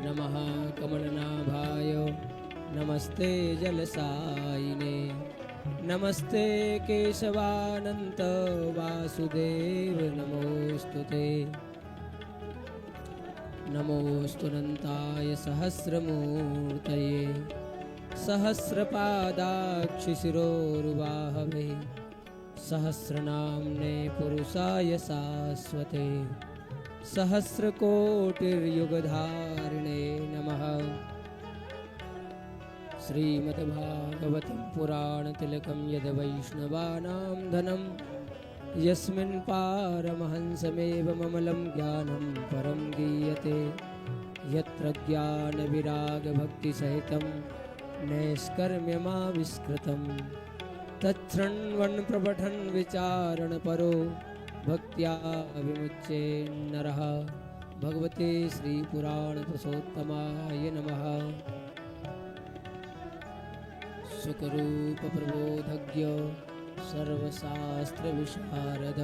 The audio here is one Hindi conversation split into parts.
नमः कमलनाभाय नमस्ते जलसायिने नमस्ते केशवानन्त वासुदेव नमोस्तुते नमोस्तुनन्ताय सहस्रमूर्तये सहस्रपादाक्षिशिरोरुबाहवे सहस्रनाम्ने पुरुषाय शाश्वते सहस्रकोटिर्युगधारिणे नमः। श्रीमद्भागवतं पुराणतिलकं यद्वैष्णवानां धनं यस्मिन् पारमहंसमेव ममलं ज्ञानं परं गीयते यत्र ज्ञानविरागभक्तिसहितं नैष्कर्म्यमाविष्कृतं तच्छृण्वन् प्रपठन् विचारणपरो भक्त्या विमुच्ये नरः। भगवते श्रीपुराणपुरुषोत्तमाय नमः। सुखरूपप्रबोधज्ञ सर्वशास्त्रविशारद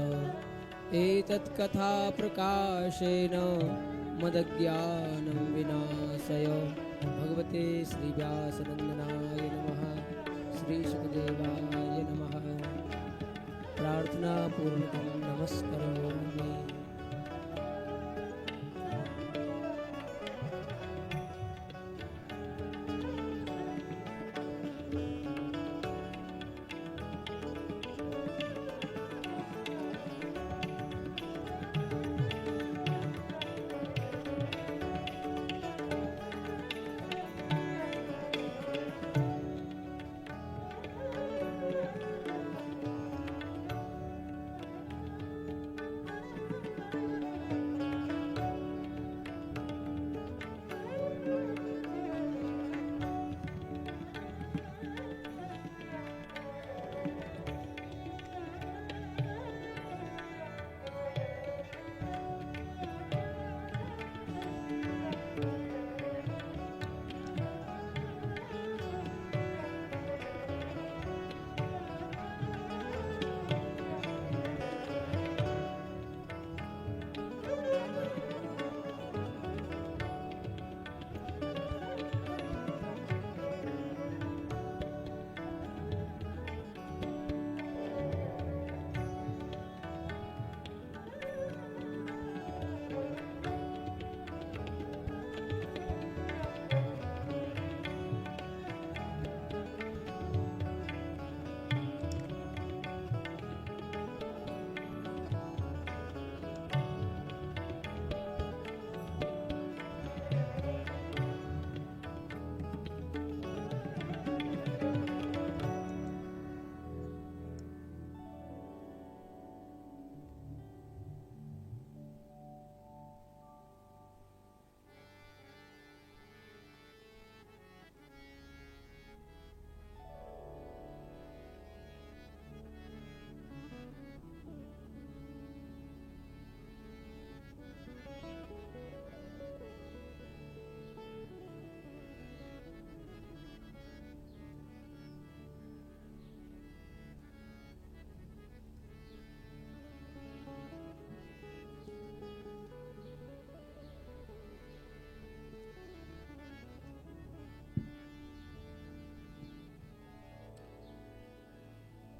एतत्कथाप्रकाशेन मदज्ञानं विनाशय। भगवते श्रीव्यासनन्दनाय नमः। श्रीसुखदेवाय नमः। प्रार्थनापूर्वकं नमस्करोमि।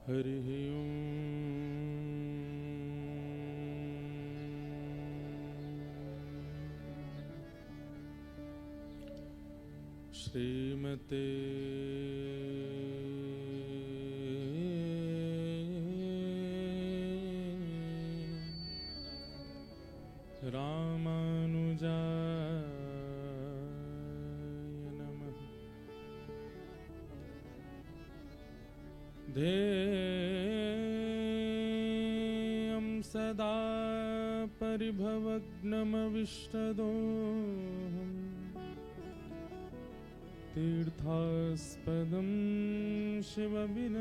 हरिः ओम्। श्रीमते रामानुजाय नमः। ध्येयं सदा परिभवग्नमविष्टदोहम् तीर्थास्पदं शिवविरञ्चनुतं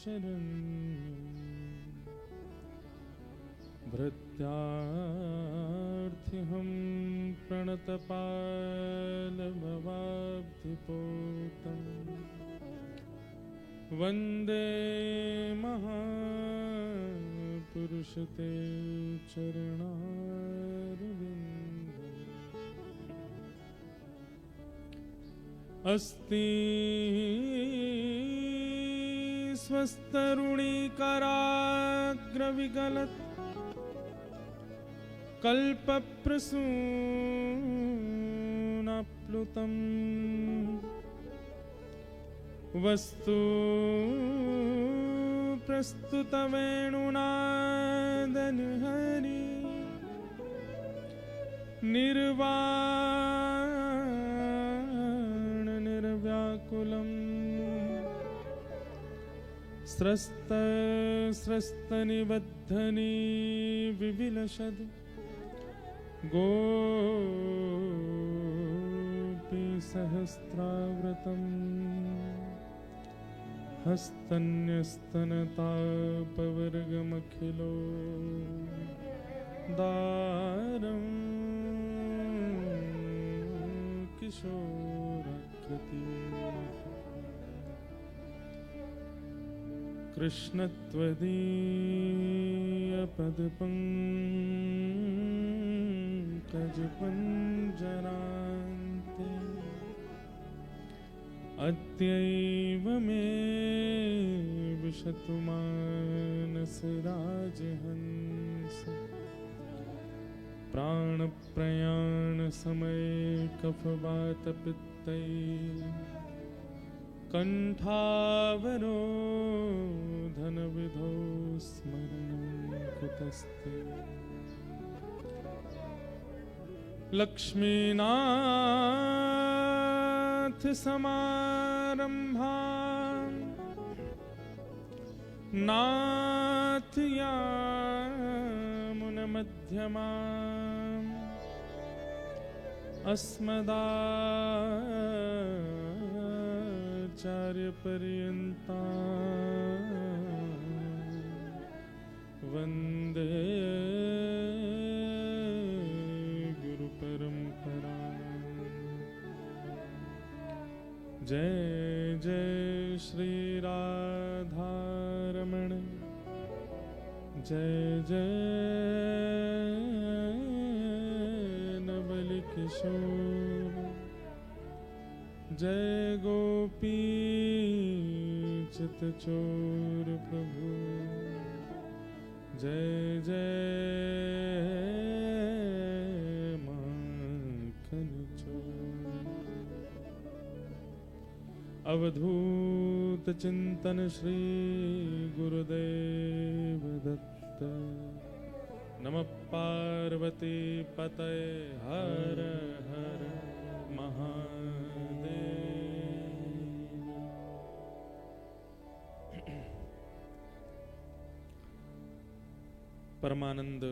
शरण्यम् भृत्यार्थिहं प्रणतपालभवाब्धिपोतम् वन्दे महापुरुषते चरणारविन्दम्। अस्ति स्वस्तरुणीकराग्रविगलत् कल्पप्रसूनाप्लुतम् वस्तु प्रस्तुतवेणुनादनहरि निर्वाण निर्व्याकुलम् स्रस्तनिबद्धनी विविलशद् गोपीसहस्राव्रतम् हस्तन्यस्तनतापवर्गमखिलो दारं किशोराकृति कृष्णत्वदीयपदपङ्कजपञ्जरान्ते अद्यैव मे विशतु मानसराजहंस प्राणप्रयाणसमये कफवातपित्तै कण्ठावरोधनविधौ स्मरणं कुतस्ते लक्ष्मीनाथ समारम्भां नाथ यामुनमध्यमाम् अस्मदाचार्यपर्यन्तां वन्दे जय जय श्री राधारमण जय जय नवल किशोर जय गोपी चितचोर प्रभु जय जय अवधूत चिंतन श्री गुरुदेव दत्त। नमः पार्वती पतये हर हर महादेव। परमानंद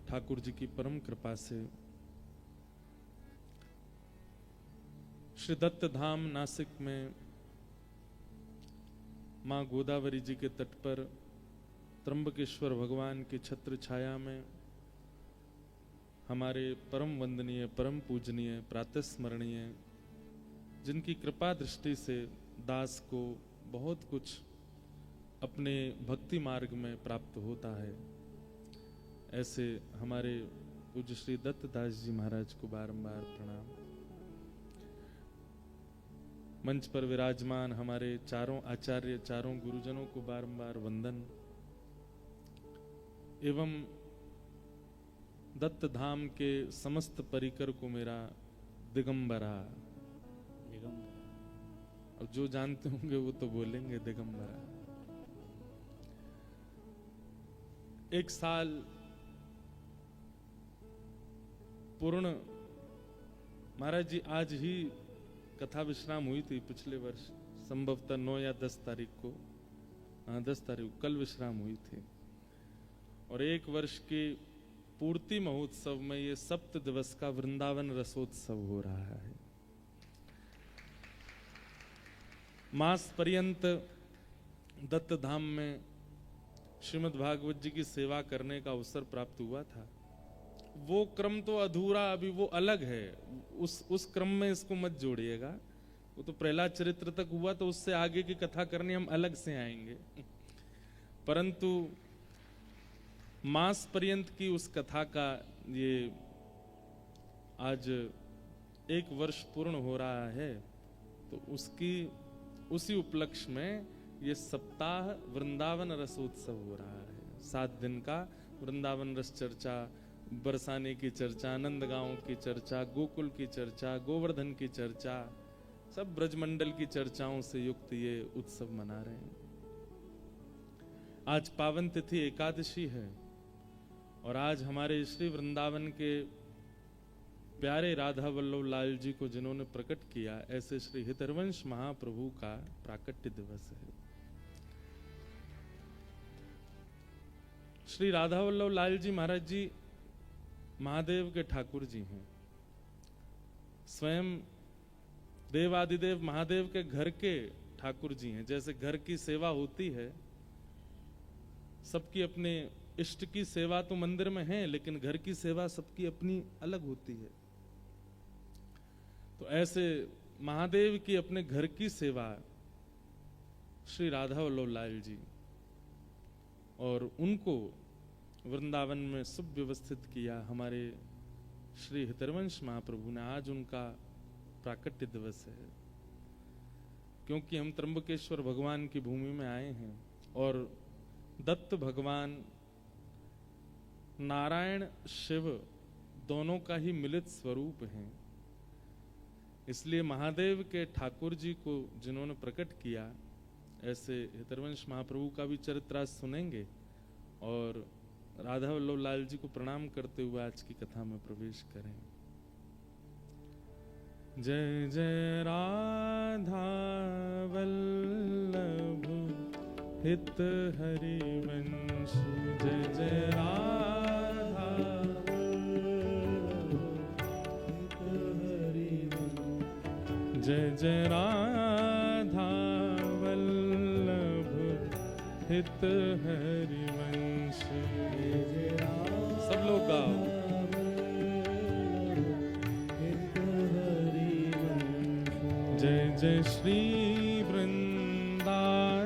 ठाकुर जी की परम कृपा से श्री दत्त धाम नासिक में माँ गोदावरी जी के तट पर त्र्यंबकेश्वर भगवान की छत्र छाया में हमारे परम वंदनीय परम पूजनीय प्रातः स्मरणीय जिनकी कृपा दृष्टि से दास को बहुत कुछ अपने भक्ति मार्ग में प्राप्त होता है, ऐसे हमारे पूज्य श्री दत्त दास जी महाराज को बारंबार प्रणाम। मंच पर विराजमान हमारे चारों आचार्य चारों गुरुजनों को बारंबार वंदन एवं दत्त धाम के समस्त परिकर को मेरा दिगंबरा। अब जो जानते होंगे वो तो बोलेंगे दिगंबरा। एक साल पूर्ण महाराज जी आज ही कथा विश्राम हुई थी पिछले वर्ष संभवतः 9 या 10 तारीख को, 10 तारीख कल विश्राम हुई थी और 1 वर्ष के पूर्ति महोत्सव में ये 7 दिवस का वृंदावन रसोत्सव हो रहा है। मास पर्यंत दत्त धाम में श्रीमद् भागवत जी की सेवा करने का अवसर प्राप्त हुआ था। वो क्रम तो अधूरा, अभी वो अलग है, उस क्रम में इसको मत जोड़िएगा। वो तो प्रहलाद चरित्र तक हुआ, तो उससे आगे की कथा करनी हम अलग से आएंगे। परंतु मास पर्यंत की उस कथा का ये आज 1 वर्ष पूर्ण हो रहा है, तो तो उसी उपलक्ष्य में ये सप्ताह वृंदावन रसोत्सव हो रहा है। 7 दिन का वृंदावन रस चर्चा, बरसाने की चर्चा, नंदगांव की चर्चा, गोकुल की चर्चा, गोवर्धन की चर्चा, सब ब्रजमंडल की चर्चाओं से युक्त ये उत्सव मना रहे हैं। आज पावन तिथि एकादशी है और आज हमारे श्री वृंदावन के प्यारे राधा वल्लभ लाल जी को जिन्होंने प्रकट किया, ऐसे श्री हितरवंश महाप्रभु का प्राकट्य दिवस है। श्री राधा वल्लभ लाल जी महाराज जी महादेव के ठाकुर जी हैं। स्वयं देवादिदेव महादेव के घर के ठाकुर जी हैं। जैसे घर की सेवा होती है, सबकी अपने इष्ट की सेवा तो मंदिर में है, लेकिन घर की सेवा सबकी अपनी अलग होती है। तो ऐसे महादेव की अपने घर की सेवा श्री राधा वल्लभ लाल जी, और उनको वृंदावन में सुव्यवस्थित किया हमारे श्री हितरवंश महाप्रभु ने। आज उनका प्राकट्य दिवस है, क्योंकि हम त्र्यंबकेश्वर भगवान की भूमि में आए हैं और दत्त भगवान नारायण शिव दोनों का ही मिलित स्वरूप हैं। इसलिए महादेव के ठाकुर जी को जिन्होंने प्रकट किया, ऐसे हितरवंश महाप्रभु का भी चरित्र आज सुनेंगे और राधा वल्लभ लाल जी को प्रणाम करते हुए आज की कथा में प्रवेश करें। जय जय राधा वल्लभ हित हरि वंश, जय जय राधा हित हरि वंश, जय जय राधा वल्लभ हित हरि वंश। सब लोग गाओ। जय जय श्री वृंदावन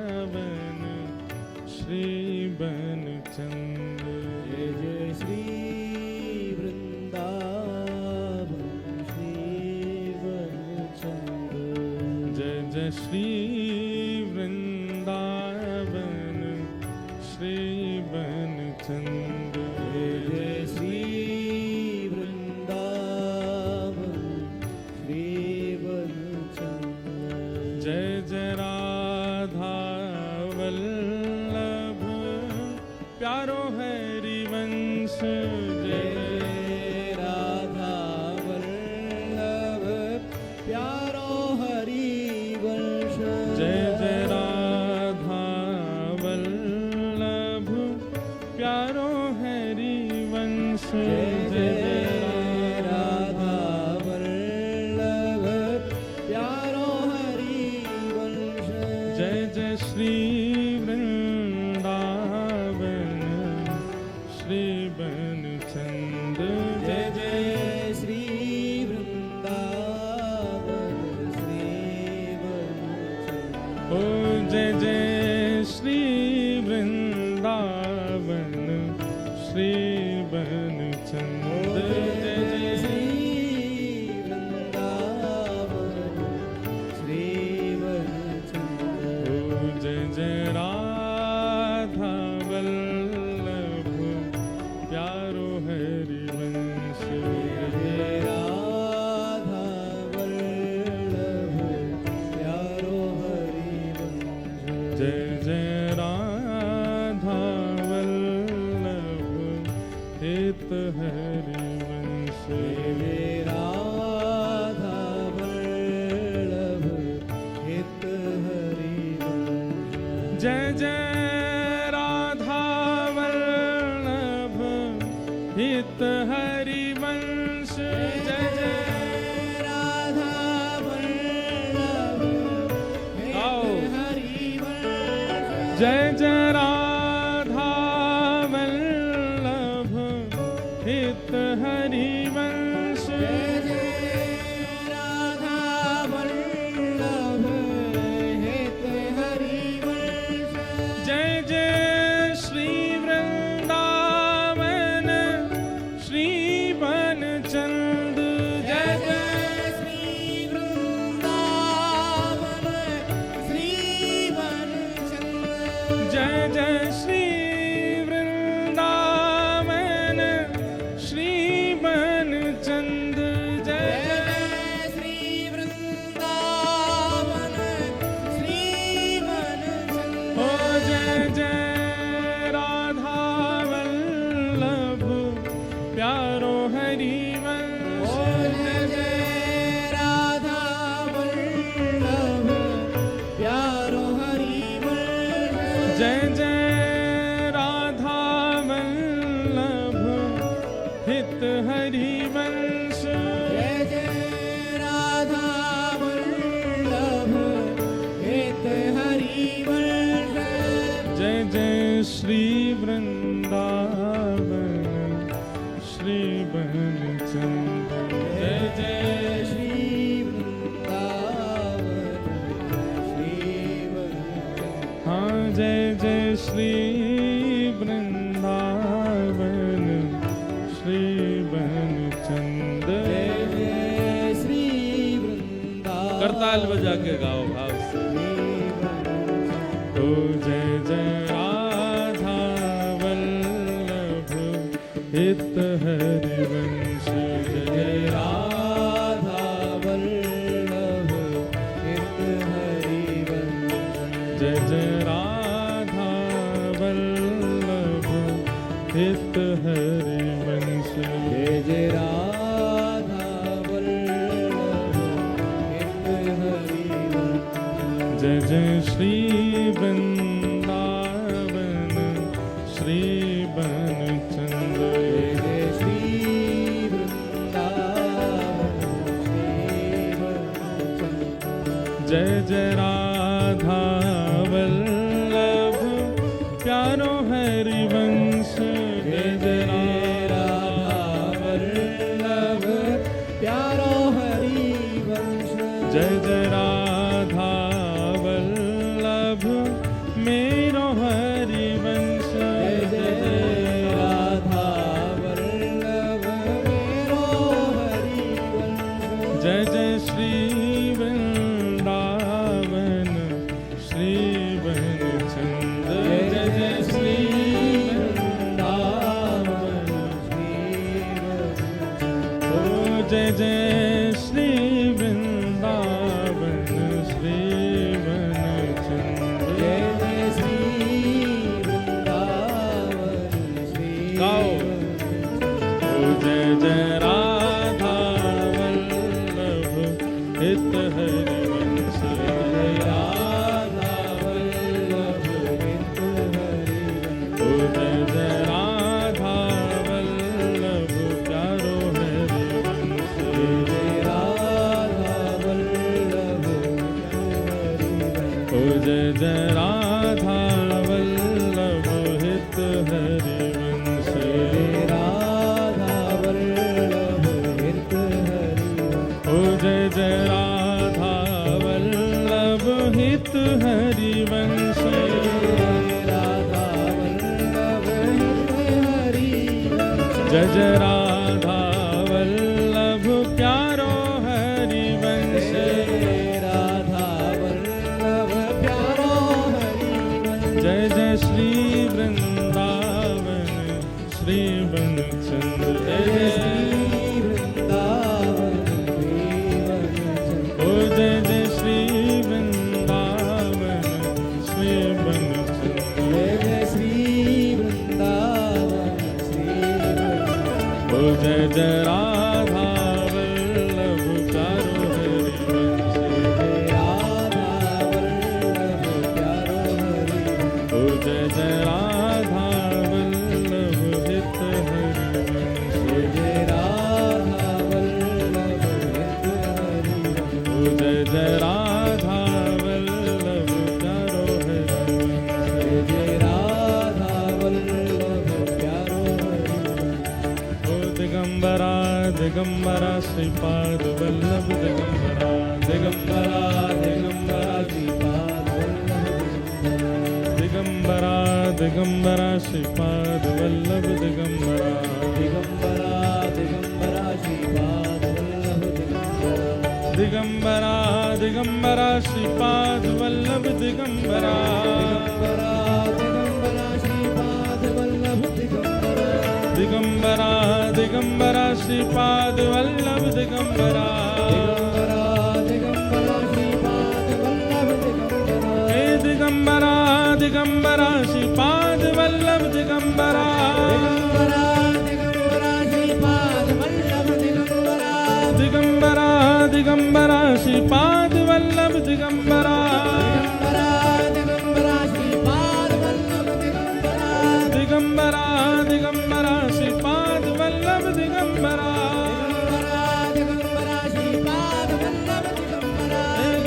श्री बनचंद्र, जय जय श्री वृंदावन श्री बनचंद्र, जय जय श्री वृंदावन श्री बनचंद्र, जय जय श्री वृंदावन श्री बनचंद्र, जय जय राधा वल्लभ प्यारो हरि वंश, जय जय राधा वल्लभ प्यारो हरि वंश, जय जय राधा वल्लभ प्यारो हरि वंश, जय जय राधा वल्लभ प्यारो हरि वंश, जय जय श्री वृंदावन श्री बनचंद्र, जय जय श्री वृंदावन श्री बनचंद्र, ओ जय जय श्री वृंदावन श्री बनचंद्र, जय जय श्री वृंदावन श्री बनचंद्र, ओ जय जय राधा वल्लभ प्यारो हरि वंश, जय राधा वल्लभ प्यारो हरि वंश, जय जय राधा वल्लभ हित हरि वंश, जय राधा वल्लभ हित हरि वंश, जय जय राधा वल्लभ हित हरि वंश, जय जय राधा वल्लभ आओ। हित हरि वंश, जय जय राधा वल्लभ हित हरि वंश, जय जय राधा वल्लभ हित हरि वंश, जय जय श्री वृंदावन श्री बनचंद्र, जय जय श्री वृंदावन हरि वंश जय जय राधा वल्लभ प्यारो हरि वंश जय जय राधा वल्लभ हित हरि वंश जय जय राधा वल्लभ हित हरि वंश जय जय श्री वृंदावन श्री बनचंद्र जय जय श्री वृंदावन श्री वृंदावन हाँ जय जय श्री वृंदावन श्री बनचंद्र जय जय श्री वृंदावन करताल बजा के गाओ भाव से ओ जय जय राधा वल्लभ हित हरि वंश जय जय राधा वल्लभ हित हरि वंश जय जय राधा वल्लभ हित हरि वंश जय जय राधा वल्लभ हित हरि वंश जय जय श्री वृंदावन श्री बनचंद्र जय जय श्री वृंदावन श्री वृंदावन जय जय राधा वल्लभ प्यारो हरि वंश जय जय राधा वल्लभ प्यारो हरि वंश जय जय राधा वल्लभ मेरो हरि वंश जय जय राधा वल्लभ मेरो हरि वंश जय जय श्री वृंदावन श्री बनचंद्र जय जय श्री वृंदावन श्री वंश ओ जय जय श्री वृंदावन श्री बनचंद्र जय जय श्री वृंदावन श्री गाओ। वंश ओ जय जय राधा वल्लभ हित हरि वंश जय राधा वल्लभ हित हरि वंश ओ जय जय राधा वल्लभ प्यारो हरि वंश जय राधा वल्लभ हित हरि वंश ओ जय जय राधा वल्लभ हित हरि वंश जय राधा वल्लभ हित हरि वंश ओ जय जय राधा वल्लभ हित हरि वंश जय राधा वल्लभ हित हरि वंश जय जय राधा वल्लभ प्यारो हरि वंश जय राधा वल्लभ प्यारो हरि वंश जय जय श्री वृंदावन श्री बनचंद्र जय जय श्री वृंदावन श्री वंश ओ जय जय श्री वृंदावन श्री बनचंद्र जय जय श्री वृंदावन श्री वंश ओ जय जय राधा वल्लभ प्यारो हरि वंश जय राधा वल्लभ प्यारो हरि वंश ओ जय जय राधा वल्लभ हित हरि वंश जय राधा वल्लभ हित हरि वंश ओ जय जय राधा वल्लभ प्यारो हरि वंश जय राधा वल्लभ प्यारो हरि वंश ओ दिगंबरा दिगंबरा श्रीपाद वल्लभ दिगंबरा दिगंबरा दिगंबरा श्रीपाद वल्लभ दिगंबरा दिगंबरा श्रीपाद वल्लभ दिगंबरा दिगंबरा दिगंबरा श्रीपाद वल्लभ दिगंबरा दिगंबरा दिगंबरा श्रीपाद वल्लभ दिगंबरा दिगंबरा दिगंबरा श्रीपाद वल्लभ दिगंबरा दिगंबरा दिगंबरा श्रीपाद वल्लभ दिगंबरा दिगंबरा दिगंबरा श्रीपाद वल्लभ दिगंबरा श्रीपाद वल्लभ दिगंबरा दिगंबरा दिगंबरा श्रीपाद वल्लभ दिगंबरा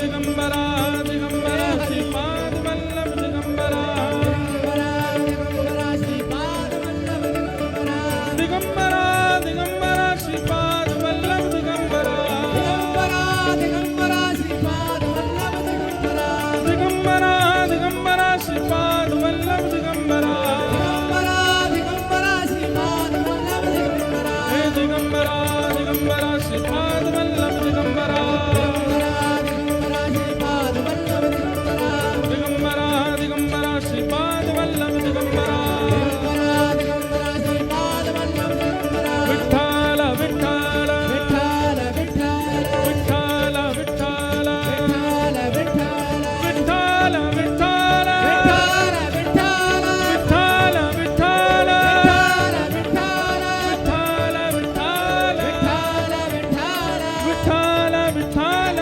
दिगंबरा दिगंबरा श्रीपाद वल्लभ दिगंबरा दिगंबरा दिगंबरा श्रीपाद वल्लभ दिगंबरा दिगंबरा दिगंबरा श्रीपाद वल्लभ दिगंबरा दिगंबरा दिगंबरा श्रीपाद वल्लभ दिगंबरा दिगंबरा दिगंबरा श्रीपाद वल्लभ दिगंबरा विठ्ठल विठ्ठल विठ्ठल विठ्ठल विठ्ठल विठ्ठल विठ्ठल विठ्ठल विठ्ठल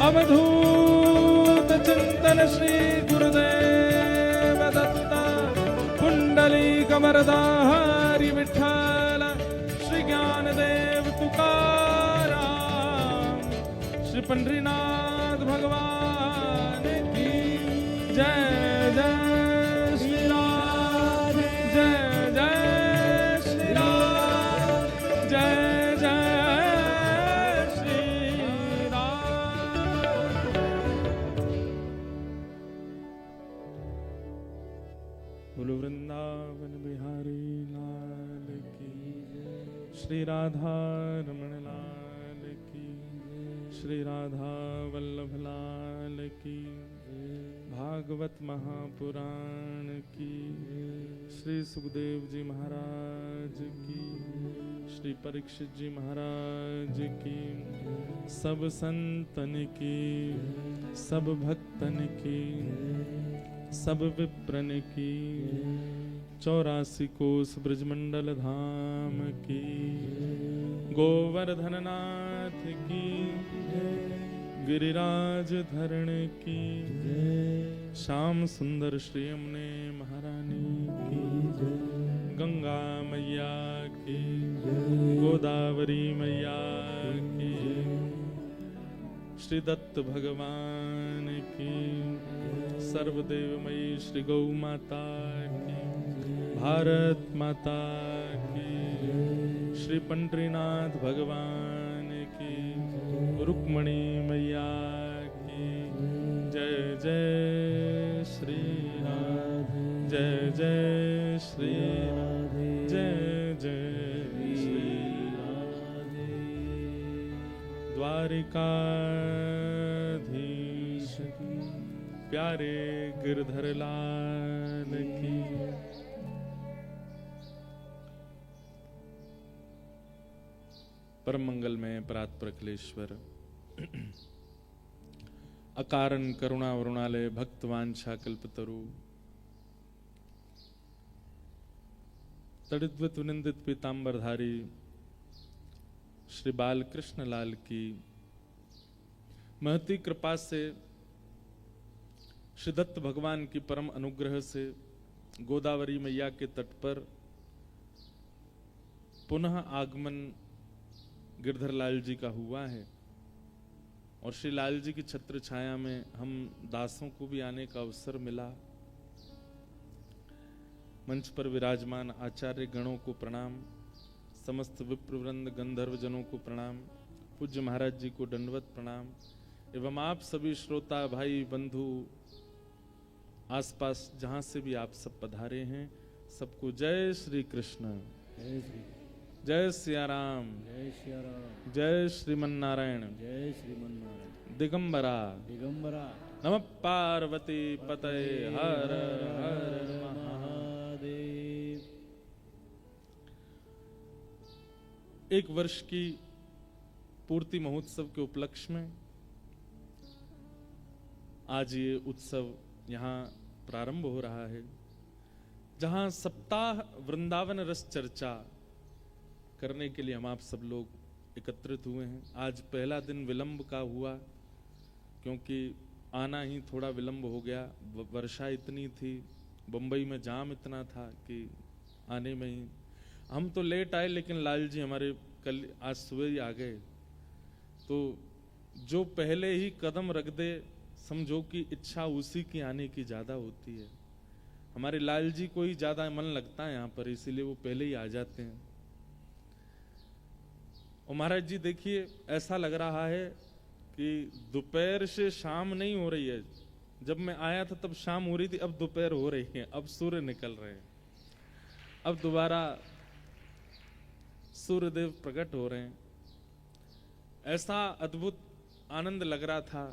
अवधूत चिंतन श्री गुरुदेव दत्ता कुंडली कमरदा हरि विठ्ठल श्री ज्ञानदेव तुकाराम श्री पंढरीनाथ भगवान की जय जय श्री राम जय जय श्री राम जय जय श्री राम। बोलो वृंदावन बिहारी लाल की श्री राधा रमण लाल की श्री राधा वल्लभ लाल की भागवत महापुराण की श्री सुखदेव जी महाराज की श्री परीक्षित जी महाराज की सब संतन की सब भक्तन की सब विप्रन की 84 कोस ब्रजमंडल धाम की गोवर्धन नाथ की गिरिराज धरण की श्याम सुंदर श्री यमुने महारानी की गंगा मैया की गोदावरी मैया की श्री दत्त भगवान की सर्वदेवमयी श्री गौ माता की भारत माता की श्री पंढरीनाथ भगवान की रुक्मणी मैया की जय जय श्री राधे जय जय श्री राधे जय जय श्री राधे। द्वारिकाधीश की प्यारे गिरधर लाल की परम मंगल में परात्पर अखिलेश्वर अकारण करुणा वरुणालय भक्तवांछा कल्पतरु तड़िद्वत विनिंदित पीतांबरधारी श्री बालकृष्ण लाल की महती कृपा से श्री दत्त भगवान की परम अनुग्रह से गोदावरी मैया के तट पर पुनः आगमन गिरधर लाल जी का हुआ है और श्री लाल जी की छत्र छाया में हम दासों को भी आने का अवसर मिला। मंच पर विराजमान आचार्य गणों को प्रणाम, समस्त विप्रवृंद गंधर्व जनों को प्रणाम, पूज्य महाराज जी को दंडवत प्रणाम एवं आप सभी श्रोता भाई बंधु आसपास जहां से भी आप सब पधारे हैं सबको जय श्री कृष्ण, जय श्री जय सिया राम, जय सिया राम, जय श्रीमन नारायण, जय श्रीमन नारायण। दिगंबरा दिगंबरा नमः पार्वती पतये हर हर महादेव। एक वर्ष की पूर्ति महोत्सव के उपलक्ष्य में आज ये उत्सव यहाँ प्रारंभ हो रहा है, जहाँ सप्ताह वृंदावन रस चर्चा करने के लिए हम आप सब लोग एकत्रित हुए हैं। आज पहला दिन विलंब का हुआ क्योंकि आना ही थोड़ा विलंब हो गया, वर्षा इतनी थी, बंबई में जाम इतना था कि आने में ही हम तो लेट आए, लेकिन लाल जी हमारे कल आज सुबह ही आ गए। तो जो पहले ही कदम रख दे समझो कि इच्छा उसी की आने की ज्यादा होती है। हमारे लाल जी को ही ज्यादा मन लगता है यहाँ पर, इसीलिए वो पहले ही आ जाते हैं। और महाराज जी देखिए ऐसा लग रहा है कि दोपहर से शाम नहीं हो रही है। जब मैं आया था तब शाम हो रही थी, अब दोपहर हो रही है, अब सूर्य निकल रहे हैं, अब दोबारा सूर्यदेव प्रकट हो रहे हैं। ऐसा अद्भुत आनंद लग रहा था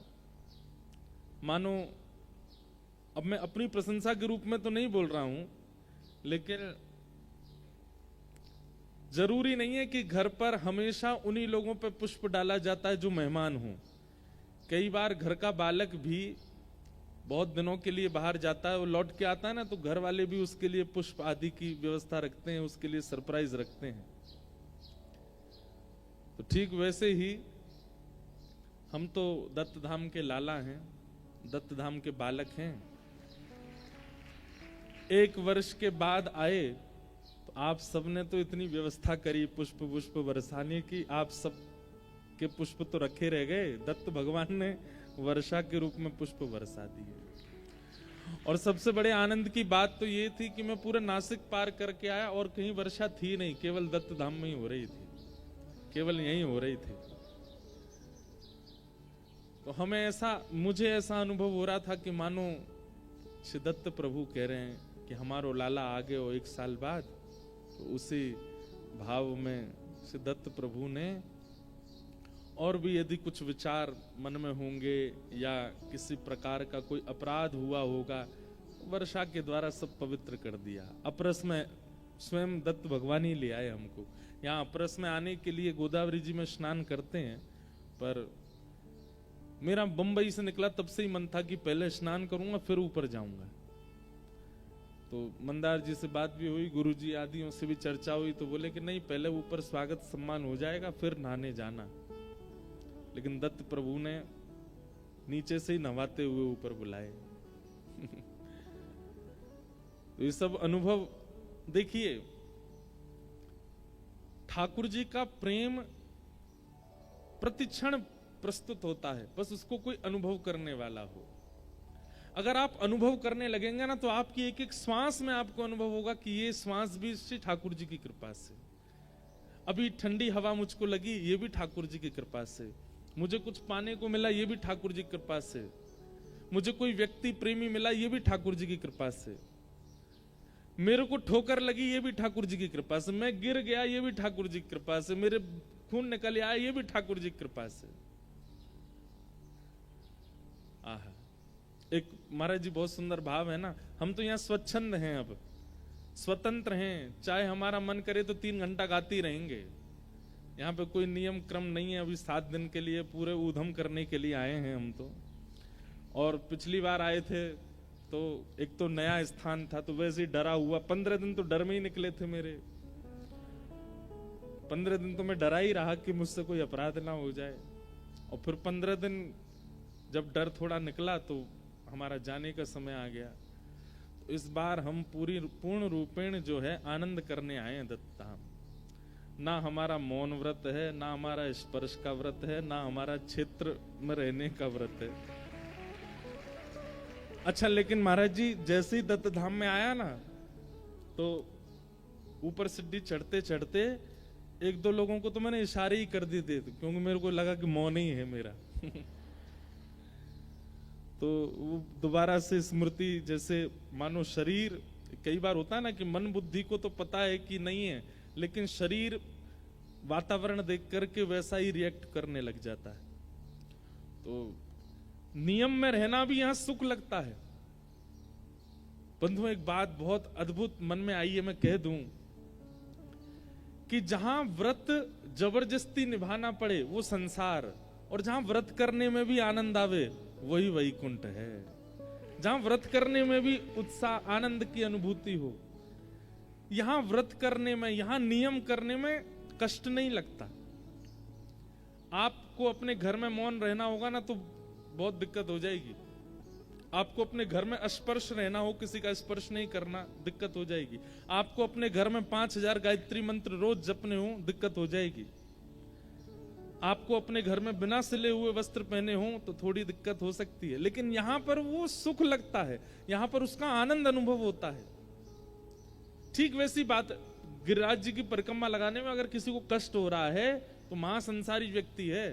मानो, अब मैं अपनी प्रशंसा के रूप में तो नहीं बोल रहा हूं, लेकिन जरूरी नहीं है कि घर पर हमेशा उन्हीं लोगों पर पुष्प डाला जाता है जो मेहमान हों। कई बार घर का बालक भी बहुत दिनों के लिए बाहर जाता है, वो लौट के आता है ना, तो घर वाले भी उसके लिए पुष्प आदि की व्यवस्था रखते हैं, उसके लिए सरप्राइज रखते हैं। तो ठीक वैसे ही हम तो दत्त धाम के लाला हैं, दत्त धाम के बालक हैं। एक वर्ष के बाद आए तो आप सबने तो इतनी व्यवस्था करी पुष्प पुष्प बरसाने की, आप सब के पुष्प तो रखे रह गए, दत्त भगवान ने वर्षा के रूप में पुष्प बरसा दिए। और सबसे बड़े आनंद की बात तो ये थी कि मैं पूरा नासिक पार करके आया और कहीं वर्षा थी नहीं, केवल दत्त धाम में ही हो रही थी, केवल यहीं हो रही थी। तो हमें मुझे ऐसा अनुभव हो रहा था कि मानो श्री दत्त प्रभु कह रहे हैं कि हमारो लाला आ गए हो 1 साल बाद। तो उसी भाव में श्री दत्त प्रभु ने और भी यदि कुछ विचार मन में होंगे या किसी प्रकार का कोई अपराध हुआ होगा, वर्षा के द्वारा सब पवित्र कर दिया। अपरस में स्वयं दत्त भगवान ही ले आए हमको। यहाँ अपरस में आने के लिए गोदावरी जी में स्नान करते हैं, पर मेरा बंबई से निकला तब से ही मन था कि पहले स्नान करूंगा फिर ऊपर जाऊंगा। तो मंदार जी से बात भी हुई, गुरुजी आदियों से भी चर्चा हुई, तो बोले कि नहीं पहले ऊपर स्वागत सम्मान हो जाएगा फिर नहाने जाना। लेकिन दत्त प्रभु ने नीचे से ही नहाते हुए ऊपर बुलाए। तो ये सब अनुभव देखिए, ठाकुर जी का प्रेम प्रतिक्षण प्रस्तुत होता है, बस उसको कोई अनुभव करने वाला हो। अगर आप अनुभव करने लगेंगे ना तो आपकी एक एक श्वास में आपको अनुभव होगा कि ये श्वास भी श्री ठाकुर जी की कृपा से। अभी ठंडी हवा मुझको लगी, ये भी ठाकुर जी की कृपा से। मुझे कुछ पाने को मिला, ये भी ठाकुर जी की कृपा से। मुझे कोई व्यक्ति प्रेमी मिला, ये भी ठाकुर जी की कृपा से। मेरे को ठोकर लगी, ये भी ठाकुर जी की कृपा से। मैं गिर गया, ये भी ठाकुर जी की कृपा से। मेरे खून निकल आया, ये भी ठाकुर जी की कृपा से। आहा, एक महाराज जी बहुत सुंदर भाव है ना, हम तो यहाँ स्वच्छंद हैं, अब स्वतंत्र हैं, चाहे हमारा मन करे तो 3 घंटा गाती रहेंगे। यहाँ पे कोई नियम क्रम नहीं है। अभी 7 दिन के लिए पूरे ऊधम करने के लिए आए हैं हम तो। और पिछली बार आए थे तो एक तो नया स्थान था, तो वैसे ही डरा हुआ। 15 दिन तो डर में ही निकले थे मेरे। 15 दिन तो मैं डरा ही रहा कि मुझसे कोई अपराध ना हो जाए। और फिर 15 दिन जब डर थोड़ा निकला तो हमारा जाने का समय आ गया। तो इस बार हम पूर्ण रूपेण जो है आनंद करने आए हैं दत्त धाम। ना हमारा मौन व्रत है, ना हमारा स्पर्श का व्रत है, ना हमारा क्षेत्र में रहने का व्रत है। अच्छा, लेकिन महाराज जी जैसे ही दत्त धाम में आया ना, तो ऊपर सीढ़ी चढ़ते चढ़ते एक दो लोगों को तो मैंने इशारे ही कर दिए थे, क्योंकि मेरे को लगा कि मौन ही है मेरा। तो वो दोबारा से स्मृति, जैसे मानो शरीर, कई बार होता है ना कि मन बुद्धि को तो पता है कि नहीं है, लेकिन शरीर वातावरण देख करके वैसा ही रिएक्ट करने लग जाता है। तो नियम में रहना भी यहां सुख लगता है। बंधुओं, एक बात बहुत अद्भुत मन में आई है, मैं कह दूं कि जहां व्रत जबरदस्ती निभाना पड़े वो संसार, और जहां व्रत करने में भी आनंद आवे वही वैकुंठ है। जहां व्रत करने में भी उत्साह, आनंद की अनुभूति हो, यहां व्रत करने में, यहां नियम करने में कष्ट नहीं लगता। आपको अपने घर में मौन रहना होगा ना तो बहुत दिक्कत हो जाएगी। आपको अपने घर में अस्पर्श रहना हो, किसी का स्पर्श नहीं करना, दिक्कत हो जाएगी। आपको अपने घर में 5000 गायत्री मंत्र रोज जपने हो, दिक्कत हो जाएगी। आपको अपने घर में बिना सिले हुए वस्त्र पहने हो तो थोड़ी दिक्कत हो सकती है, लेकिन यहां पर वो सुख लगता है, यहां पर उसका आनंद अनुभव होता है। ठीक वैसी बात गिरिराज जी की परिक्रमा लगाने में अगर किसी को कष्ट हो रहा है तो महासंसारी व्यक्ति है,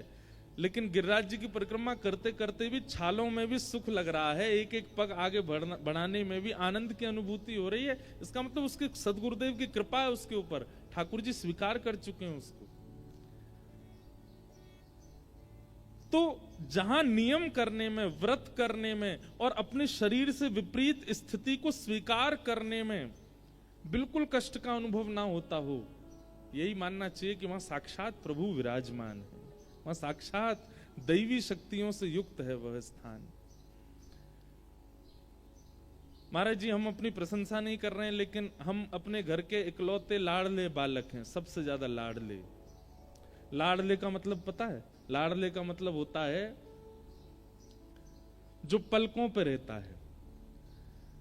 लेकिन गिरिराज जी की परिक्रमा करते करते भी छालों में भी सुख लग रहा है, एक एक पग आगे बढ़ाने में भी आनंद की अनुभूति हो रही है। इसका मतलब उसके सदगुरुदेव की कृपा है उसके ऊपर, ठाकुर जी स्वीकार कर चुके हैं उसको। तो जहां नियम करने में, व्रत करने में और अपने शरीर से विपरीत स्थिति को स्वीकार करने में बिल्कुल कष्ट का अनुभव ना होता हो, यही मानना चाहिए कि वहां साक्षात प्रभु विराजमान है, वहां साक्षात दैवी शक्तियों से युक्त है वह स्थान। महाराज जी, हम अपनी प्रशंसा नहीं कर रहे हैं, लेकिन हम अपने घर के इकलौते लाडले बालक हैं, सबसे ज्यादा लाडले। लाडले का मतलब पता है? लाडले का मतलब होता है जो पलकों पे रहता है,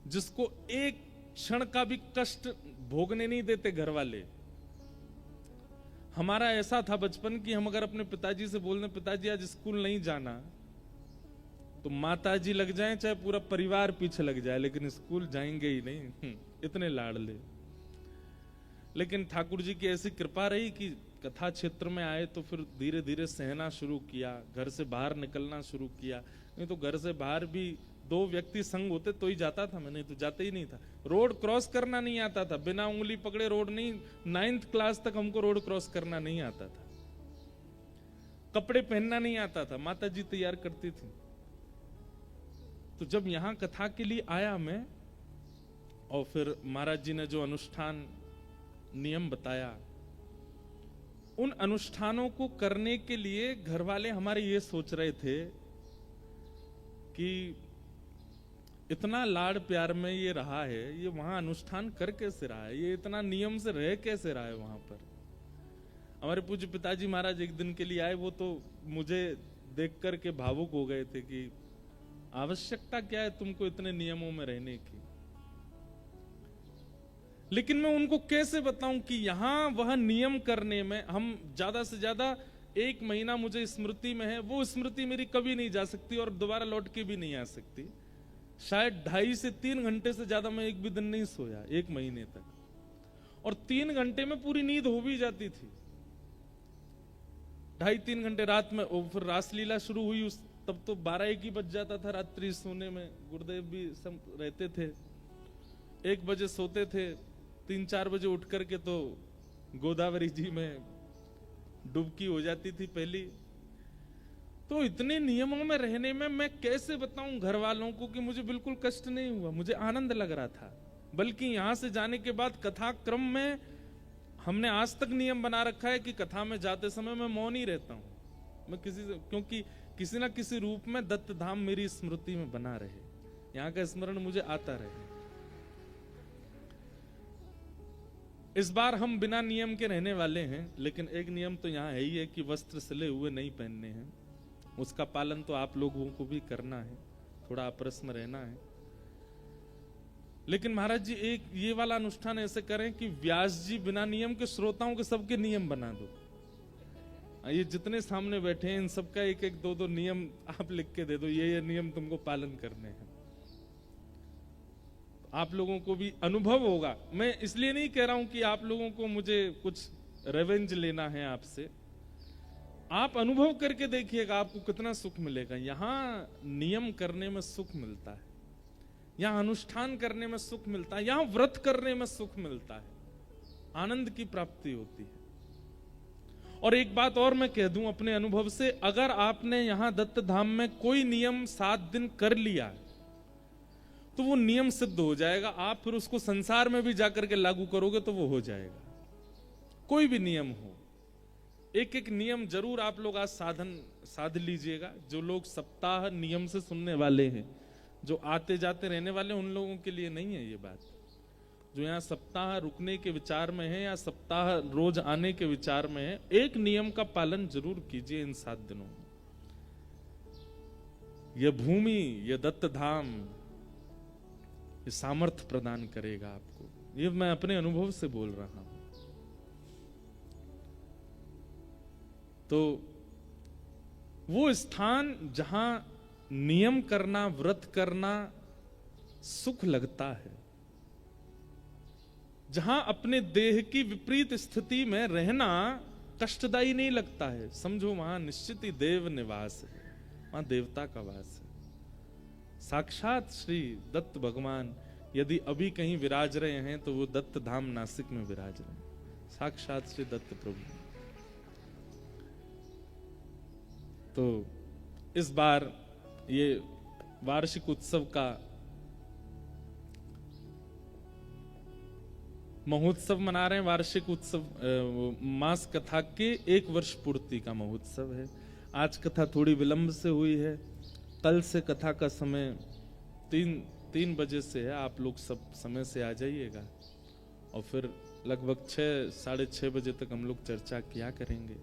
जिसको एक क्षण का भी कष्ट भोगने नहीं देते घर वाले। हमारा ऐसा था बचपन कि हम अगर अपने पिताजी से बोल दें, पिताजी आज स्कूल नहीं जाना, तो माताजी लग जाएं चाहे पूरा परिवार पीछे लग जाए, लेकिन स्कूल जाएंगे ही नहीं। इतने लाडले। लेकिन ठाकुर जी की ऐसी कृपा रही कि कथा क्षेत्र में आए तो फिर धीरे धीरे सहना शुरू किया, घर से बाहर निकलना शुरू किया। नहीं तो घर से बाहर भी 2 व्यक्ति संग होते तो ही जाता था, मैं नहीं तो जाते ही नहीं था। रोड क्रॉस करना नहीं आता था, बिना उंगली पकड़े रोड नहीं, 9th क्लास तक हमको रोड क्रॉस करना नहीं आता था। कपड़े पहनना नहीं आता था, माता जी तैयार करती थी। तो जब यहां कथा के लिए आया मैं, और फिर महाराज जी ने जो अनुष्ठान नियम बताया, उन अनुष्ठानों को करने के लिए घर वाले हमारे ये सोच रहे थे कि इतना लाड़ प्यार में ये रहा है, ये वहां अनुष्ठान कर कैसे रहा है, ये इतना नियम से रह कैसे रहा है वहां पर। हमारे पूज्य पिताजी महाराज एक दिन के लिए आए, वो तो मुझे देख करके भावुक हो गए थे कि आवश्यकता क्या है तुमको इतने नियमों में रहने की। लेकिन मैं उनको कैसे बताऊं कि यहां वह नियम करने में हम ज्यादा से ज्यादा 1 महीना मुझे स्मृति में है, वो स्मृति मेरी कभी नहीं जा सकती और दोबारा लौट के भी नहीं आ सकती। शायद 2.5 से 3 घंटे से ज्यादा मैं एक भी दिन नहीं सोया 1 महीने तक, और 3 घंटे में पूरी नींद हो भी जाती थी। 2.5-3 घंटे रात में। और फिर रासलीला शुरू हुई, तब तो 12-1 ही बज जाता था रात्रि सोने में। गुरुदेव भी सब रहते थे, 1 बजे सोते थे, 3-4 बजे उठ करके तो गोदावरी जी में डुबकी हो जाती थी पहली। तो इतने नियमों में रहने में मैं कैसे बताऊं घर वालों को कि मुझे बिल्कुल कष्ट नहीं हुआ, मुझे आनंद लग रहा था। बल्कि यहां से जाने के बाद कथा क्रम में हमने आज तक नियम बना रखा है कि कथा में जाते समय मैं मौन ही रहता हूं, मैं किसी से, क्योंकि किसी ना किसी रूप में दत्त धाम मेरी स्मृति में बना रहे, यहाँ का स्मरण मुझे आता रहे। इस बार हम बिना नियम के रहने वाले हैं, लेकिन एक नियम तो यहाँ है ही है कि वस्त्र सिले हुए नहीं पहनने हैं। उसका पालन तो आप लोगों को भी करना है, थोड़ा आपस में रहना है। लेकिन महाराज जी एक ये वाला अनुष्ठान ऐसे करें कि व्यास जी बिना नियम के श्रोताओं के सबके नियम बना दो। ये जितने सामने बैठे हैं इन सबका 1-1, 2-2 नियम आप लिख के दे दो, ये नियम तुमको पालन करने हैं। आप लोगों को भी अनुभव होगा। मैं इसलिए नहीं कह रहा हूं कि आप लोगों को मुझे कुछ रेवेंज लेना है आपसे, आप अनुभव करके देखिएगा आपको कितना सुख मिलेगा। यहां नियम करने में सुख मिलता है, यहां अनुष्ठान करने में सुख मिलता है, यहां व्रत करने में सुख मिलता है, आनंद की प्राप्ति होती है। और एक बात और मैं कह दूं अपने अनुभव से, अगर आपने यहां दत्त धाम में कोई नियम 7 दिन कर लिया तो वो नियम सिद्ध हो जाएगा। आप फिर उसको संसार में भी जाकर के लागू करोगे तो वो हो जाएगा। कोई भी नियम हो, एक एक नियम जरूर आप लोग आज साध लीजिएगा। जो लोग सप्ताह नियम से सुनने वाले हैं, जो आते जाते रहने वाले, उन लोगों के लिए नहीं है ये बात। जो यहाँ सप्ताह रुकने के विचार में है या सप्ताह रोज आने के विचार में है, एक नियम का पालन जरूर कीजिए इन 7 दिनों में। यह भूमि, यह दत्त धाम, ये सामर्थ्य प्रदान करेगा आपको। ये मैं अपने अनुभव से बोल रहा हूं। तो वो स्थान जहां नियम करना, व्रत करना सुख लगता है, जहां अपने देह की विपरीत स्थिति में रहना कष्टदायी नहीं लगता है, समझो वहां निश्चित ही देव निवास है, वहां देवता का वास है। साक्षात श्री दत्त भगवान यदि अभी कहीं विराज रहे हैं तो वो दत्त धाम नासिक में विराज रहे हैं, साक्षात श्री दत्त प्रभु। तो इस बार ये वार्षिक उत्सव का महोत्सव मना रहे हैं। वार्षिक उत्सव मास कथा के 1 वर्ष पूर्ति का महोत्सव है। आज कथा थोड़ी विलंब से हुई है, कल से कथा का समय 3 बजे से है। आप लोग सब समय से आ जाइएगा और फिर लगभग 6, साढ़े 6 बजे तक हम लोग चर्चा किया करेंगे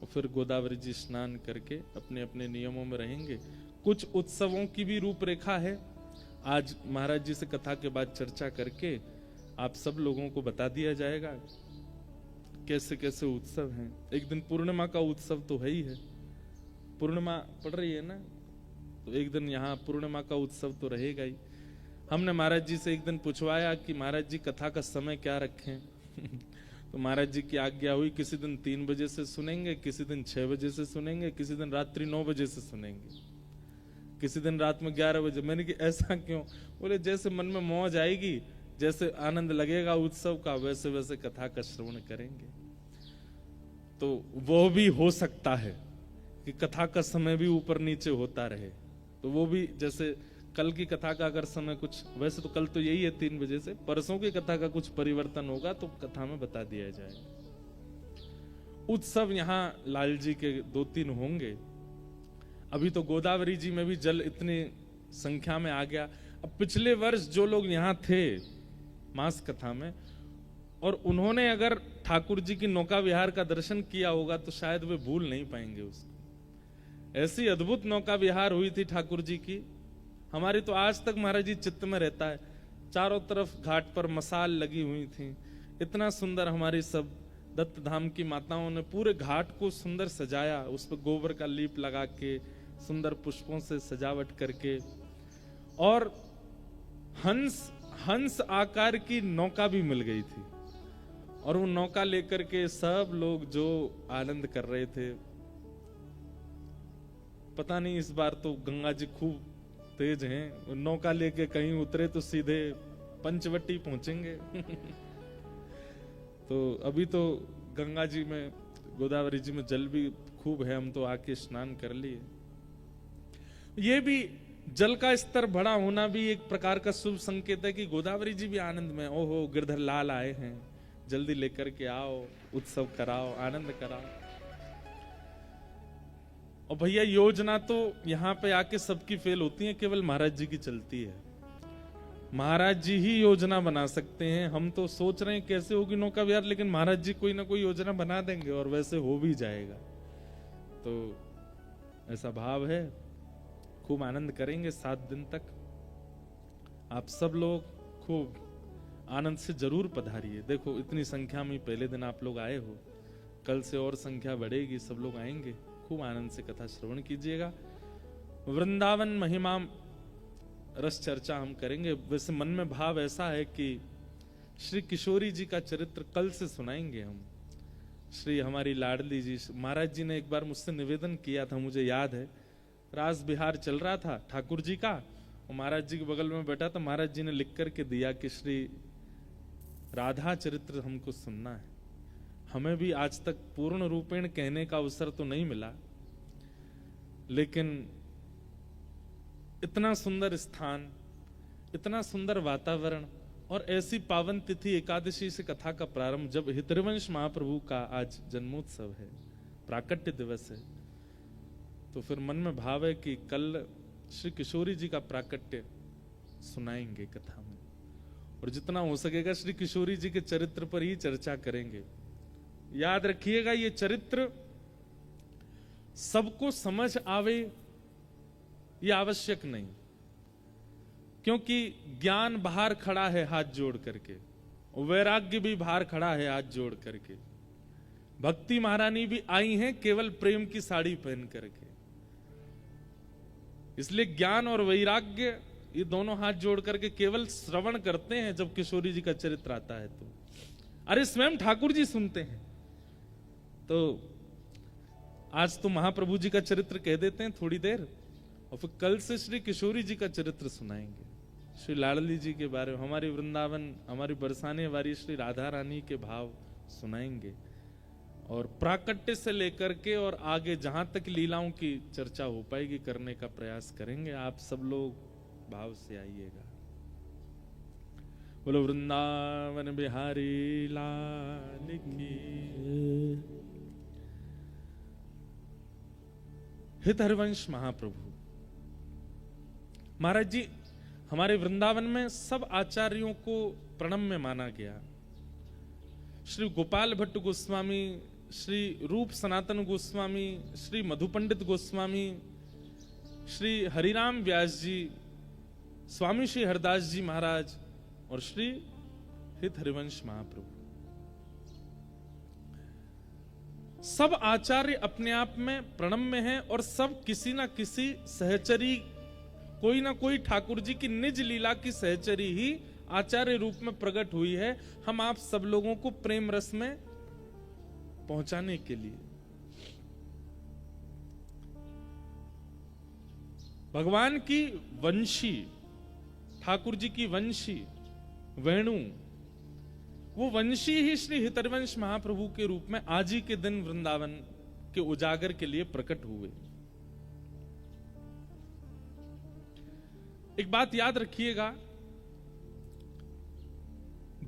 और फिर गोदावरी जी स्नान करके अपने अपने नियमों में रहेंगे। कुछ उत्सवों की भी रूपरेखा है, आज महाराज जी से कथा के बाद चर्चा करके आप सब लोगों को बता दिया जाएगा कैसे कैसे उत्सव हैं। एक दिन पूर्णिमा का उत्सव तो है ही है, पूर्णिमा पड़ रही है ना, तो एक दिन यहाँ पूर्णिमा का उत्सव तो रहेगा ही। हमने महाराज जी से एक दिन पूछवाया कि महाराज जी कथा का समय क्या रखें तो महाराज जी की आज्ञा हुई, किसी दिन 3 बजे से सुनेंगे, किसी दिन 6 बजे से सुनेंगे, किसी दिन रात्रि 9 बजे से सुनेंगे, किसी दिन रात में 11 बजे। मैंने कि ऐसा क्यों? बोले जैसे मन में मौज आएगी, जैसे आनंद लगेगा उत्सव का, वैसे वैसे कथा का श्रवण करेंगे। तो वो भी हो सकता है कि कथा का समय भी ऊपर नीचे होता रहे, तो वो भी जैसे कल की कथा का अगर समय कुछ, वैसे तो कल तो यही है 3 बजे से, परसों की कथा का कुछ परिवर्तन होगा तो कथा में बता दिया जाए। उत्सव यहाँ लाल जी के 2-3 होंगे। अभी तो गोदावरी जी में भी जल इतनी संख्या में आ गया। अब पिछले वर्ष जो लोग यहाँ थे मास कथा में और उन्होंने अगर ठाकुर जी की नौका विहार का दर्शन किया होगा तो शायद वे भूल नहीं पाएंगे उसको। ऐसी अद्भुत नौका विहार हुई थी ठाकुर जी की, हमारी तो आज तक महाराज जी चित्त में रहता है। चारों तरफ घाट पर मसाल लगी हुई थी, इतना सुंदर हमारी सब दत्त धाम की माताओं ने पूरे घाट को सुंदर सजाया, उस पर गोबर का लीप लगा के सुंदर पुष्पों से सजावट करके, और हंस आकार की नौका भी मिल गई थी और वो नौका लेकर के सब लोग जो आनंद कर रहे थे। पता नहीं इस बार तो गंगा जी खूब तेज हैं, नौका लेके कहीं उतरे तो सीधे पंचवटी पहुंचेंगे तो अभी तो गंगा जी में, गोदावरी जी में जल भी खूब है, हम तो आके स्नान कर लिए। ये भी जल का स्तर बड़ा होना भी एक प्रकार का शुभ संकेत है कि गोदावरी जी भी आनंद में, ओहो गिरधर लाल आए हैं, जल्दी लेकर के आओ, उत्सव कराओ, आनंद कराओ। और भैया योजना तो यहाँ पे आके सबकी फेल होती है, केवल महाराज जी की चलती है। महाराज जी ही योजना बना सकते हैं। हम तो सोच रहे हैं कैसे होगी नौका विहार, लेकिन महाराज जी कोई ना कोई योजना बना देंगे और वैसे हो भी जाएगा। तो ऐसा भाव है, खूब आनंद करेंगे 7 दिन तक। आप सब लोग खूब आनंद से जरूर पधारिए। देखो इतनी संख्या में पहले दिन आप लोग आए हो, कल से और संख्या बढ़ेगी, सब लोग आएंगे। खूब आनंद से कथा श्रवण कीजिएगा। वृंदावन महिमा रस चर्चा हम करेंगे। वैसे मन में भाव ऐसा है कि श्री किशोरी जी का चरित्र कल से सुनाएंगे हम। श्री हमारी लाडली जी, महाराज जी ने एक बार मुझसे निवेदन किया था, मुझे याद है, रास बिहार चल रहा था ठाकुर जी का, और महाराज जी के बगल में बैठा था, महाराज जी ने लिख करके दिया कि श्री राधा चरित्र हमको सुनना है। हमें भी आज तक पूर्ण रूपेण कहने का अवसर तो नहीं मिला, लेकिन इतना सुंदर स्थान, इतना सुंदर वातावरण और ऐसी पावन तिथि एकादशी से कथा का प्रारंभ, जब हितरवंश महाप्रभु का आज जन्मोत्सव है, प्राकट्य दिवस है, तो फिर मन में भाव है कि कल श्री किशोरी जी का प्राकट्य सुनाएंगे कथा में, और जितना हो सकेगा श्री किशोरी जी के चरित्र पर ही चर्चा करेंगे। याद रखिएगा, ये चरित्र सबको समझ आवे ये आवश्यक नहीं, क्योंकि ज्ञान बाहर खड़ा है हाथ जोड़ करके, वैराग्य भी बाहर खड़ा है हाथ जोड़ करके, भक्ति महारानी भी आई हैं केवल प्रेम की साड़ी पहन करके। इसलिए ज्ञान और वैराग्य ये दोनों हाथ जोड़ करके केवल श्रवण करते हैं जब किशोरी जी का चरित्र आता है तो। अरे स्वयं ठाकुर जी सुनते हैं। तो आज तो महाप्रभु जी का चरित्र कह देते हैं थोड़ी देर, और फिर कल से श्री किशोरी जी का चरित्र सुनाएंगे, श्री लाडली जी के बारे में, हमारी वृंदावन, हमारी बरसाने वाली श्री राधा रानी के भाव सुनाएंगे, और प्राकट्य से लेकर के और आगे जहां तक लीलाओं की चर्चा हो पाएगी करने का प्रयास करेंगे। आप सब लोग भाव से आइएगा। बोलो वृंदावन बिहारी लाल की। हित हरिवंश महाप्रभु महाराज जी, हमारे वृंदावन में सब आचार्यों को प्रणम्य माना गया। श्री गोपाल भट्ट गोस्वामी, श्री रूप सनातन गोस्वामी, श्री मधु पंडित गोस्वामी, श्री हरिराम व्यास जी, स्वामी श्री हरदास जी महाराज और श्री हित हरिवंश महाप्रभु, सब आचार्य अपने आप में प्रणम्य हैं, और सब किसी ना किसी सहचरी, कोई ना कोई ठाकुर जी की निज लीला की सहचरी ही आचार्य रूप में प्रकट हुई है, हम आप सब लोगों को प्रेम रस में पहुंचाने के लिए। भगवान की वंशी, ठाकुर जी की वंशी वेणु, वो वंशी ही श्री हितरवंश महाप्रभु के रूप में आज ही के दिन वृंदावन के उजागर के लिए प्रकट हुए। एक बात याद रखिएगा,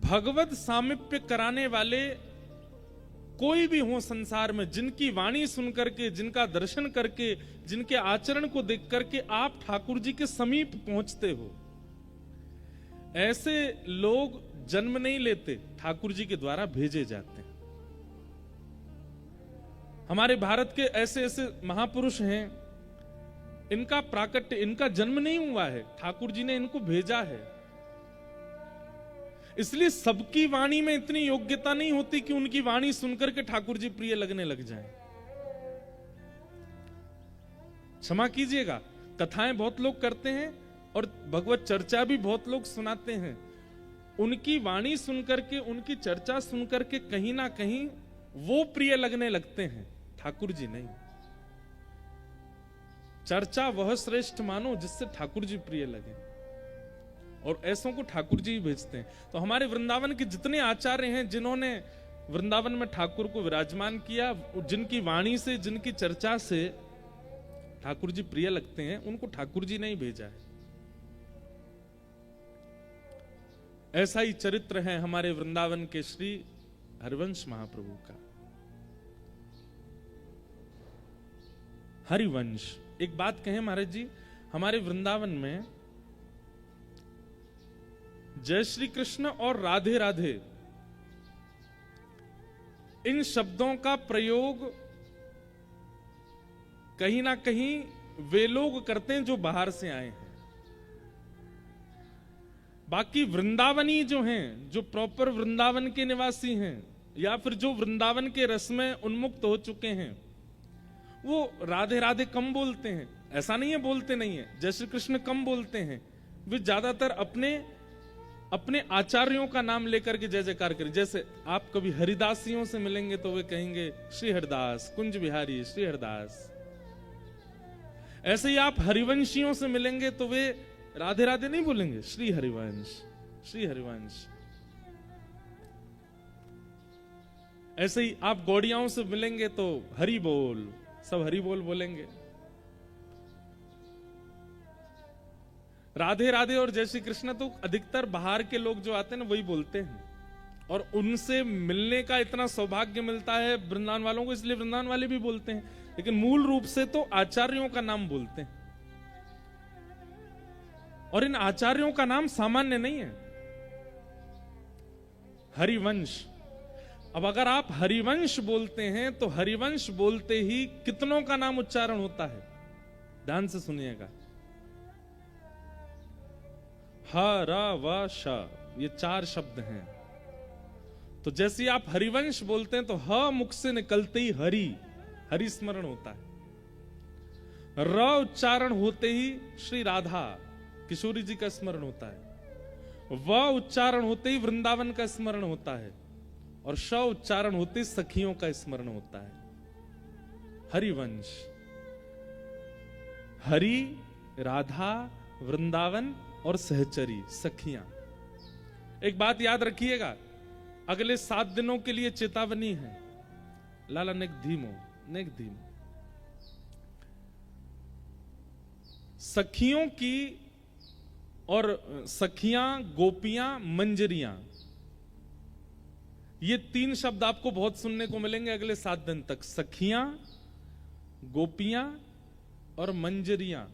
भगवत सामिप्य कराने वाले कोई भी हो संसार में, जिनकी वाणी सुनकर के, जिनका दर्शन करके, जिनके आचरण को देख करके आप ठाकुर जी के समीप पहुंचते हो, ऐसे लोग जन्म नहीं लेते, ठाकुर जी के द्वारा भेजे जाते हैं। हमारे भारत के ऐसे ऐसे महापुरुष हैं, इनका प्राकट्य, इनका जन्म नहीं हुआ है, ठाकुर जी ने इनको भेजा है। इसलिए सबकी वाणी में इतनी योग्यता नहीं होती कि उनकी वाणी सुनकर के ठाकुर जी प्रिय लगने लग जाएं। क्षमा कीजिएगा, कथाएं बहुत लोग करते हैं और भगवत चर्चा भी बहुत लोग सुनाते हैं, उनकी वाणी सुनकर के, उनकी चर्चा सुनकर के कहीं ना कहीं वो प्रिय लगने लगते हैं, ठाकुर जी नहीं। चर्चा वह श्रेष्ठ मानो जिससे ठाकुर जी प्रिय लगे, और ऐसों को ठाकुर जी ही भेजते हैं। तो हमारे वृंदावन के जितने आचार्य हैं, जिन्होंने वृंदावन में ठाकुर को विराजमान किया, जिनकी वाणी से, जिनकी चर्चा से ठाकुर जी प्रिय लगते हैं, उनको ठाकुर जी ने ही भेजा है। ऐसा ही चरित्र है हमारे वृंदावन के श्री हरिवंश महाप्रभु का। हरिवंश, एक बात कहें महाराज जी, हमारे वृंदावन में जय श्री कृष्ण और राधे राधे इन शब्दों का प्रयोग कहीं ना कहीं वे लोग करते हैं जो बाहर से आए हैं। बाकी वृंदावनी जो हैं, जो प्रॉपर वृंदावन के निवासी हैं, या फिर जो वृंदावन के रस में उन्मुक्त हो चुके हैं, वो राधे राधे कम बोलते हैं। ऐसा नहीं है बोलते नहीं है, जय श्री कृष्ण कम बोलते हैं, वे ज्यादातर अपने अपने आचार्यों का नाम लेकर के जय जयकार करें। जैसे आप कभी हरिदासियों से मिलेंगे तो वे कहेंगे श्री हरिदास, कुंज बिहारी श्री हरिदास। ऐसे ही आप हरिवंशियों से मिलेंगे तो वे राधे राधे नहीं बोलेंगे, श्री हरिवंश, श्री हरिवंश। ऐसे ही आप गौड़ियाओं से मिलेंगे तो हरि बोल, सब हरि बोल बोलेंगे। राधे राधे और जय श्री कृष्ण तो अधिकतर बाहर के लोग जो आते हैं ना वही बोलते हैं, और उनसे मिलने का इतना सौभाग्य मिलता है वृंदावन वालों को, इसलिए वृंदावन वाले भी बोलते हैं। लेकिन मूल रूप से तो आचार्यों का नाम बोलते हैं, और इन आचार्यों का नाम सामान्य नहीं है, हरिवंश। अब अगर आप हरिवंश बोलते हैं तो हरिवंश बोलते ही कितनों का नाम उच्चारण होता है, ध्यान से सुनिएगा। ह र व श, ये 4 शब्द हैं। तो जैसे आप हरिवंश बोलते हैं तो ह मुख से निकलते ही हरि, हरि स्मरण होता है। र उच्चारण होते ही श्री राधा किशोरी जी का स्मरण होता है। व उच्चारण होते ही वृंदावन का स्मरण होता है, और श उच्चारण होते ही सखियों का स्मरण होता है। हरिवंश, हरि, राधा, वृंदावन और सहचरी, सखियां। एक बात याद रखिएगा, अगले 7 दिनों के लिए चेतावनी है। लाला नेक धीमो, नेक धीमो। सखियों की और सखियां, गोपियां, मंजरियां, ये 3 शब्द आपको बहुत सुनने को मिलेंगे अगले 7 दिन तक। सखियां, गोपियां और मंजरियां,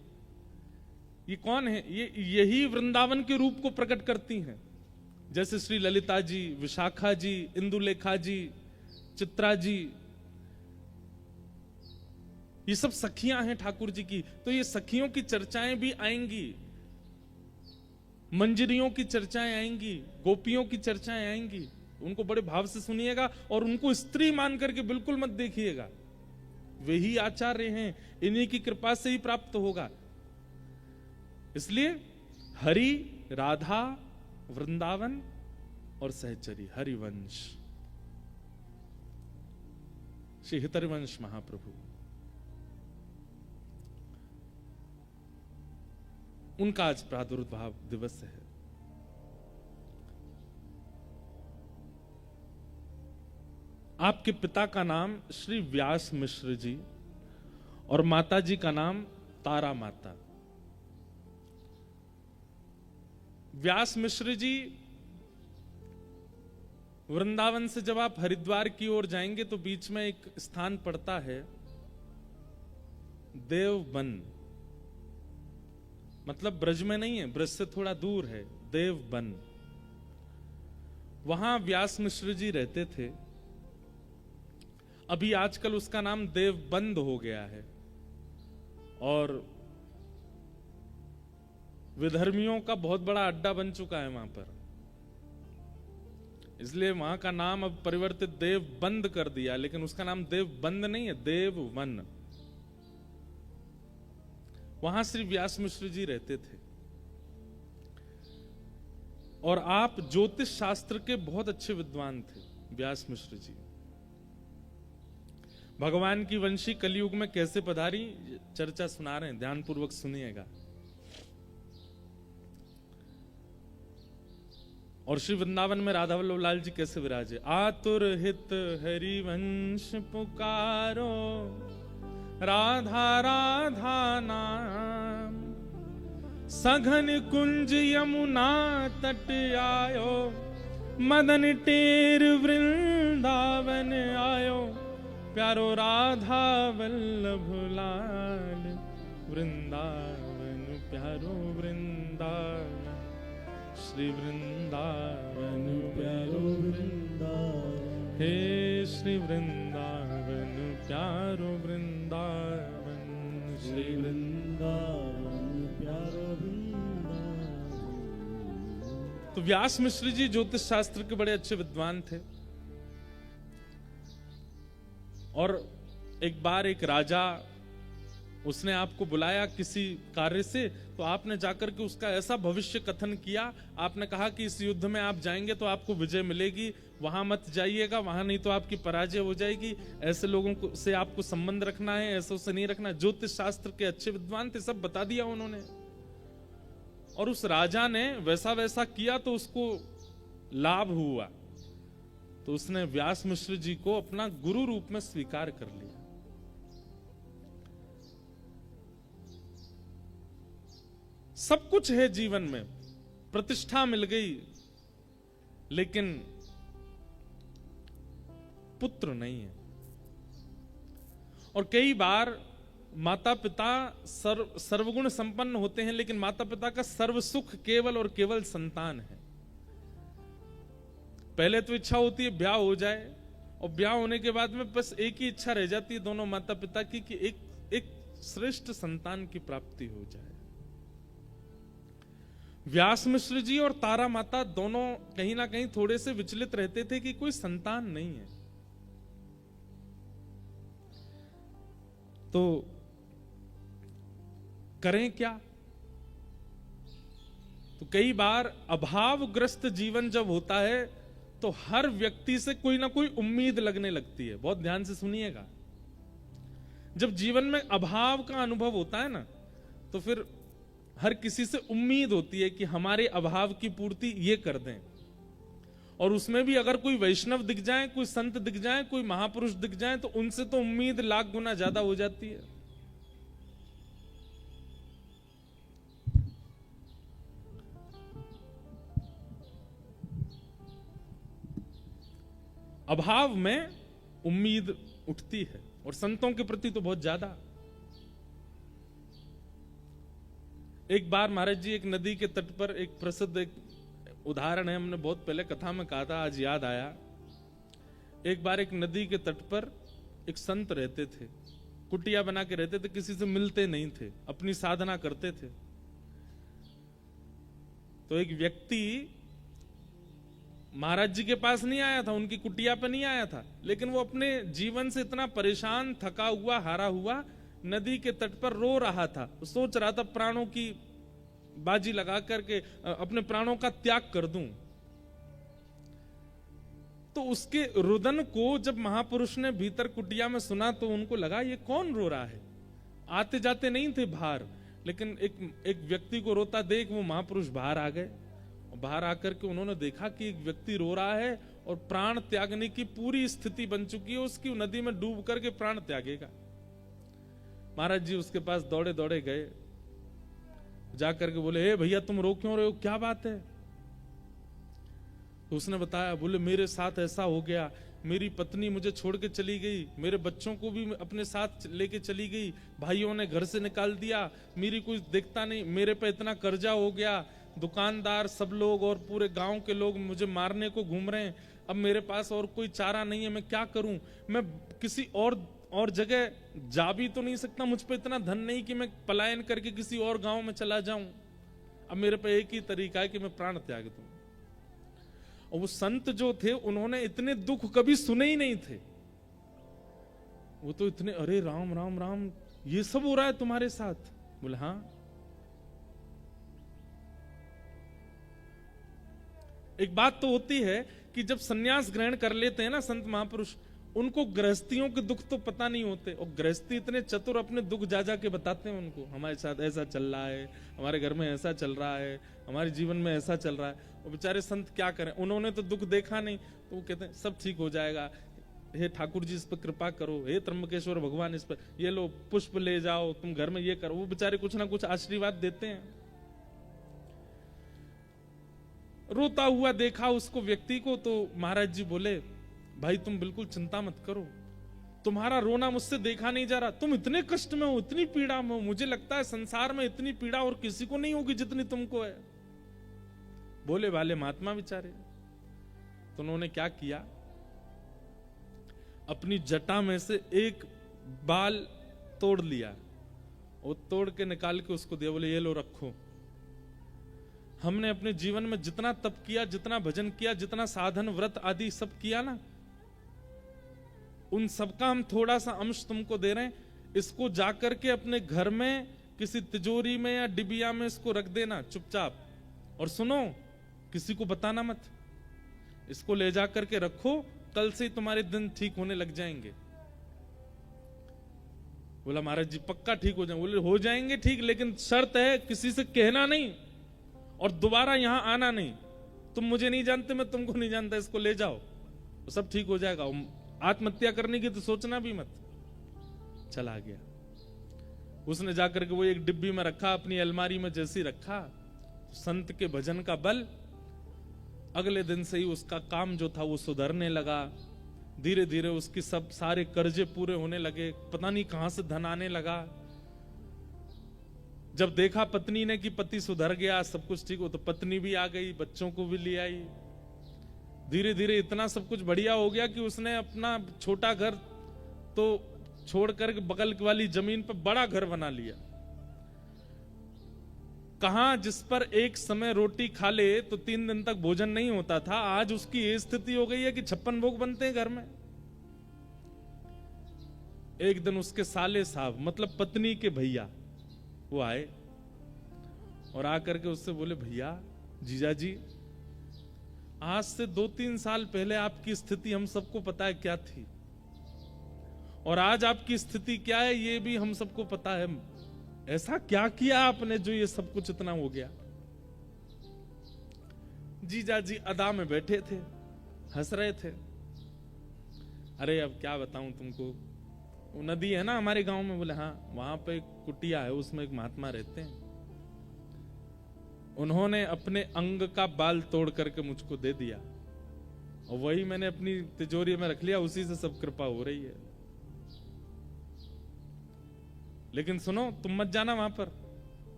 ये कौन है? ये यही वृंदावन के रूप को प्रकट करती हैं। जैसे श्री ललिता जी, विशाखा जी, इंदुलेखा जी, चित्रा जी, ये सब सखियां हैं ठाकुर जी की। तो ये सखियों की चर्चाएं भी आएंगी, मंजरियों की चर्चाएं आएंगी, गोपियों की चर्चाएं आएंगी। उनको बड़े भाव से सुनिएगा और उनको स्त्री मान करके बिल्कुल मत देखिएगा। वे ही आचार्य हैं, इन्हीं की कृपा से ही प्राप्त होगा। इसलिए हरि, राधा, वृंदावन और सहचरी, हरिवंश। श्री हितरिवंश महाप्रभु, उनका आज प्रादुर्भाव दिवस है। आपके पिता का नाम श्री व्यास मिश्र जी और माता जी का नाम तारा माता। व्यास मिश्र जी, वृंदावन से जब आप हरिद्वार की ओर जाएंगे तो बीच में एक स्थान पड़ता है देवबन, मतलब ब्रज में नहीं है, ब्रज से थोड़ा दूर है, देवबन। वहां व्यास मिश्र जी रहते थे। अभी आजकल उसका नाम देवबंद हो गया है, और विधर्मियों का बहुत बड़ा अड्डा बन चुका है वहां पर, इसलिए वहां का नाम अब परिवर्तित देवबंद कर दिया। लेकिन उसका नाम देवबंद नहीं है, देववन। वहां श्री व्यास मिश्र जी रहते थे, और आप ज्योतिष शास्त्र के बहुत अच्छे विद्वान थे व्यास मिश्र जी। भगवान की वंशी कलयुग में कैसे पधारी, चर्चा सुना रहे हैं, ध्यान पूर्वक सुनिएगा। और श्री वृंदावन में राधा वल्लभ लाल जी कैसे विराजे। आतुर हित हरिवंश पुकारो, राधा राधा नाम, सघन कुंज यमुना तट आयो, मदन टेर वृंदावन आयो, प्यारो राधा वल्लभ लाल, वृंदावन प्यारो वृंदावन, श्री वृंदावन प्यारो वृंदावन, हे श्री वृंदावन प्यारो वृंदावन, श्री वृंदावन प्यारो वृंदावन। तो व्यास मिश्र जी ज्योतिष शास्त्र के बड़े अच्छे विद्वान थे। और एक बार एक राजा उसने आपको बुलाया किसी कार्य से, तो आपने जाकर के उसका ऐसा भविष्य कथन किया, आपने कहा कि इस युद्ध में आप जाएंगे तो आपको विजय मिलेगी, वहां मत जाइएगा, वहां नहीं तो आपकी पराजय हो जाएगी, ऐसे लोगों को से आपको संबंध रखना है, ऐसे से नहीं रखना। ज्योतिष शास्त्र के अच्छे विद्वान थे, सब बता दिया उन्होंने। और उस राजा ने वैसा वैसा किया तो उसको लाभ हुआ, तो उसने व्यास मिश्र जी को अपना गुरु रूप में स्वीकार कर लिया। सब कुछ है जीवन में, प्रतिष्ठा मिल गई, लेकिन पुत्र नहीं है। और कई बार माता पिता सर्वगुण संपन्न होते हैं, लेकिन माता पिता का सर्व सुख केवल और केवल संतान है। पहले तो इच्छा होती है ब्याह हो जाए, और ब्याह होने के बाद में बस एक ही इच्छा रह जाती है दोनों माता पिता की कि एक श्रेष्ठ संतान की प्राप्ति हो जाए। व्यास मिश्र जी और तारा माता दोनों कहीं ना कहीं थोड़े से विचलित रहते थे कि कोई संतान नहीं है। तो करें क्या? तो कई बार अभावग्रस्त जीवन जब होता है तो हर व्यक्ति से कोई ना कोई उम्मीद लगने लगती है। बहुत ध्यान से सुनिएगा, जब जीवन में अभाव का अनुभव होता है ना, तो फिर हर किसी से उम्मीद होती है कि हमारे अभाव की पूर्ति ये कर दें। और उसमें भी अगर कोई वैष्णव दिख जाए, कोई संत दिख जाए, कोई महापुरुष दिख जाए, तो उनसे तो उम्मीद लाख गुना ज्यादा हो जाती है। अभाव में उम्मीद उठती है, और संतों के प्रति तो बहुत ज्यादा। एक बार महाराज जी एक नदी के तट पर, एक प्रसिद्ध एक उदाहरण है, हमने बहुत पहले कथा में कहा था, आज याद आया। एक बार एक नदी के तट पर एक संत रहते थे, कुटिया बना के रहते थे, किसी से मिलते नहीं थे, अपनी साधना करते थे। तो एक व्यक्ति महाराज जी के पास नहीं आया था, उनकी कुटिया पे नहीं आया था, लेकिन वो अपने जीवन से इतना परेशान, थका हुआ, हारा हुआ नदी के तट पर रो रहा था। सोच रहा था प्राणों की बाजी लगा करके अपने प्राणों का त्याग कर दूं। तो उसके रुदन को जब महापुरुष ने भीतर कुटिया में सुना, तो उनको लगा ये कौन रो रहा है। आते जाते नहीं थे बाहर, लेकिन एक व्यक्ति को रोता देख वो महापुरुष बाहर आ गए। बाहर आकर के उन्होंने देखा कि एक व्यक्ति रो रहा है और प्राण त्यागने की पूरी स्थिति बन चुकी है उसकी, नदी में डूब करके प्राण त्यागेगा। महाराज जी उसके पास दौड़े दौड़े गए, जाकर के बोले, हे भैया तुम रो क्यों रहे हो, क्या बात है? तो उसने बताया, बोले मेरे साथ ऐसा हो गया, मेरी पत्नी मुझे छोड़ के चली गई, मेरे बच्चों को भी अपने साथ लेके चली गई, भाइयों ने घर से निकाल दिया, मेरी कुछ देखता नहीं, मेरे पे इतना कर्जा हो गया, दुकानदार सब लोग और पूरे गांव के लोग मुझे मारने को घूम रहे हैं, अब मेरे पास और कोई चारा नहीं है, मैं क्या करूं? मैं किसी और जगह जा भी तो नहीं सकता, मुझ पे इतना धन नहीं कि मैं पलायन करके किसी और गांव में चला जाऊं। अब मेरे पे एक ही तरीका है कि मैं प्राण त्याग दूं। और वो संत जो थे, उन्होंने इतने दुख कभी सुने ही नहीं थे। वो तो इतने, अरे राम राम राम, ये सब हो रहा है तुम्हारे साथ? बोले हाँ। एक बात तो होती है कि जब सन्यास ग्रहण कर लेते हैं ना संत महापुरुष, उनको गृहस्थियों के दुख तो पता नहीं होते, और गृहस्थी इतने चतुर अपने दुख जा जा के बताते हैं उनको, हमारे साथ ऐसा चल रहा है, हमारे घर में ऐसा चल रहा है, हमारे जीवन में ऐसा चल रहा है। और बेचारे संत क्या करें, उन्होंने तो दुख देखा नहीं, तो वो कहते हैं सब ठीक हो जाएगा, हे ठाकुर जी इस पर कृपा करो, हे त्र्यंबकेश्वर भगवान इस पर ये लो पुष्प ले जाओ, तुम घर में ये करो। वो बेचारे कुछ ना कुछ आशीर्वाद देते हैं। रोता हुआ देखा उसको व्यक्ति को, तो महाराज जी बोले, भाई तुम बिल्कुल चिंता मत करो, तुम्हारा रोना मुझसे देखा नहीं जा रहा, तुम इतने कष्ट में हो, इतनी पीड़ा में हो, मुझे लगता है संसार में इतनी पीड़ा और किसी को नहीं होगी जितनी तुमको है। बोले वाले महात्मा बेचारे। तो उन्होंने क्या किया, अपनी जटा में से एक बाल तोड़ लिया, वो तोड़ के निकाल के उसको दिया, बोले ये लो रखो। हमने अपने जीवन में जितना तप किया, जितना भजन किया, जितना साधन व्रत आदि सब किया ना, उन सबका हम थोड़ा सा अंश तुमको दे रहे हैं, इसको जाकर के अपने घर में किसी तिजोरी में या डिबिया में इसको रख देना चुपचाप, और सुनो, किसी को बताना मत, इसको ले जाकर के रखो, कल से ही तुम्हारे दिन ठीक होने लग जाएंगे। बोला महाराज जी पक्का ठीक हो जाएंगे? बोले हो जाएंगे ठीक, लेकिन शर्त है किसी से कहना नहीं और दोबारा यहां आना नहीं। तुम मुझे नहीं जानते, मैं तुमको नहीं जानता, इसको ले जाओ तो सब ठीक हो जाएगा। आत्महत्या करने की तो सोचना भी मत। चला गया। उसने जाकर के वो एक डिब्बी में रखा, अपनी अलमारी में जैसी रखा, संत के भजन का बल, अगले दिन से ही उसका काम जो था वो सुधरने लगा। धीरे धीरे उसकी सब सारे कर्जे पूरे होने लगे, पता नहीं कहां से धन आने लगा। जब देखा पत्नी ने कि पति सुधर गया, सब कुछ ठीक हो, तो पत्नी भी आ गई, बच्चों को भी ले आई। धीरे धीरे इतना सब कुछ बढ़िया हो गया कि उसने अपना छोटा घर तो छोड़कर बगल वाली जमीन पर बड़ा घर बना लिया। कहां जिस पर एक समय रोटी खा ले तो 3 दिन तक भोजन नहीं होता था, आज उसकी ये स्थिति हो गई है कि 56 भोग बनते हैं घर में। एक दिन उसके साले साहब, मतलब पत्नी के भैया, वो आए और आकर के उससे बोले, भैया जीजा जी, आज से 2-3 साल पहले आपकी स्थिति हम सबको पता है क्या थी, और आज आपकी स्थिति क्या है ये भी हम सबको पता है। ऐसा क्या किया आपने जो ये सब कुछ इतना हो गया? जीजा जी अदा में बैठे थे, हंस रहे थे। अरे अब क्या बताऊं तुमको, वो नदी है ना हमारे गांव में। बोले हाँ, वहां पे एक कुटिया है, उसमें एक महात्मा रहते हैं। उन्होंने अपने अंग का बाल तोड़ करके मुझको दे दिया, और वही मैंने अपनी तिजोरी में रख लिया, उसी से सब कृपा हो रही है। लेकिन सुनो, तुम मत जाना वहां पर,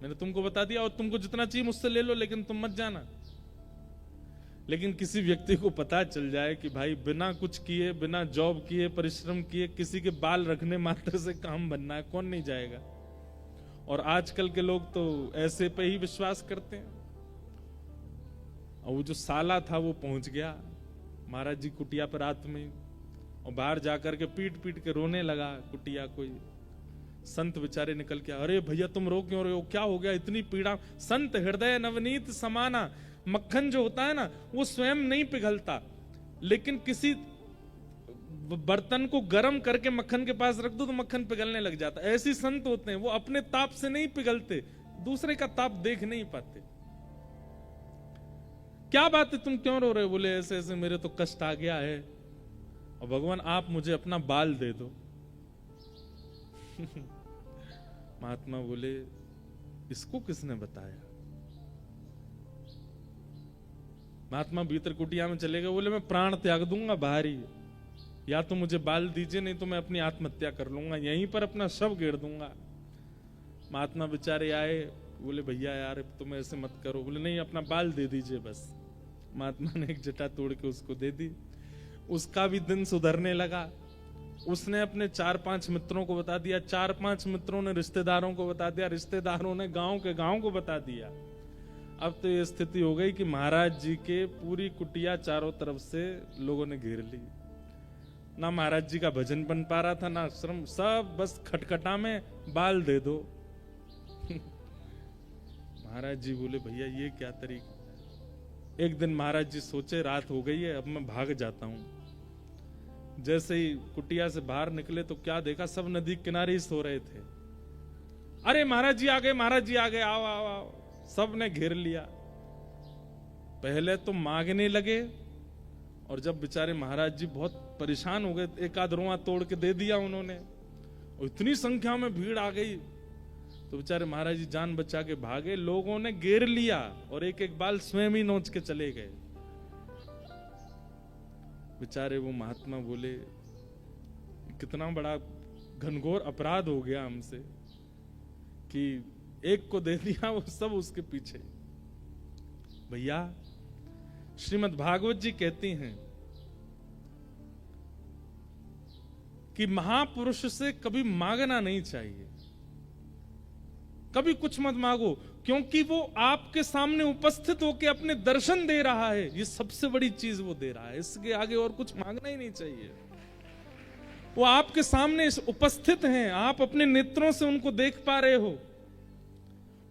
मैंने तुमको बता दिया, और तुमको जितना चाहिए मुझसे ले लो, लेकिन तुम मत जाना। लेकिन किसी व्यक्ति को पता चल जाए कि भाई बिना कुछ किए, बिना जॉब किए, परिश्रम किए, किसी के बाल रखने मात्र से काम बनना है, कौन नहीं जाएगा? और आजकल के लोग तो ऐसे पे ही विश्वास करते हैं। और वो जो साला था वो पहुंच गया महाराज जी कुटिया पर रात में, और बाहर जाकर के पीट पीट के रोने लगा कुटिया। कोई संत बेचारे निकल के, अरे भैया तुम रो क्यों रहे हो, क्या हो गया, इतनी पीड़ा? संत हृदय नवनीत समाना, मक्खन जो होता है ना वो स्वयं नहीं पिघलता, लेकिन किसी बर्तन को गर्म करके मक्खन के पास रख दो तो मक्खन पिघलने लग जाता। ऐसे संत होते हैं, वो अपने ताप से नहीं पिघलते, दूसरे का ताप देख नहीं पाते। क्या बात है, तुम क्यों रो रहे हो? बोले ऐसे ऐसे मेरे तो कष्ट आ गया है, और भगवान आप मुझे अपना बाल दे दो। महात्मा बोले, इसको किसने बताया? महात्मा भीतर कुटिया में चले गए। बोले मैं प्राण त्याग दूंगा बाहर ही, या तो मुझे बाल दीजिए, नहीं तो मैं अपनी आत्महत्या कर लूंगा, यहीं पर अपना शव घेर दूंगा। महात्मा बेचारे आए, बोले भैया यार तुम ऐसे मत करो। बोले नहीं, अपना बाल दे दीजिए बस। महात्मा ने एक जटा तोड़ के उसको दे दी। उसका भी दिन सुधरने लगा। उसने अपने 4-5 मित्रों को बता दिया, 4-5 मित्रों ने रिश्तेदारों को बता दिया, रिश्तेदारों ने गांव के गांव को बता दिया। अब तो ये स्थिति हो गई कि महाराज जी के पूरी कुटिया चारों तरफ से लोगों ने घेर ली। ना महाराज जी का भजन बन पा रहा था, ना आश्रम, सब बस खटखटा में बाल दे दो। महाराज जी बोले भैया ये क्या तरीका। एक दिन महाराज जी सोचे रात हो गई है, अब मैं भाग जाता हूं। जैसे ही कुटिया से बाहर निकले तो क्या देखा, सब नदी किनारे ही सो रहे थे। अरे महाराज जी आ गए, महाराज जी आ गए, आओ आओ आओ। सब ने घेर लिया। पहले तो मांगने लगे, और जब बेचारे महाराज जी बहुत परेशान हो गए, एक आध रोआ तोड़ के दे दिया उन्होंने, और इतनी संख्या में भीड़ आ गई तो बेचारे महाराज जी जान बचा के भागे। लोगों ने घेर लिया और एक एक बाल स्वयं ही नोच के चले गए। बेचारे वो महात्मा बोले कितना बड़ा घनघोर अपराध हो गया हमसे कि एक को दे दिया, वो सब उसके पीछे। भैया श्रीमद् भागवत जी कहती हैं कि महापुरुष से कभी मांगना नहीं चाहिए, कभी कुछ मत मांगो, क्योंकि वो आपके सामने उपस्थित होकर अपने दर्शन दे रहा है। ये सबसे बड़ी चीज वो दे रहा है, इसके आगे और कुछ मांगना ही नहीं चाहिए। वो आपके सामने उपस्थित हैं, आप अपने नेत्रों से उनको देख पा रहे हो।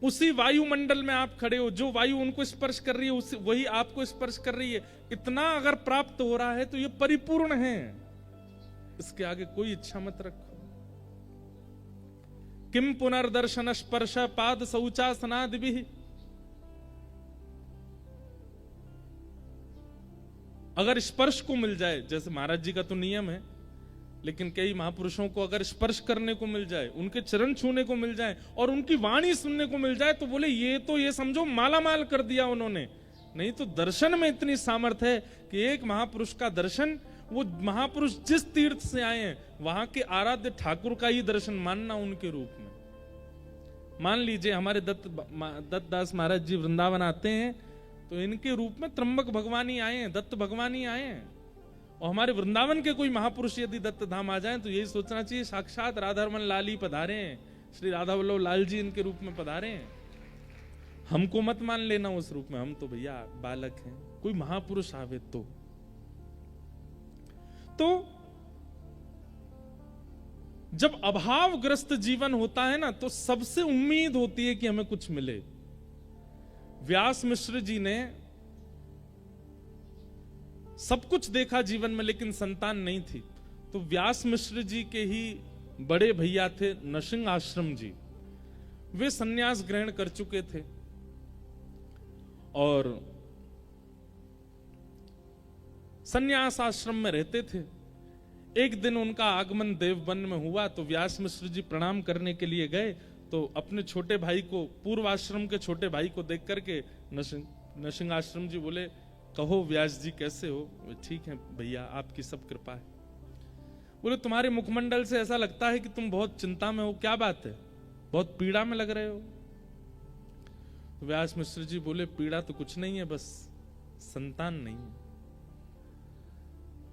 उसी वायुमंडल में आप खड़े हो, जो वायु उनको स्पर्श कर रही है वही आपको स्पर्श कर रही है। इतना अगर प्राप्त हो रहा है तो ये परिपूर्ण है, इसके आगे कोई इच्छा मत रखो। किम पुनर्दर्शन स्पर्श पाद शौचासनादि। अगर स्पर्श को मिल जाए, जैसे महाराज जी का तो नियम है, लेकिन कई महापुरुषों को अगर स्पर्श करने को मिल जाए, उनके चरण छूने को मिल जाए और उनकी वाणी सुनने को मिल जाए, तो बोले ये समझो माला माल कर दिया उन्होंने। नहीं तो दर्शन में इतनी सामर्थ्य है कि एक महापुरुष का दर्शन, वो महापुरुष जिस तीर्थ से आए हैं वहां के आराध्य ठाकुर का ही दर्शन मानना उनके रूप में। मान लीजिए हमारे दत्त दास महाराज जी वृंदावन आते हैं तो इनके रूप में त्र्यंबक भगवान ही आए हैं, दत्त भगवान ही आए हैं। और हमारे वृंदावन के कोई महापुरुष यदि दत्त धाम आ जाएं तो यही सोचना चाहिए साक्षात राधारमन लाल ही पधारे हैं, श्री राधा वल्लभ लाल जी इनके रूप में पधारे हैं। हमको मत मान लेना उस रूप में, हम तो भैया बालक हैं। कोई महापुरुष आवे तो जब अभावग्रस्त जीवन होता है ना, तो सबसे उम्मीद होती है कि हमें कुछ मिले। व्यास मिश्र जी ने सब कुछ देखा जीवन में, लेकिन संतान नहीं थी। तो व्यास मिश्र जी के ही बड़े भैया थे नरसिंह आश्रम जी, वे सन्यास ग्रहण कर चुके थे और सन्यास आश्रम में रहते थे। एक दिन उनका आगमन देववन में हुआ तो व्यास मिश्र जी प्रणाम करने के लिए गए, तो अपने छोटे भाई को, पूर्व आश्रम के छोटे भाई को देख करके नरसिंह आश्रम जी बोले, कहो व्यास जी कैसे हो? ठीक है भैया, आपकी सब कृपा है। बोले तुम्हारे मुखमंडल से ऐसा लगता है कि तुम बहुत चिंता में हो, क्या बात है, बहुत पीड़ा में लग रहे हो? तो व्यास मिश्र जी बोले, पीड़ा तो कुछ नहीं है, बस संतान नहीं है।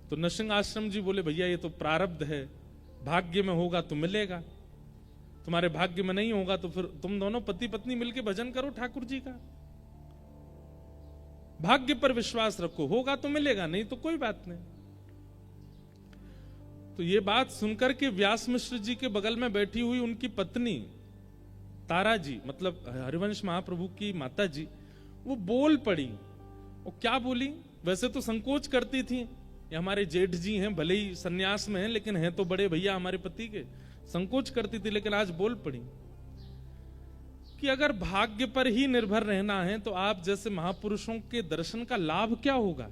तो नरसिंह आश्रम जी बोले, भैया ये तो प्रारब्ध है, भाग्य में होगा तो मिलेगा, तुम्हारे भाग्य में नहीं होगा तो फिर तुम दोनों पति पत्नी मिलकर भजन करो ठाकुर जी का। भाग्य पर विश्वास रखो, होगा तो मिलेगा, नहीं तो कोई बात नहीं। तो ये बात सुनकर के व्यास मिश्र जी के बगल में बैठी हुई उनकी पत्नी तारा जी, मतलब हरिवंश महाप्रभु की माता जी, वो बोल पड़ी। वो क्या बोली? वैसे तो संकोच करती थी, ये हमारे जेठ जी हैं, भले ही सन्यास में हैं, लेकिन हैं तो बड़े भैया हमारे पति के, संकोच करती थी, लेकिन आज बोल पड़ी कि अगर भाग्य पर ही निर्भर रहना है तो आप जैसे महापुरुषों के दर्शन का लाभ क्या होगा?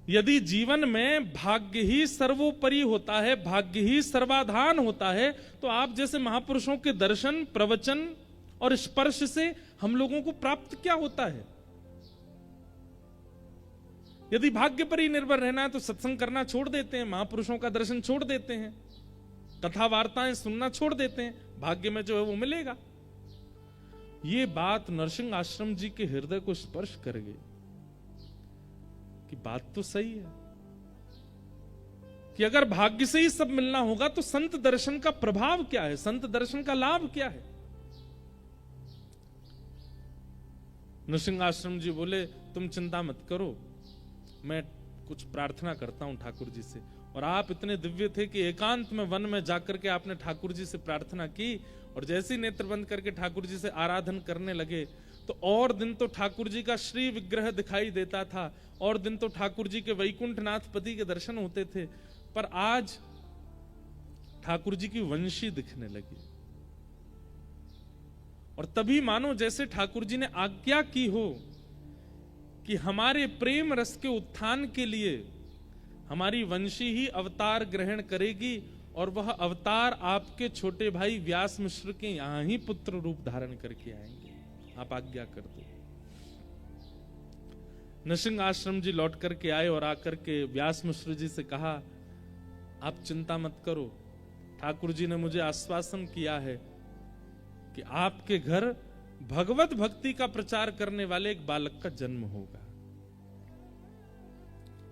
यदि जीवन में भाग्य ही सर्वोपरि होता है, भाग्य ही सर्वाधान होता है, तो आप जैसे महापुरुषों के दर्शन, प्रवचन और स्पर्श से हम लोगों को प्राप्त क्या होता है? यदि भाग्य पर ही निर्भर रहना है तो सत्संग करना छोड़ देते हैं, महापुरुषों का दर्शन छोड़ देते हैं, कथा वार्ताएं सुनना छोड़ देते हैं, भाग्य में जो है वो मिलेगा। ये बात नरसिंह आश्रम जी के हृदय को स्पर्श कर गई कि बात तो सही है कि अगर भाग्य से ही सब मिलना होगा तो संत दर्शन का प्रभाव क्या है, संत दर्शन का लाभ क्या है? नरसिंह आश्रम जी बोले, तुम चिंता मत करो, मैं कुछ प्रार्थना करता हूं ठाकुर जी से। और आप इतने दिव्य थे कि एकांत में वन में जाकर के आपने ठाकुर जी से प्रार्थना की, और जैसे ही नेत्र बंद करके ठाकुर जी से आराधन करने लगे तो और दिन तो ठाकुर जी का श्री विग्रह दिखाई देता था, और दिन तो ठाकुर जी के वैकुंठनाथ पति के दर्शन होते थे, पर आज ठाकुर जी की वंशी दिखने लगी। और तभी मानो जैसे ठाकुर जी ने आज्ञा की हो कि हमारे प्रेम रस के उत्थान के लिए हमारी वंशी ही अवतार ग्रहण करेगी, और वह अवतार आपके छोटे भाई व्यास मिश्र के यहां ही पुत्र रूप धारण करके आएंगे, आप आज्ञा कर दो। नरसिंह आश्रम जी लौट करके आए और आकर के व्यास मिश्र जी से कहा, आप चिंता मत करो, ठाकुर जी ने मुझे आश्वासन किया है कि आपके घर भगवत भक्ति का प्रचार करने वाले एक बालक का जन्म होगा।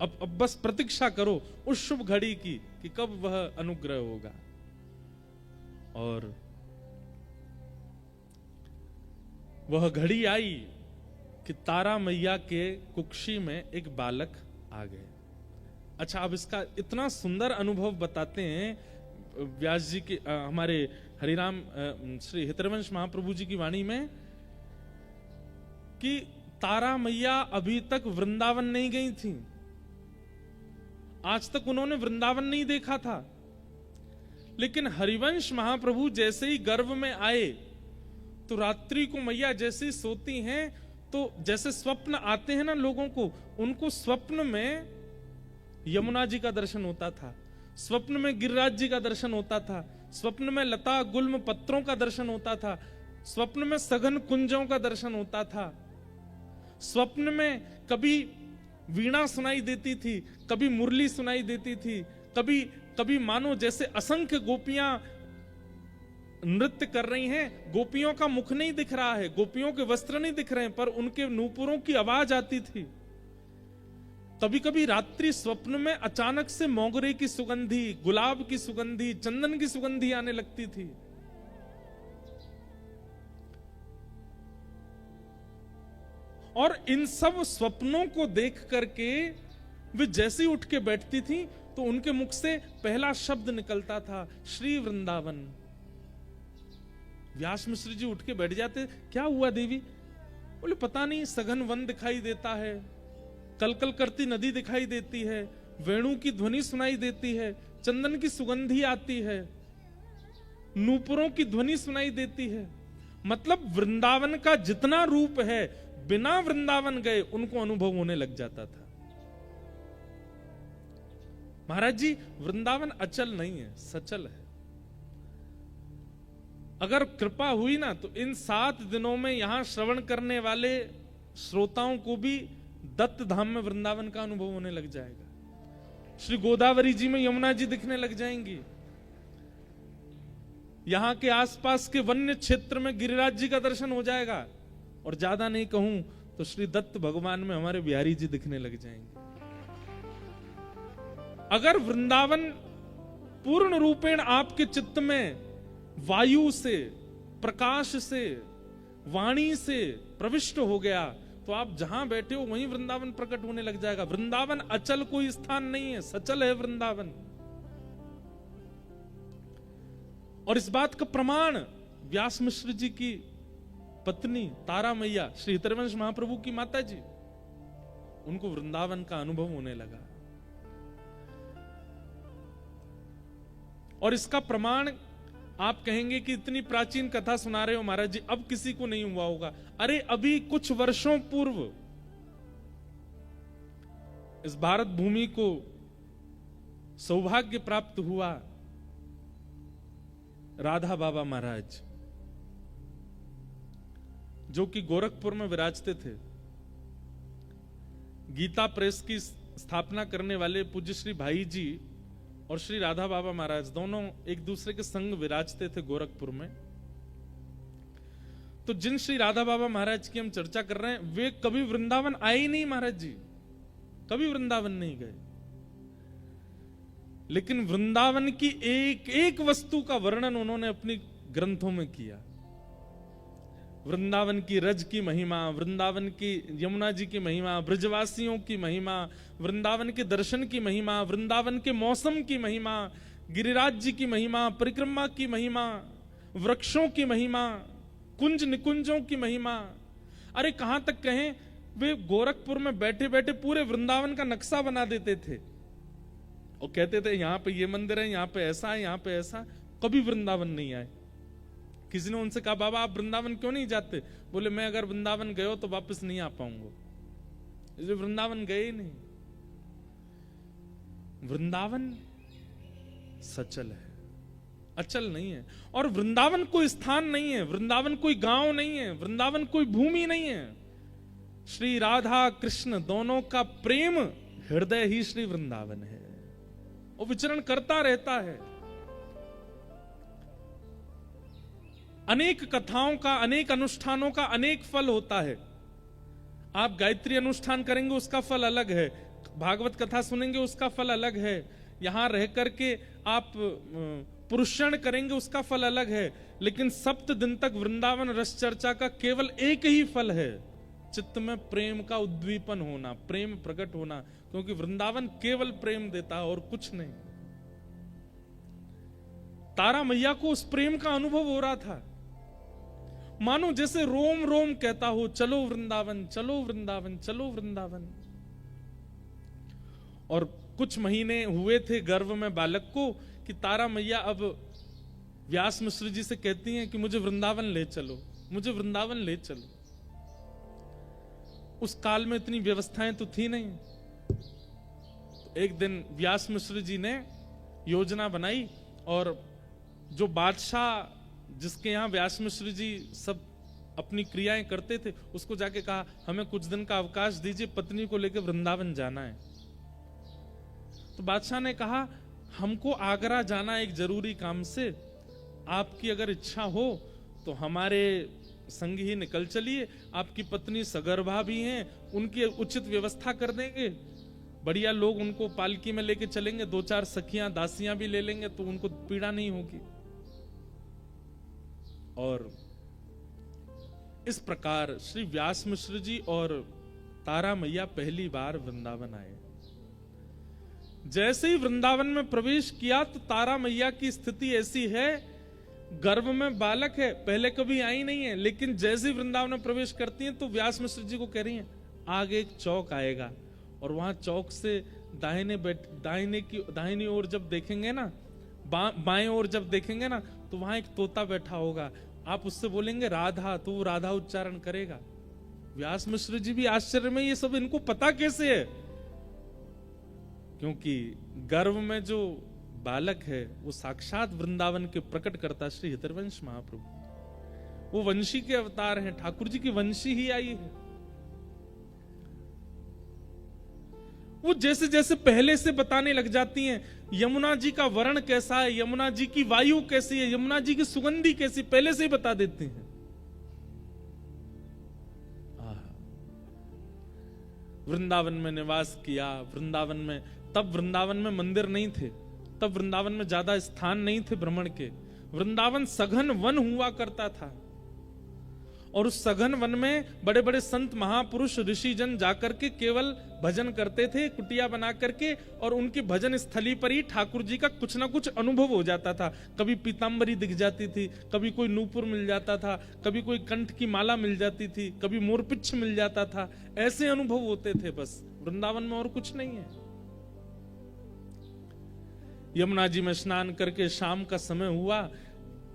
अब बस प्रतीक्षा करो उस शुभ घड़ी की कि कब वह अनुग्रह होगा। और वह घड़ी आई कि तारा मैया के कुक्षी में एक बालक आ गए। अच्छा, अब इसका इतना सुंदर अनुभव बताते हैं व्यास जी के हमारे हरिराम श्री हितरवंश महाप्रभु जी की वाणी में कि तारा मैया अभी तक वृंदावन नहीं गई थी, आज तक उन्होंने वृंदावन नहीं देखा था। लेकिन हरिवंश महाप्रभु जैसे ही गर्भ में आए तो रात्रि को मैया जैसे ही सोती हैं तो जैसे स्वप्न आते हैं ना लोगों को, उनको स्वप्न में यमुना जी का दर्शन होता था, स्वप्न में गिरिराज जी का दर्शन होता था, स्वप्न में लता गुल्म पत्रों का दर्शन होता था, स्वप्न में सघन कुंजों का दर्शन होता था, स्वप्न में कभी वीणा सुनाई देती थी, कभी मुरली सुनाई देती थी, कभी कभी मानो जैसे असंख्य गोपियां नृत्य कर रही हैं। गोपियों का मुख नहीं दिख रहा है, गोपियों के वस्त्र नहीं दिख रहे हैं, पर उनके नूपुरों की आवाज आती थी। कभी कभी रात्रि स्वप्न में अचानक से मोगरे की सुगंधी, गुलाब की सुगंधी, चंदन की सुगंधी आने लगती थी। और इन सब स्वप्नों को देख करके वे जैसे उठ के बैठती थी तो उनके मुख से पहला शब्द निकलता था, श्री वृंदावन। व्यास मिश्र जी उठ के बैठ जाते, क्या हुआ देवी? बोले पता नहीं, सघन वन दिखाई देता है, कलकल करती नदी दिखाई देती है, वेणु की ध्वनि सुनाई देती है, चंदन की सुगंधी आती है, नूपुरों की ध्वनि सुनाई देती है। मतलब वृंदावन का जितना रूप है बिना वृंदावन गए उनको अनुभव होने लग जाता था। महाराज जी, वृंदावन अचल नहीं है, सचल है। अगर कृपा हुई ना तो इन 7 दिनों में यहां श्रवण करने वाले श्रोताओं को भी दत्त धाम में वृंदावन का अनुभव होने लग जाएगा। श्री गोदावरी जी में यमुना जी दिखने लग जाएंगी, यहां के आसपास के वन्य क्षेत्र में गिरिराज जी का दर्शन हो जाएगा, और ज्यादा नहीं कहूं तो श्री दत्त भगवान में हमारे बिहारी जी दिखने लग जाएंगे। अगर वृंदावन पूर्ण रूपेण आपके चित्त में वायु से, प्रकाश से, वाणी से प्रविष्ट हो गया तो आप जहां बैठे हो वहीं वृंदावन प्रकट होने लग जाएगा। वृंदावन अचल कोई स्थान नहीं है, सचल है वृंदावन। और इस बात का प्रमाण व्यास मिश्र जी की पत्नी तारा मैया, श्री हितरवंश महाप्रभु की माता जी, उनको वृंदावन का अनुभव होने लगा। और इसका प्रमाण आप कहेंगे कि इतनी प्राचीन कथा सुना रहे हो महाराज जी, अब किसी को नहीं हुआ होगा। अरे अभी कुछ वर्षों पूर्व इस भारत भूमि को सौभाग्य प्राप्त हुआ राधा बाबा महाराज, जो कि गोरखपुर में विराजते थे। गीता प्रेस की स्थापना करने वाले पूज्य श्री भाई जी और श्री राधा बाबा महाराज दोनों एक दूसरे के संग विराजते थे गोरखपुर में। तो जिन श्री राधा बाबा महाराज की हम चर्चा कर रहे हैं वे कभी वृंदावन आए ही नहीं महाराज जी, कभी वृंदावन नहीं गए। लेकिन वृंदावन की एक एक वस्तु का वर्णन उन्होंने अपनी ग्रंथों में किया। वृंदावन की रज की महिमा, वृंदावन की यमुना जी की महिमा, ब्रजवासियों की महिमा, वृंदावन के दर्शन की महिमा, वृंदावन के मौसम की महिमा, गिरिराज जी की महिमा, परिक्रमा की महिमा, वृक्षों की महिमा, कुंज निकुंजों की महिमा। अरे कहां तक कहें, वे गोरखपुर में बैठे बैठे पूरे वृंदावन का नक्शा बना देते थे और कहते थे यहां पे ये मंदिर है, यहां पे ऐसा है, यहां पे ऐसा। कभी वृंदावन नहीं आए। किसी ने उनसे कहा बाबा आप वृंदावन क्यों नहीं जाते? बोले मैं अगर वृंदावन गए हो तो वापस नहीं आ पाऊंगा, इसलिए वृंदावन गए ही नहीं। वृंदावन सचल है, अचल नहीं है। और वृंदावन कोई स्थान नहीं है, वृंदावन कोई गांव नहीं है, वृंदावन कोई भूमि नहीं है। श्री राधा कृष्ण दोनों का प्रेम हृदय ही श्री वृंदावन है, वो विचरण करता रहता है। अनेक कथाओं का, अनेक अनुष्ठानों का अनेक फल होता है। आप गायत्री अनुष्ठान करेंगे उसका फल अलग है, भागवत कथा सुनेंगे उसका फल अलग है, यहां रह करके आप पुरुषण करेंगे उसका फल अलग है। लेकिन 7 दिन तक वृंदावन रस चर्चा का केवल एक ही फल है, चित्त में प्रेम का उद्दीपन होना, प्रेम प्रकट होना, क्योंकि वृंदावन केवल प्रेम देता है और कुछ नहीं। तारा मैया को उस प्रेम का अनुभव हो रहा था, मानो जैसे रोम रोम कहता हो, चलो वृंदावन, चलो वृंदावन, चलो वृंदावन। और कुछ महीने हुए थे गर्भ में बालक को कि तारा मैया अब व्यास मिश्र जी से कहती हैं कि मुझे वृंदावन ले चलो, मुझे वृंदावन ले चलो। उस काल में इतनी व्यवस्थाएं तो थी नहीं। तो एक दिन व्यास मिश्र जी ने योजना बनाई और जो बादशाह जिसके यहाँ व्यास मिश्र जी सब अपनी क्रियाएं करते थे, उसको जाके कहा हमें कुछ दिन का अवकाश दीजिए, पत्नी को लेकर वृंदावन जाना है। तो बादशाह ने कहा हमको आगरा जाना एक जरूरी काम से, आपकी अगर इच्छा हो तो हमारे संग ही निकल चलिए, आपकी पत्नी सगर्भा भी हैं, उनकी उचित व्यवस्था कर देंगे, बढ़िया लोग उनको पालकी में लेके चलेंगे, 2-4 सखियां दासियां भी ले लेंगे तो उनको पीड़ा नहीं होगी। और इस प्रकार श्री व्यास मिश्र जी और तारा मैया पहली बार वृंदावन आए। जैसे ही वृंदावन में प्रवेश किया तो तारा मैया की स्थिति ऐसी है, गर्भ में बालक है, पहले कभी आई नहीं है, लेकिन जैसे ही वृंदावन में प्रवेश करती हैं तो व्यास मिश्र जी को कह रही हैं आगे एक चौक आएगा और वहां चौक से दाहिनी ओर जब देखेंगे ना, बाएं ओर जब देखेंगे ना, तो वहां एक तोता बैठा होगा, आप उससे बोलेंगे राधा, तो वो राधा उच्चारण करेगा। व्यास मिश्र जी भी आश्चर्य में, ये सब इनको पता कैसे है? क्योंकि गर्भ में जो बालक है वो साक्षात वृंदावन के प्रकट करता श्री हितरवंश महाप्रभु, वो वंशी के अवतार हैं, ठाकुर जी की वंशी ही आई है। वो जैसे जैसे पहले से बताने लग जाती हैं, यमुना जी का वर्ण कैसा है, यमुना जी की वायु कैसी है, यमुना जी की सुगंधी कैसी, पहले से ही बता देती हैं। वृंदावन में निवास किया, वृंदावन में, तब वृंदावन में मंदिर नहीं थे, तब वृंदावन में ज्यादा स्थान नहीं थे भ्रमण के, वृंदावन सघन वन हुआ करता था और उस सघन वन में बड़े बड़े संत महापुरुष ऋषि जन जाकर के केवल भजन करते थे, कुटिया बना करके, और उनकी भजन स्थली पर ही ठाकुर जी का कुछ ना कुछ अनुभव हो जाता था। कभी पीतांबरी दिख जाती थी, कभी कोई नूपुर मिल जाता था, कभी कोई कंठ की माला मिल जाती थी, कभी मोरपिच्छ मिल जाता था, ऐसे अनुभव होते थे बस वृंदावन में, और कुछ नहीं है। यमुना जी में स्नान करके शाम का समय हुआ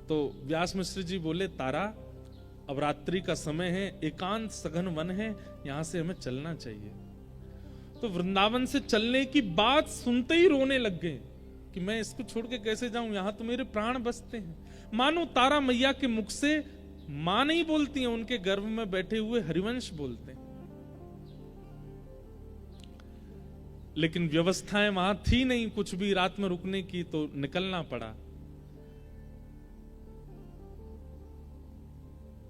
तो व्यास मिश्र जी बोले तारा अब रात्रि का समय है, एकांत सघन वन है, यहां से हमें चलना चाहिए। तो वृंदावन से चलने की बात सुनते ही रोने लग गए कि मैं इसको छोड़ के कैसे जाऊं, यहां तो मेरे प्राण बसते हैं। मानो तारा मैया के मुख से मां नहीं बोलती हैं, उनके गर्भ में बैठे हुए हरिवंश बोलते हैं। लेकिन व्यवस्थाएं वहां थी नहीं कुछ भी रात में रुकने की, तो निकलना पड़ा।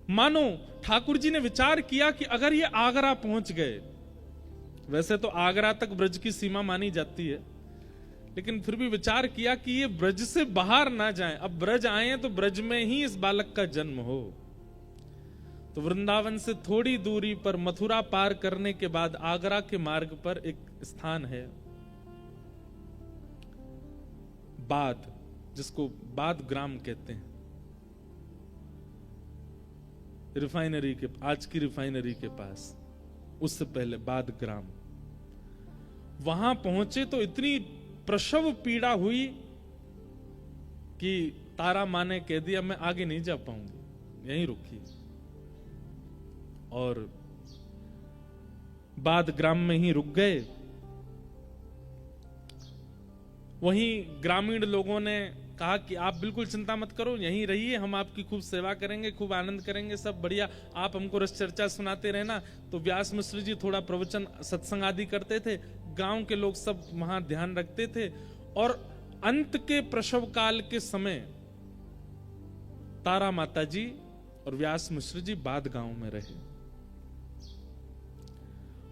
मानो ठाकुर जी ने विचार किया कि अगर ये आगरा पहुंच गए, वैसे तो आगरा तक ब्रज की सीमा मानी जाती है, लेकिन फिर भी विचार किया कि ये ब्रज से बाहर ना जाएं, अब ब्रज आए तो ब्रज में ही इस बालक का जन्म हो। तो वृंदावन से थोड़ी दूरी पर मथुरा पार करने के बाद आगरा के मार्ग पर एक स्थान है बाद, जिसको बाद ग्राम कहते हैं, रिफाइनरी के, आज की रिफाइनरी के पास, उससे पहले बाद ग्राम। वहां पहुंचे तो इतनी प्रसव पीड़ा हुई कि तारा माँ ने कह दिया मैं आगे नहीं जा पाऊंगी, यहीं रुकी। और बाद ग्राम में ही रुक गए। वहीं ग्रामीण लोगों ने कहा कि आप बिल्कुल चिंता मत करो, यहीं रहिए, हम आपकी खूब सेवा करेंगे, खूब आनंद करेंगे, सब बढ़िया, आप हमको रस चर्चा सुनाते रहना। तो व्यास मिश्र जी थोड़ा प्रवचन सत्संग आदि करते थे, गांव के लोग सब वहां ध्यान रखते थे। और अंत के प्रसव काल के समय तारा माता जी और व्यास मिश्र जी बाद गांव में रहे।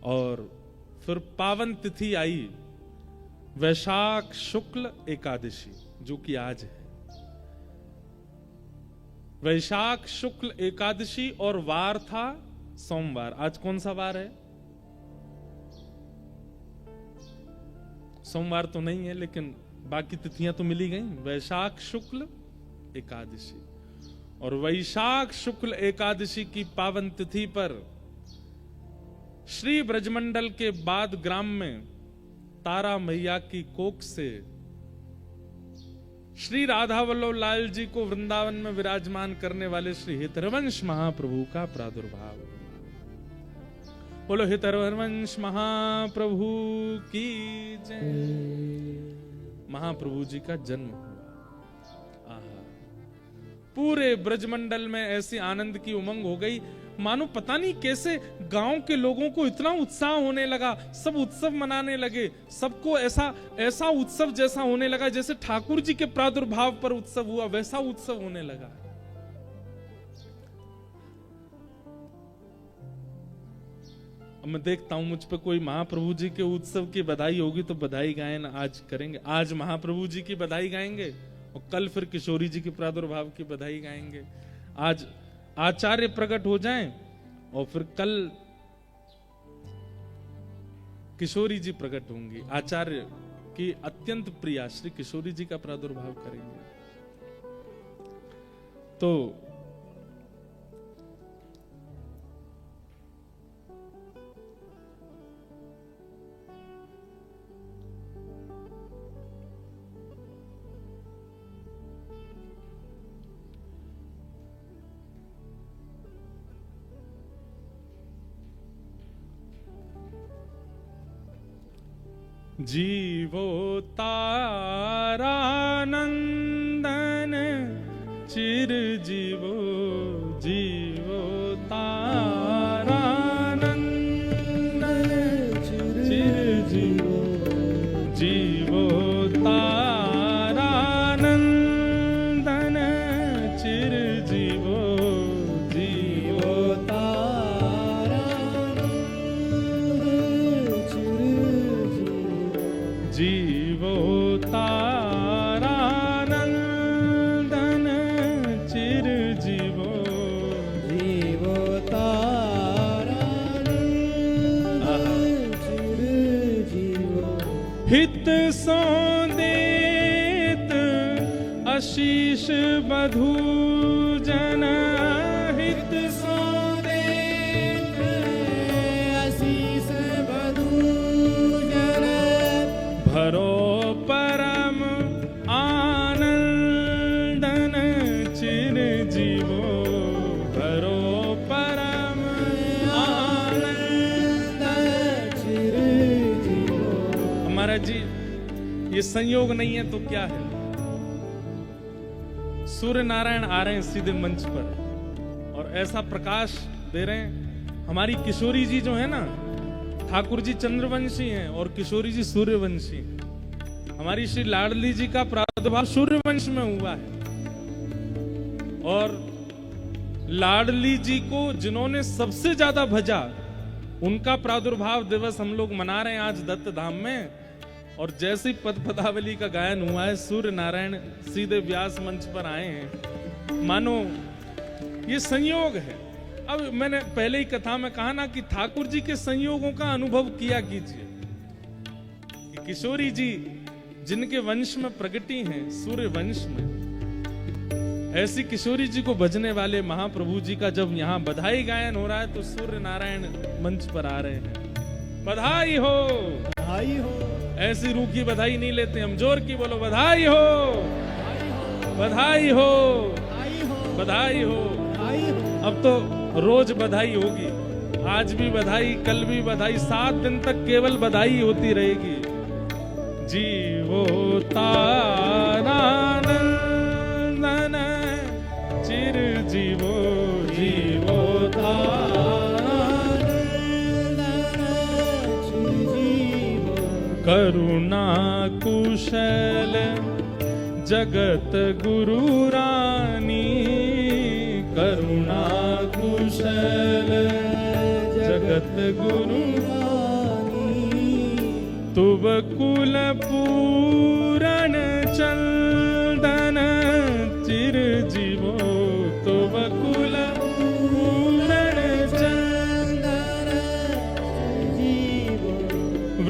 और फिर पावन तिथि आई वैशाख शुक्ल एकादशी, जो कि आज है। वैशाख शुक्ल एकादशी और वार था सोमवार। आज कौन सा वार है? सोमवार तो नहीं है, लेकिन बाकी तिथियां तो मिली गई। वैशाख शुक्ल एकादशी, और वैशाख शुक्ल एकादशी की पावन तिथि पर श्री ब्रजमंडल के बाद ग्राम में तारा मैया की कोख से श्री राधा वल्लभ लाल जी को वृंदावन में विराजमान करने वाले श्री हितरवंश महाप्रभु का प्रादुर्भाव। बोलो हितरवंश महाप्रभु की जय। महाप्रभु जी का जन्म हुआ। आहा, पूरे ब्रजमंडल में ऐसी आनंद की उमंग हो गई, मानो पता नहीं कैसे गांव के लोगों को इतना उत्साह होने लगा, सब उत्सव मनाने लगे, सबको ऐसा उत्सव जैसा होने लगा जैसे ठाकुर जी के प्रादुर्भाव पर उत्सव हुआ, वैसा उत्सव होने लगा। अब मैं देखता हूं मुझ पे कोई महाप्रभु जी के उत्सव की बधाई होगी तो बधाई गायन आज करेंगे। आज महाप्रभु जी की बधाई गाएंगे और कल फिर किशोरी जी के प्रादुर्भाव की बधाई गाएंगे। आज आचार्य प्रकट हो जाएं और फिर कल किशोरी जी प्रकट होंगी। आचार्य की अत्यंत प्रिया श्री किशोरी जी का प्रादुर्भाव करेंगे। तो जीवो तारानंदन चिर जीवो, जीवो तारानंदन चिर जीवो, जीवो तारानंदन चिर जीवो, जीवो जीवो तारानंदन चिर जीवो, जीवो तारानंदन चिर जीवो। हित सो देत आशीष बधू जन, हित सो देत आशीष बधू जन, भरो परम आनंदन चिर जीवो, भरो परम आनंदन चिर जीवो। हमारा जी ये संयोग नहीं है तो क्या है? सूर्य नारायण आ रहे हैं सीधे मंच पर और ऐसा प्रकाश दे रहे हैं। हमारी किशोरी जी जो है ना, ठाकुर जी चंद्रवंशी हैं और किशोरी जी सूर्यवंशी हैं। हमारी श्री लाडली जी का प्रादुर्भाव सूर्यवंश में हुआ है और लाडली जी को जिन्होंने सबसे ज्यादा भजा, उनका प्रादुर्भाव दिवस हम लोग मना रहे हैं आज दत्त धाम में। और जैसे ही पद पदावली का गायन हुआ है, सूर्य नारायण सीधे व्यास मंच पर आए हैं। मानो ये संयोग है। अब मैंने पहले ही कथा में कहा ना कि ठाकुर जी के संयोगों का अनुभव किया कीजिए। किशोरी जी जिनके वंश में प्रगटी हैं, सूर्य वंश में, ऐसी किशोरी जी को भजने वाले महाप्रभु जी का जब यहाँ बधाई गायन हो रहा है तो सूर्य नारायण मंच पर आ रहे हैं। बधाई हो, बधाई हो। ऐसी रूखी बधाई नहीं लेते हम, जोर की बोलो बधाई हो, बधाई हो, बधाई हो। अब तो रोज बधाई होगी, आज भी बधाई, कल भी बधाई, 7 दिन तक केवल बधाई होती रहेगी। जीवो तारानंदन चिर जीवो, जीवो करुणा कुशल जगत गुरु रानी, करुणा कुशल जगत गुरु रानी, तुब कुल पूरण चंदन चिर जीवो, तुब कुल पूरण चंदन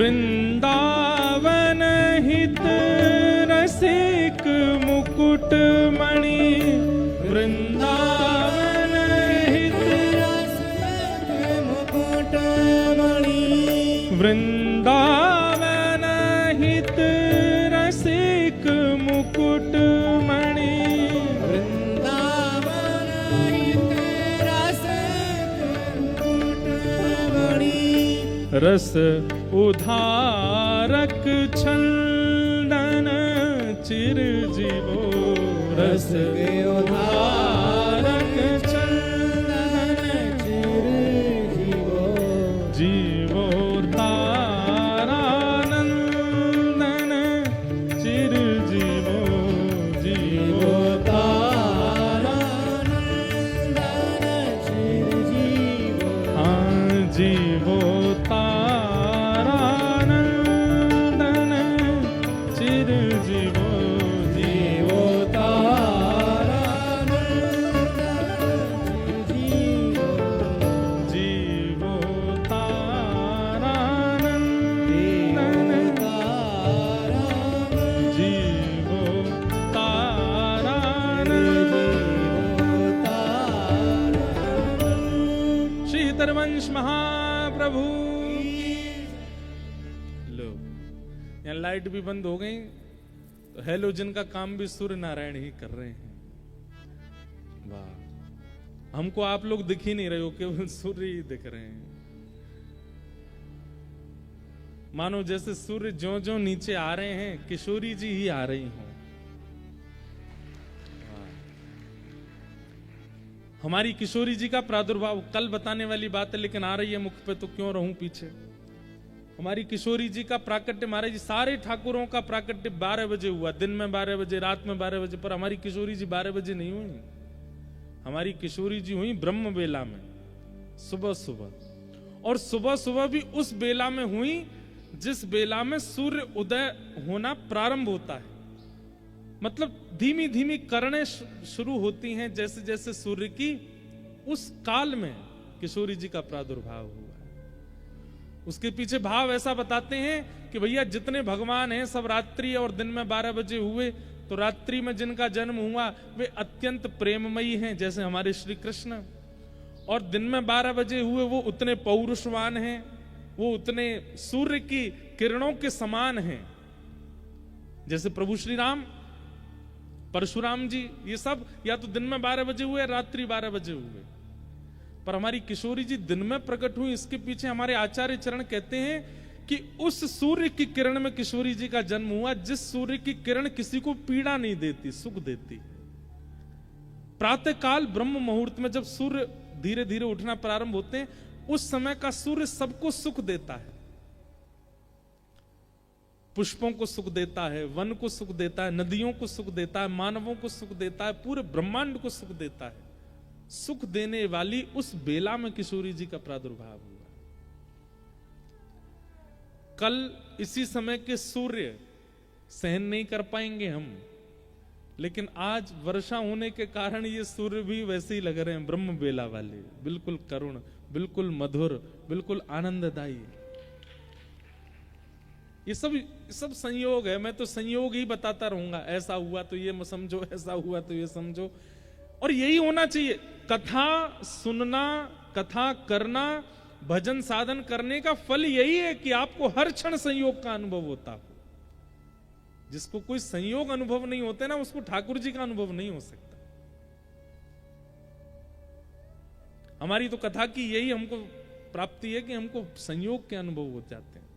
वृंदावन हित रसिक मुकुट मणि, वृंदावन हित रसिक मुकुट मणि, वृंदावन हित रसिक मुकुट मणि, वृंदावन हित रसिक मुकुट मणि, रस उधारक छंदन चिरजीवो, रस उधारक छंदन चिरजीवो, जीवो तारानंदन चिरजीवो, जीवो तारानंदन चिरजीवो, हाँ जीवो तारानंदन चिरजीवो, जीवो तारानंदन चिरजीवो, जीवो तारानंदन, जीवो तारानंदन। श्री हितरवंश महाप्रभु। लो, यहाँ लाइट भी बंद हो गई, तो हेलोजन का काम भी सूर्य नारायण ही कर रहे हैं। वाह, हमको आप लोग दिख ही नहीं रहे हो, केवल सूर्य ही दिख रहे हैं। मानो जैसे सूर्य ज्यों ज्यों नीचे आ रहे हैं, किशोरी जी ही आ रही हों। हमारी किशोरी जी का प्रादुर्भाव कल बताने वाली बात है, लेकिन आ रही है मुख पे तो क्यों रहूं पीछे। हमारी किशोरी जी का प्राकट्य, महाराज जी सारे ठाकुरों का प्राकट्य 12 बजे हुआ, दिन में 12 बजे, रात में 12 बजे, पर हमारी किशोरी जी 12 बजे नहीं हुई। हमारी किशोरी जी हुई ब्रह्म बेला में, सुबह सुबह। और सुबह सुबह भी उस बेला में हुई जिस बेला में सूर्य उदय होना प्रारंभ होता है। मतलब धीमी धीमी किरणें शुरू होती हैं जैसे जैसे सूर्य की, उस काल में किशोरी जी का प्रादुर्भाव हुआ है। उसके पीछे भाव ऐसा बताते हैं कि भैया जितने भगवान हैं सब रात्रि और दिन में 12 बजे हुए, तो रात्रि में जिनका जन्म हुआ वे अत्यंत प्रेममयी हैं जैसे हमारे श्री कृष्ण, और दिन में 12 बजे हुए वो उतने पौरुषवान हैं, वो उतने सूर्य की किरणों के समान हैं जैसे प्रभु श्री राम, परशुराम जी। ये सब या तो दिन में 12 बजे हुए, रात्रि 12 बजे हुए। पर हमारी किशोरी जी दिन में प्रकट हुई, इसके पीछे हमारे आचार्य चरण कहते हैं कि उस सूर्य की किरण में किशोरी जी का जन्म हुआ, जिस सूर्य की किरण किसी को पीड़ा नहीं देती, सुख देती। प्रातः काल ब्रह्म मुहूर्त में जब सूर्य धीरे धीरे उठना प्रारंभ होते हैं, उस समय का सूर्य सबको सुख देता है। पुष्पों को सुख देता है, वन को सुख देता है, नदियों को सुख देता है, मानवों को सुख देता है, पूरे ब्रह्मांड को सुख देता है। सुख देने वाली उस बेला में किशोरी जी का प्रादुर्भाव हुआ। कल इसी समय के सूर्य सहन नहीं कर पाएंगे हम, लेकिन आज वर्षा होने के कारण ये सूर्य भी वैसे ही लग रहे हैं, ब्रह्म बेला वाले, बिल्कुल करुण, बिल्कुल मधुर, बिल्कुल आनंददायी। ये सब संयोग है। मैं तो संयोग ही बताता रहूंगा, ऐसा हुआ तो ये समझो, ऐसा हुआ तो ये समझो, और यही होना चाहिए। कथा सुनना, कथा करना, भजन साधन करने का फल यही है कि आपको हर क्षण संयोग का अनुभव होता हो। जिसको कोई संयोग अनुभव नहीं होते ना, उसको ठाकुर जी का अनुभव नहीं हो सकता। हमारी तो कथा की यही हमको प्राप्ति है कि हमको संयोग के अनुभव हो जाते हैं।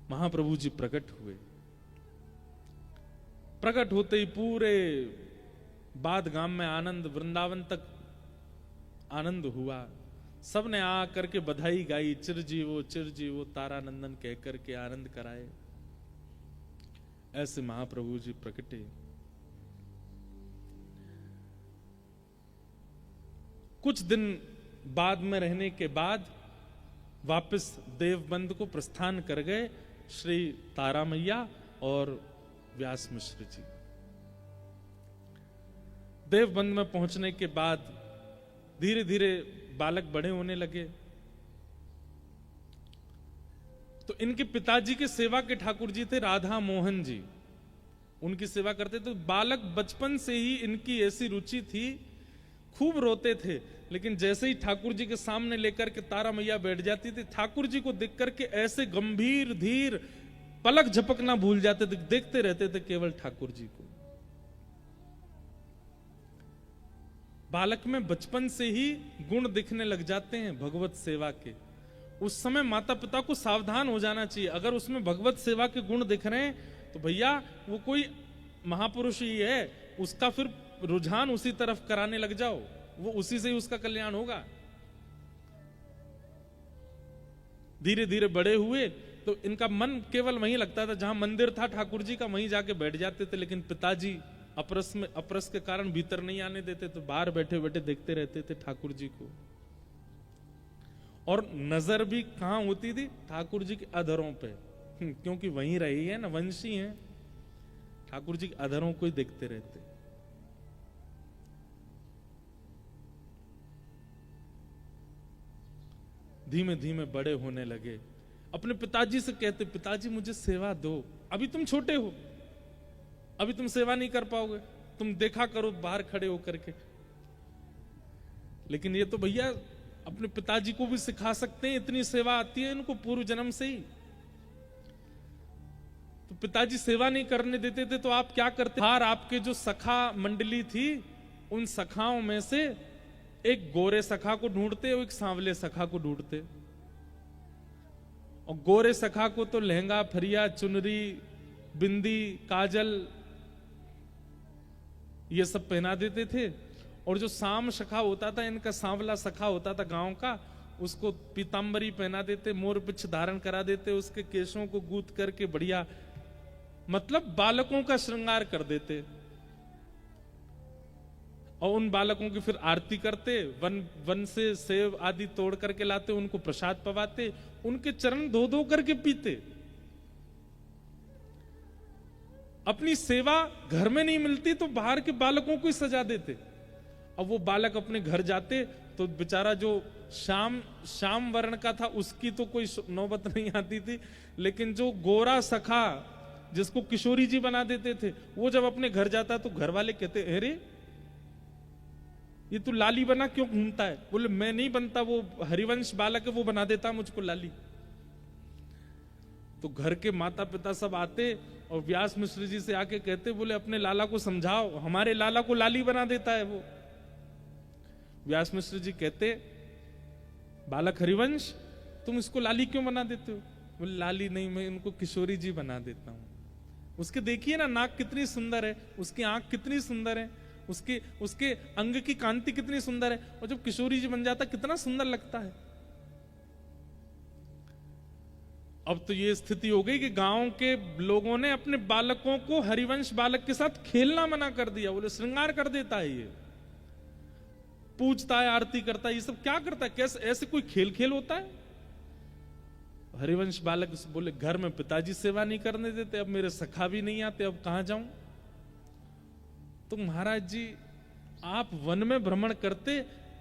महाप्रभु जी प्रकट हुए, प्रकट होते ही पूरे बाद गांव में आनंद, वृंदावन तक आनंद हुआ। सबने आ करके बधाई गाई, चिरजीवो तारानंदन कह करके आनंद कराए। ऐसे महाप्रभु जी प्रकटे। कुछ दिन बाद में रहने के बाद वापस देवबंद को प्रस्थान कर गए श्री तारा मैया और व्यास मिश्र जी। देवबंद में पहुंचने के बाद धीरे धीरे बालक बड़े होने लगे। तो इनके पिताजी के सेवा के ठाकुर जी थे राधा मोहन जी, उनकी सेवा करते। तो बालक बचपन से ही इनकी ऐसी रुचि थी, खूब रोते थे, लेकिन जैसे ही ठाकुर जी के सामने लेकर के तारा मैया बैठ जाती थी, ठाकुर जी को देख करके ऐसे गंभीर धीर पलक झपकना भूल जाते थे, देखते रहते थे केवल ठाकुर जी को। बालक में बचपन से ही गुण दिखने लग जाते हैं भगवत सेवा के। उस समय माता पिता को सावधान हो जाना चाहिए, अगर उसमें भगवत सेवा के गुण दिख रहे हैं तो भैया वो कोई महापुरुष ही है, उसका फिर रुझान उसी तरफ कराने लग जाओ, वो उसी से ही उसका कल्याण होगा। धीरे धीरे बड़े हुए तो इनका मन केवल वहीं लगता था, जहां मंदिर था ठाकुर जी का वहीं जाके बैठ जाते थे, लेकिन पिताजी अपरस के कारण भीतर नहीं आने देते, तो बाहर बैठे बैठे देखते रहते थे ठाकुर जी को। और नजर भी कहां होती थी? ठाकुर जी के अधरों पे, क्योंकि वहीं रही है ना, वंशी हैं, ठाकुर जी के अधरों को ही देखते रहते। धीमे धीमे बड़े होने लगे, अपने पिताजी से कहते, पिताजी मुझे सेवा दो, अभी तुम छोटे हो, अभी तुम सेवा नहीं कर पाओगे, तुम देखा करो बाहर खड़े होकर के। लेकिन ये तो भैया अपने पिताजी को भी सिखा सकते हैं, इतनी सेवा आती है इनको पूर्व जन्म से ही। तो पिताजी सेवा नहीं करने देते थे तो आप क्या करते? बाहर आपके जो सखा मंडली थी, उन सखाओं में से एक गोरे सखा को ढूंढते और एक सांवले सखा को ढूंढते। और गोरे सखा को तो लहंगा, फरिया, चुनरी, बिंदी, काजल ये सब पहना देते थे। और जो साम सखा होता था, इनका सांवला सखा होता था गांव का, उसको पीतांबरी पहना देते, मोर पिछ धारण करा देते, उसके केशों को गूंथ करके बढ़िया, मतलब बालकों का श्रृंगार कर देते। और उन बालकों की फिर आरती करते, वन से सेव आदि तोड़ करके लाते, उनको प्रसाद पवाते, उनके चरण धो धो करके पीते। अपनी सेवा घर में नहीं मिलती तो बाहर के बालकों को ही सजा देते। अब वो बालक अपने घर जाते तो बेचारा जो श्याम वर्ण का था उसकी तो कोई नौबत नहीं आती थी, लेकिन जो गोरा सखा जिसको किशोरी जी बना देते थे, वो जब अपने घर जाता तो घर वाले कहते, अरे ये तू लाली बना क्यों घूमता है? बोले मैं नहीं बनता, वो हरिवंश बालक है, वो बना देता मुझको लाली। तो घर के माता पिता सब आते और व्यास मिश्र जी से आके कहते, बोले अपने लाला को समझाओ, हमारे लाला को लाली बना देता है वो। व्यास मिश्र जी कहते, बालक हरिवंश तुम इसको लाली क्यों बना देते हो? बोले लाली नहीं, मैं इनको किशोरी जी बना देता हूं। उसके देखिए ना नाक कितनी सुंदर है, उसकी आंख कितनी सुंदर है, उसके अंग की कांति कितनी सुंदर है, और जब किशोरी जी बन जाता कितना सुंदर लगता है। अब तो ये स्थिति हो गई कि गांव के लोगों ने अपने बालकों को हरिवंश बालक के साथ खेलना मना कर दिया। बोले श्रृंगार कर देता है, ये पूजता है, आरती करता है, ये सब क्या करता है? कैसे ऐसे कोई खेल खेल होता है? हरिवंश बालक बोले घर में पिताजी सेवा नहीं करने देते, अब मेरे सखा भी नहीं आते, अब कहां जाऊं? तो महाराज जी आप वन में भ्रमण करते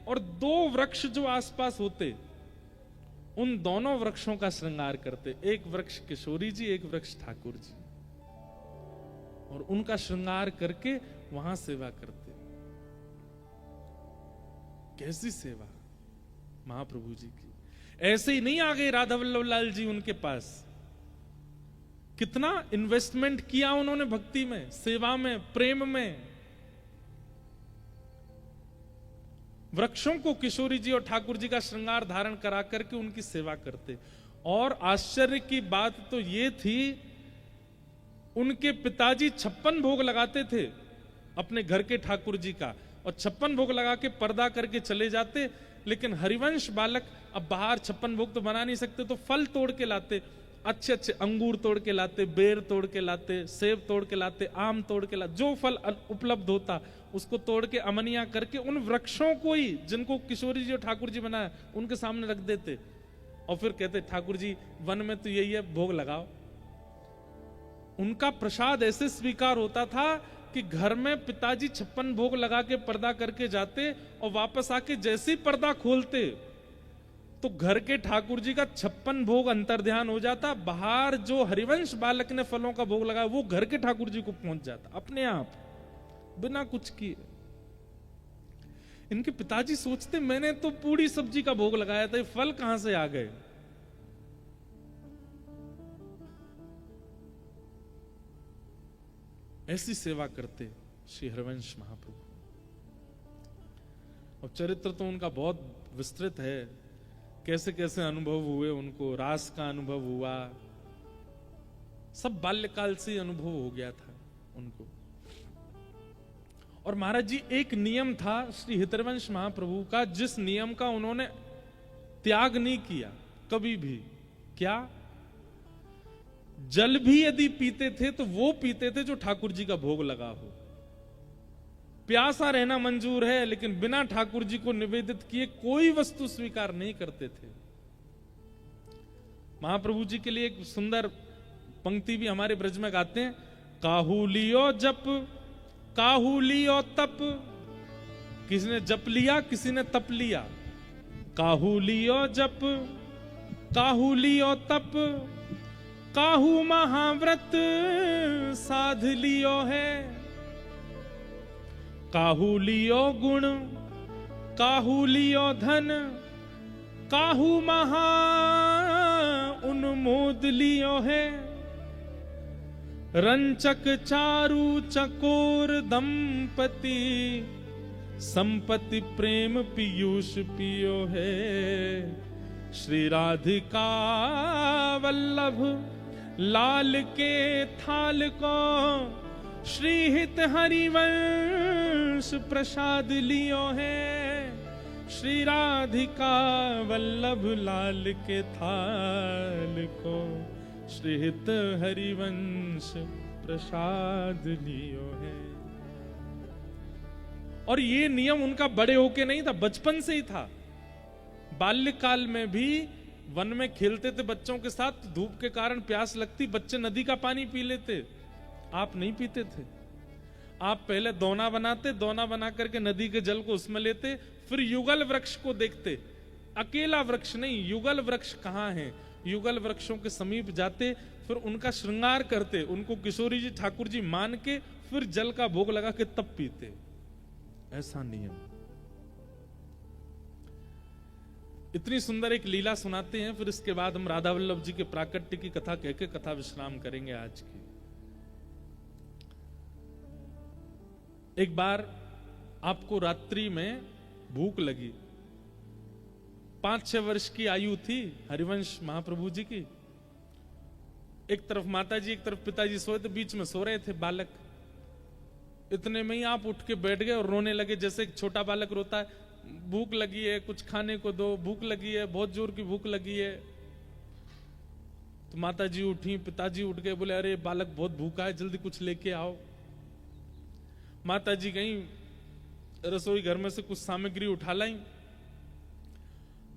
और दो वृक्ष जो आसपास होते, उन दोनों वृक्षों का श्रृंगार करते। एक वृक्ष किशोरी जी, एक वृक्ष ठाकुर जी, और उनका श्रृंगार करके वहां सेवा करते। कैसी सेवा महाप्रभु जी की! ऐसे ही नहीं आ गए राधा वल्लभ लाल जी उनके पास, कितना इन्वेस्टमेंट किया उन्होंने भक्ति में, सेवा में, प्रेम में। वृक्षों को किशोरी जी और ठाकुर जी का श्रृंगार धारण करा करके उनकी सेवा करते। और आश्चर्य की बात तो ये थी, उनके पिताजी 56 भोग लगाते थे अपने घर के ठाकुर जी का, और 56 भोग लगा के पर्दा करके चले जाते। लेकिन हरिवंश बालक अब बाहर 56 भोग तो बना नहीं सकते, तो फल तोड़ के लाते, अच्छे अच्छे अंगूर तोड़ के लाते, बेर तोड़ के लाते, सेब तोड़ के लाते, आम तोड़ के लाते, जो फल उपलब्ध होता उसको तोड़ के अमनिया करके उन वृक्षों को ही जिनको किशोरी जी और ठाकुर जी बनाया उनके सामने रख देते। और फिर कहते ठाकुर जी वन में तो यही है, भोग लगाओ। उनका प्रसाद ऐसे स्वीकार होता था कि घर में पिताजी 56 भोग लगा के पर्दा करके जाते और वापस आके जैसे ही पर्दा खोलते तो घर के ठाकुर जी का 56 भोग अंतर्ध्यान हो जाता, बाहर जो हरिवंश बालक ने फलों का भोग लगाया वो घर के ठाकुर जी को पहुंच जाता अपने आप, बिना कुछ किए। इनके पिताजी सोचते मैंने तो पूरी सब्जी का भोग लगाया था, ये फल कहां से आ गए। ऐसी सेवा करते श्री हरिवंश महाप्रभु। अब चरित्र तो उनका बहुत विस्तृत है, कैसे कैसे अनुभव हुए उनको, रास का अनुभव हुआ, सब बाल्यकाल से अनुभव हो गया था उनको। और महाराज जी एक नियम था श्री हितवंश महाप्रभु का, जिस नियम का उन्होंने त्याग नहीं किया कभी भी। क्या? जल भी यदि पीते थे तो वो पीते थे जो ठाकुर जी का भोग लगा हो। प्यासा रहना मंजूर है, लेकिन बिना ठाकुर जी को निवेदित किए कोई वस्तु स्वीकार नहीं करते थे। महाप्रभु जी के लिए एक सुंदर पंक्ति भी हमारे ब्रज में गाते हैं, काहू लियो जप काहू लियो तप। किसी ने जप लिया, किसी ने तप लिया। काहू लियो जप काहू लियो तप, काहू महाव्रत साध लियो है। काहू लियो गुण काहू लियो धन, काहू महा उन्मोद लियो है। रंचक चारु चकोर दंपति, संपत्ति प्रेम पीयूष पियो है। श्री राधिका वल्लभ लाल के थाल को, श्री हित हरिवंश प्रसाद लियो है। श्री राधिका वल्लभ लाल के थाल को, श्री हित हरिवंश प्रसाद लियो है। और ये नियम उनका बड़े होके नहीं था, बचपन से ही था। बाल्यकाल में भी वन में खेलते थे बच्चों के साथ, धूप के कारण प्यास लगती, बच्चे नदी का पानी पी लेते, आप नहीं पीते थे। आप पहले दोना बनाते, दोना बना करके नदी के जल को उसमें लेते, फिर युगल वृक्ष को देखते। अकेला वृक्ष नहीं, युगल वृक्ष कहां है, युगल वृक्षों के समीप जाते, फिर उनका श्रृंगार करते, उनको किशोरी जी ठाकुर जी मान के फिर जल का भोग लगा के तब पीते। ऐसा नियम। इतनी सुंदर एक लीला सुनाते हैं, फिर इसके बाद हम राधा वल्लभ जी के प्राकट्य की कथा कह के कथा विश्राम करेंगे आज की। एक बार आपको रात्रि में भूख लगी, 5-6 वर्ष की आयु थी हरिवंश महाप्रभु जी की। एक तरफ माता जी, एक तरफ पिताजी सोए थे, बीच में सो रहे थे बालक। इतने में ही आप उठ के बैठ गए और रोने लगे, जैसे एक छोटा बालक रोता है, भूख लगी है, कुछ खाने को दो, भूख लगी है, बहुत जोर की भूख लगी है। तो माता जी उठी, पिताजी उठ गए, बोले अरे बालक बहुत भूखा है, जल्दी कुछ लेके आओ। माता जी गई रसोई घर में से कुछ सामग्री उठा लाई।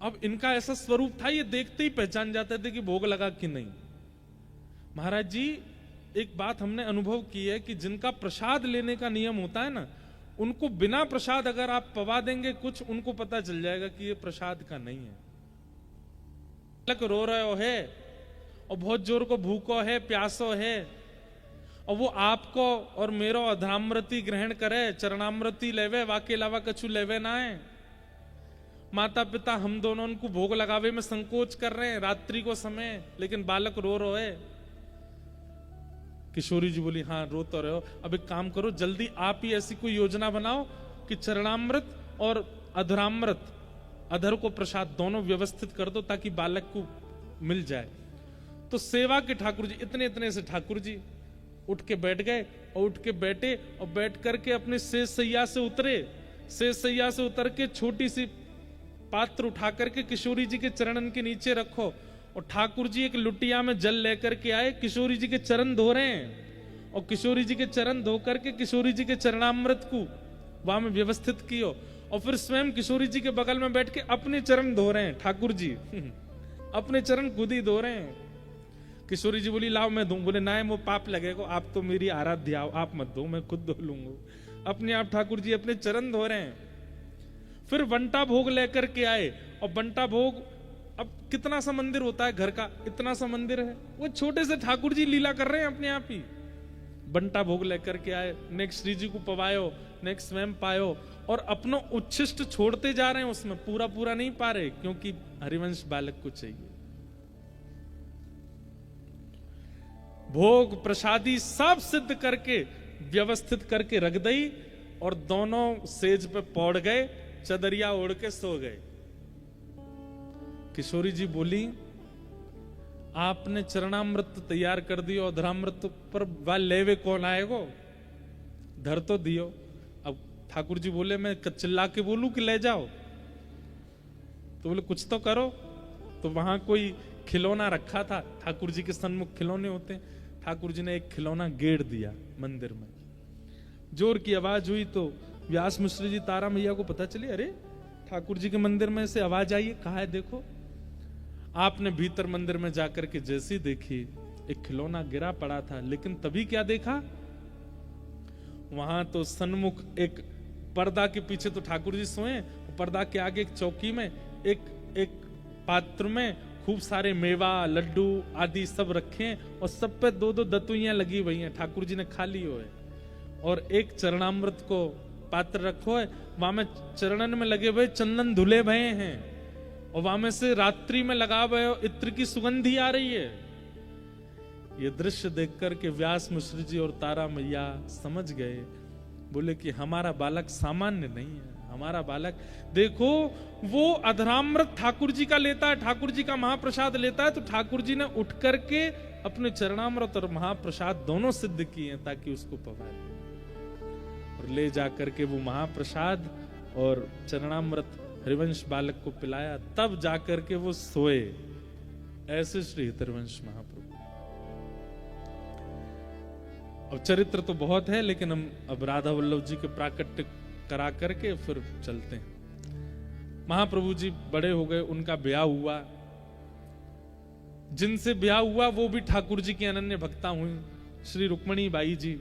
अब इनका ऐसा स्वरूप था, ये देखते ही पहचान जाते थे कि भोग लगा कि नहीं। महाराज जी एक बात हमने अनुभव की है कि जिनका प्रसाद लेने का नियम होता है ना, उनको बिना प्रसाद अगर आप पवा देंगे कुछ, उनको पता चल जाएगा कि ये प्रसाद का नहीं है। बालक रो रहे हो है और बहुत जोर को भूखो है, प्यासो है, और वो आपको और मेरो अधरामृति ग्रहण करे, चरणामृति लेवे, वाके अलावा कछु लेवे ना है। माता पिता हम दोनों उनको भोग लगावे में संकोच कर रहे हैं रात्रि को समय, लेकिन बालक रो रो है। किशोरी जी बोली हाँ रो तो रहे हो, अब एक काम करो, जल्दी आप ही ऐसी कोई योजना बनाओ कि चरणामृत और अधरामृत, अधर को प्रसाद दोनों व्यवस्थित कर दो ताकि बालक को मिल जाए। तो सेवा के ठाकुर जी, इतने इतने से ठाकुर जी उठ के बैठ गए, और उठ के बैठे और बैठ करके अपने शेष सैया से उतरे। शेष सैया से उतर के छोटी सी पात्र उठा करके किशोरी जी के चरणन के नीचे रखो, और ठाकुर जी एक लुटिया में जल लेकर के आए, किशोरी जी के चरण धो रहे हैं, और किशोरी जी के चरण धो करके किशोरी जी के चरणामृत को वहां में व्यवस्थित कियो, और फिर स्वयं किशोरी जी के बगल में बैठ के अपने चरण धो रहे हैं ठाकुर जी अपने चरण खुद ही धो रहे हैं। किशोरी जी बोली लाओ मैं दूं, बोले ना वो पाप लगेगा, आप तो मेरी आराध्या हो, आप मत दो, मैं खुद धो लूंगा। अपने आप ठाकुर जी अपने चरण धो रहे हैं। फिर बंटा भोग लेकर के आए, और बंटा भोग अब कितना सा मंदिर होता है घर का, इतना सा मंदिर है, वो छोटे से ठाकुर जी लीला कर रहे हैं अपने आप ही। बंटा भोग लेकर के आए, नेक्स्ट श्री जी को पवायो, नेक्स्ट स्वयं पायो, और अपनो उच्छिष्ट छोड़ते जा रहे हैं, उसमें पूरा पूरा नहीं पा रहे, क्योंकि हरिवंश बालक को चाहिए। भोग प्रसादी सब सिद्ध करके व्यवस्थित करके रख दई, और दोनों सेज पे पौड़ गए, चदरिया ओढ़ के सो गए। किशोरी जी बोली, आपने चरणामृत तैयार कर दियो, अधरामृत पर वाल लेवे कौन आएगो, धर तो दियो। अब ठाकुर जी बोले, मैं चिल्ला के बोलूं कि ले जाओ? तो बोले कुछ तो करो। तो वहां कोई खिलौना रखा था, ठाकुर जी के सन्मुख खिलौने होते हैं, ठाकुर जी ने एक खिलौना गेड़ दिया मंदिर में। जोर की आवाज हुई तो व्यास मिश्र जी तारा मैया को पता चली, अरे ठाकुर जी के मंदिर में से आवाज आई है, कहा है देखो। आपने भीतर मंदिर में जाकर के जैसी देखी, एक खिलौना गिरा पड़ा था, लेकिन तभी क्या देखा, वहां तो सन्मुख एक पर्दा के पीछे तो ठाकुर जी सोए, पर्दा के आगे एक चौकी में एक पात्र में खूब सारे मेवा लड्डू आदि सब रखे हैं, और सब पे दो दो दतुइयां लगी हुई हैं, ठाकुर जी ने खा ली हो है। और एक चरणामृत को पात्र रखो है, वहां में चरणन में लगे हुए चंदन धुले भये हैं, और वहां में से रात्रि में लगा हुए इत्र की सुगंधी आ रही है। ये दृश्य देख करके व्यास मिश्र जी और तारा मैया समझ गए, बोले कि हमारा बालक सामान्य नहीं है, हमारा बालक देखो वो अधरामृत ठाकुर जी का लेता है, ठाकुर जी का महाप्रसाद लेता है, तो ठाकुर जी ने उठ करके अपने चरणामृत और महाप्रसाद दोनों सिद्ध किए ताकि उसको पवा ले, और ले जाकर के वो महाप्रसाद और चरणामृत हरिवंश बालक को पिलाया, तब जाकर के वो सोए। ऐसे श्री हितरवंश महाप्रभु। अब चरित्र तो बहुत है, लेकिन हम अब राधा वल्लभ जी के प्राकट्य करा करके फिर चलते हैं। महाप्रभु जी बड़े हो गए, उनका ब्याह हुआ, जिनसे ब्याह हुआ वो भी ठाकुर जी की अनन्य भक्ता हुई, श्री रुक्मणी बाई जी।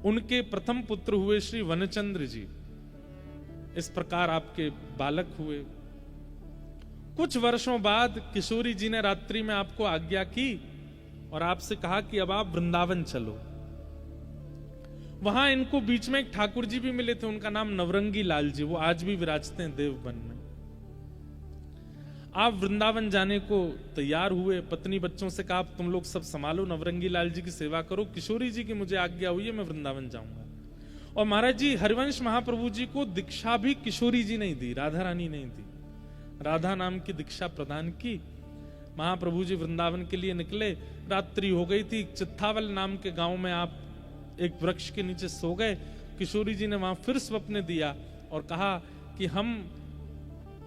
उनके प्रथम पुत्र हुए श्री वनचंद्र जी। इस प्रकार आपके बालक हुए। कुछ वर्षों बाद किशोरी जी ने रात्रि में आपको आज्ञा की और आपसे कहा कि अब आप वृंदावन चलो। वहां इनको बीच में एक ठाकुर जी भी मिले थे, उनका नाम नवरंगी लाल जी, वो आज भी विराजते हैं देवबन में। आप वृंदावन जाने को तैयार हुए, पत्नी बच्चों से कहा तुम लोग सब संभालो, नवरंगी लाल जी की सेवा करो, किशोरी जी की मुझे आज्ञा हुई है, मैं वृंदावन जाऊंगा। और महाराज जी हरिवंश महाप्रभु जी को दीक्षा भी किशोरी जी नहीं दी, राधा रानी नहीं दी, राधा नाम की दीक्षा प्रदान की। महाप्रभु जी वृंदावन के लिए निकले, रात्रि हो गई थी, चित्थावल नाम के गांव में आप एक वृक्ष के नीचे सो गए। किशोरी जी ने वहां फिर स्वप्न दिया और कहा कि हम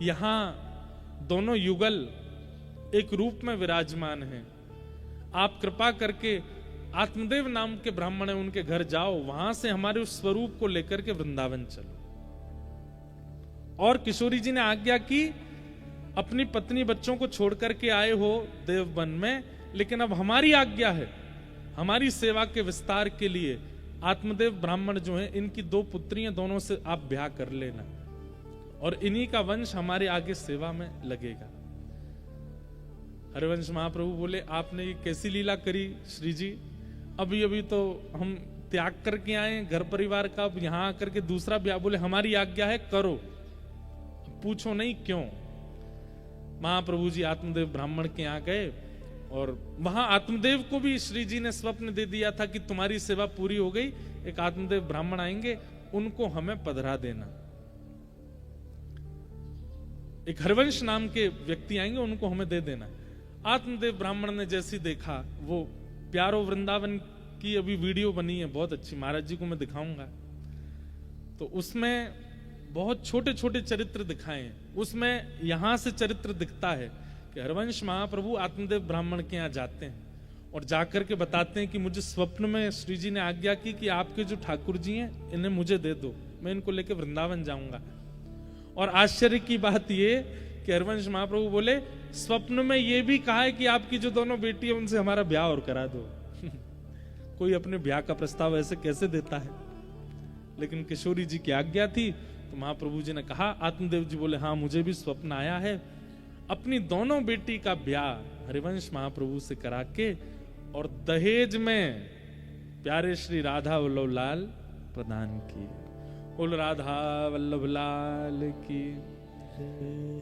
यहां दोनों युगल एक रूप में विराजमान हैं, आप कृपा करके आत्मदेव नाम के ब्राह्मण है उनके घर जाओ, वहां से हमारे उस स्वरूप को लेकर के वृंदावन चलो। और किशोरी जी ने आज्ञा की, अपनी पत्नी बच्चों को छोड़ करके आए हो देवबन में, लेकिन अब हमारी आज्ञा है, हमारी सेवा के विस्तार के लिए आत्मदेव ब्राह्मण जो हैं, इनकी 2 पुत्रियां, दोनों से आप ब्याह कर लेना और इन्हीं का वंश हमारे आगे सेवा में लगेगा। हरिवंश महाप्रभु बोले, आपने ये कैसी लीला करी श्री जी, अभी अभी तो हम त्याग करके आए घर परिवार का, अब यहां आकर के दूसरा ब्याह। बोले हमारी आज्ञा है, करो, पूछो नहीं क्यों। महाप्रभु जी आत्मदेव ब्राह्मण के यहाँ गए और वहां आत्मदेव को भी श्री जी ने स्वप्न दे दिया था कि तुम्हारी सेवा पूरी हो गई, एक आत्मदेव ब्राह्मण आएंगे, उनको हमें पधरा देना। एक हरिवंश नाम के व्यक्ति आएंगे, उनको हमें दे देना। आत्मदेव ब्राह्मण ने जैसी देखा, वो प्यारो वृंदावन की अभी वीडियो बनी है बहुत अच्छी, महाराज जी को मैं दिखाऊंगा, तो उसमें बहुत छोटे छोटे चरित्र दिखाए हैं। उसमें यहां से चरित्र दिखता है कि हरिवंश महाप्रभु आत्मदेव ब्राह्मण के यहाँ जाते हैं और जाकर के बताते हैं कि मुझे स्वप्न में श्री जी ने आज्ञा की कि आपके जो ठाकुर जी हैं इन्हें मुझे दे दो, मैं इनको लेकर वृंदावन जाऊंगा। और आश्चर्य की बात ये कि हरिवंश महाप्रभु बोले, स्वप्न में ये भी कहा है कि आपकी जो दोनों बेटी है उनसे हमारा ब्याह और करा दो। कोई अपने ब्याह का प्रस्ताव ऐसे कैसे देता है? लेकिन किशोरी जी की आज्ञा थी, तो महाप्रभु जी ने कहा। आत्मदेव जी बोले, हाँ मुझे भी स्वप्न आया है अपनी दोनों बेटी का ब्याह हरिवंश महाप्रभु से करा के और दहेज में प्यारे श्री राधा वल्लभ लाल प्रदान किए। बोल राधा वल्लभ लाल की।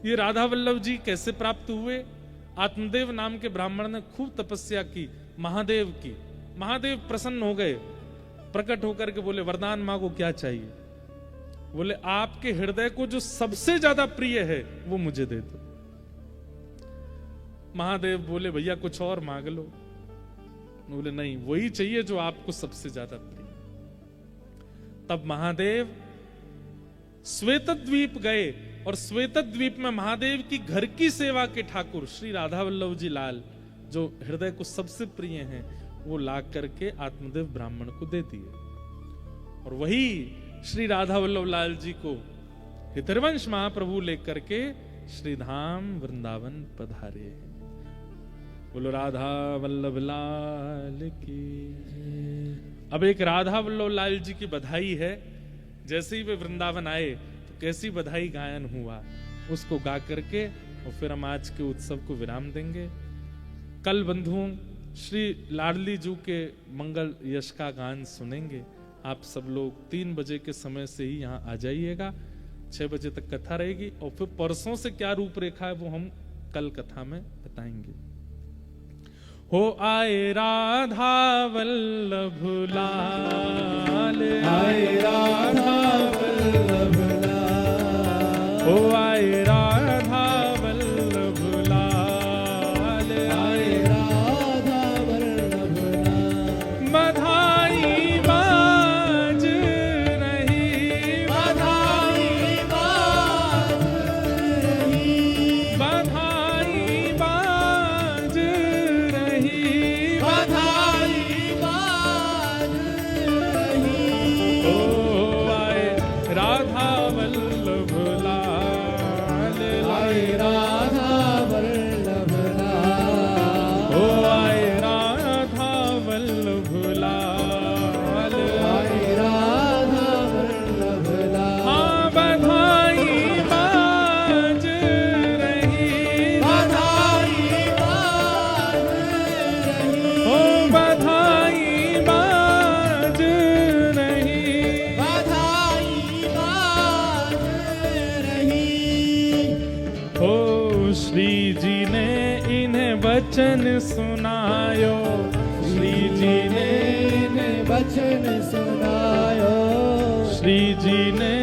ये राधा वल्लभ जी कैसे प्राप्त हुए? आत्मदेव नाम के ब्राह्मण ने खूब तपस्या की महादेव की। महादेव प्रसन्न हो गए, प्रकट होकर के बोले वरदान मांगो, क्या चाहिए? बोले आपके हृदय को जो सबसे ज्यादा प्रिय है वो मुझे दे दो। महादेव बोले भैया कुछ और मांग लो। बोले नहीं, वही चाहिए जो आपको सबसे ज्यादा प्रिय। तब महादेव श्वेतद्वीप गए और श्वेतद्वीप में महादेव की घर की सेवा के ठाकुर श्री राधा वल्लभ जी लाल, जो हृदय को सबसे प्रिय हैं, वो ला करके आत्मदेव ब्राह्मण को दे दिए। और वही श्री राधा वल्लभ लाल जी को हितरवंश महाप्रभु लेकर के श्रीधाम वृंदावन पधारे हैं। बोलो राधा वल्लभ लाल की। अब एक राधा वल्लभ लाल जी की बधाई है। जैसे ही वे वृंदावन आए तो कैसी बधाई गायन हुआ, उसको गा करके और फिर हम आज के उत्सव को विराम देंगे। कल बंधुओं श्री लाडली जू के मंगल यश का गान सुनेंगे। आप सब लोग 3 बजे के समय से ही यहाँ आ जाइएगा। 6 बजे तक कथा रहेगी और फिर परसों से क्या रूपरेखा है वो हम कल कथा में बताएंगे। हो आए राधा वल्लभ लाल, आए राधा वल्लभ लाल, हो आए राधा वल्लभ लाल, आए राधा वल्लभ लाल। बधाई बाज रही, बधाई बाज रही, बधाई बाज रही, बधाई बाज रही। ओ आए राधा वल्लभ लाल, आए राधा वल्लभ लाल, ओ आए राधा वल्लभ लाल, आए राधा वल्लभ लाल। हाँ बधाई बाज रही, बधाई बाज रही, ओ बधाई बाज रही, बधाई बाज रही। ओ श्री जी ने इन्हें वचन सुनायो, श्री जी ने इन्हें वचन सुनायो, श्री जी ने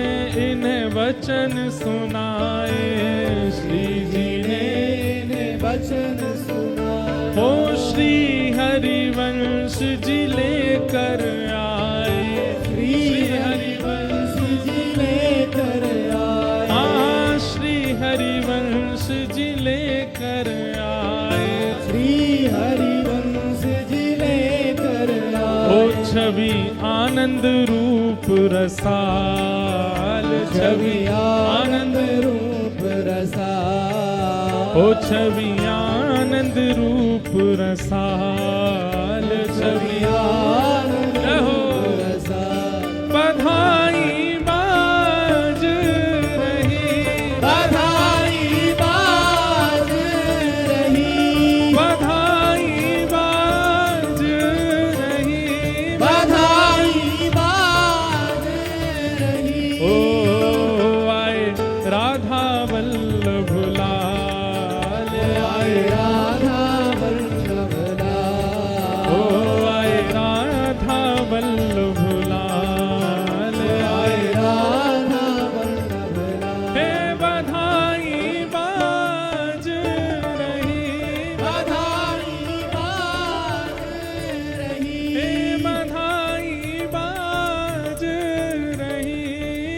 इन्हें वचन सुनाए, श्री जी ने इन्हें वचन सुनायो। हो श्री हरिवंश जी लेकर आए, श्री हरिवंश जी लेकर आए, हाँ श्री हरिवंश जी लेकर आए, श्री हरिवंश जी लेकर ओ आए। छवि आनंद रूप रसाल, छवि आनंद रूप रसा, ओ छवि आनंद रूप रसाल, छवि आनंद रूप रसा। बधाई बाज रही, बधाई बाज रही, बधाई बाज रही, बधाई बाज रही। ओ आए राधा वल्लभ लाल, आए राधा वल्लभ लाल, ओ आए राधा वल्लभ लाल, आए राधा वल्लभ लाल। हे बधाई बाज रही, बधाई बाज रही, हे बधाई बाज रही,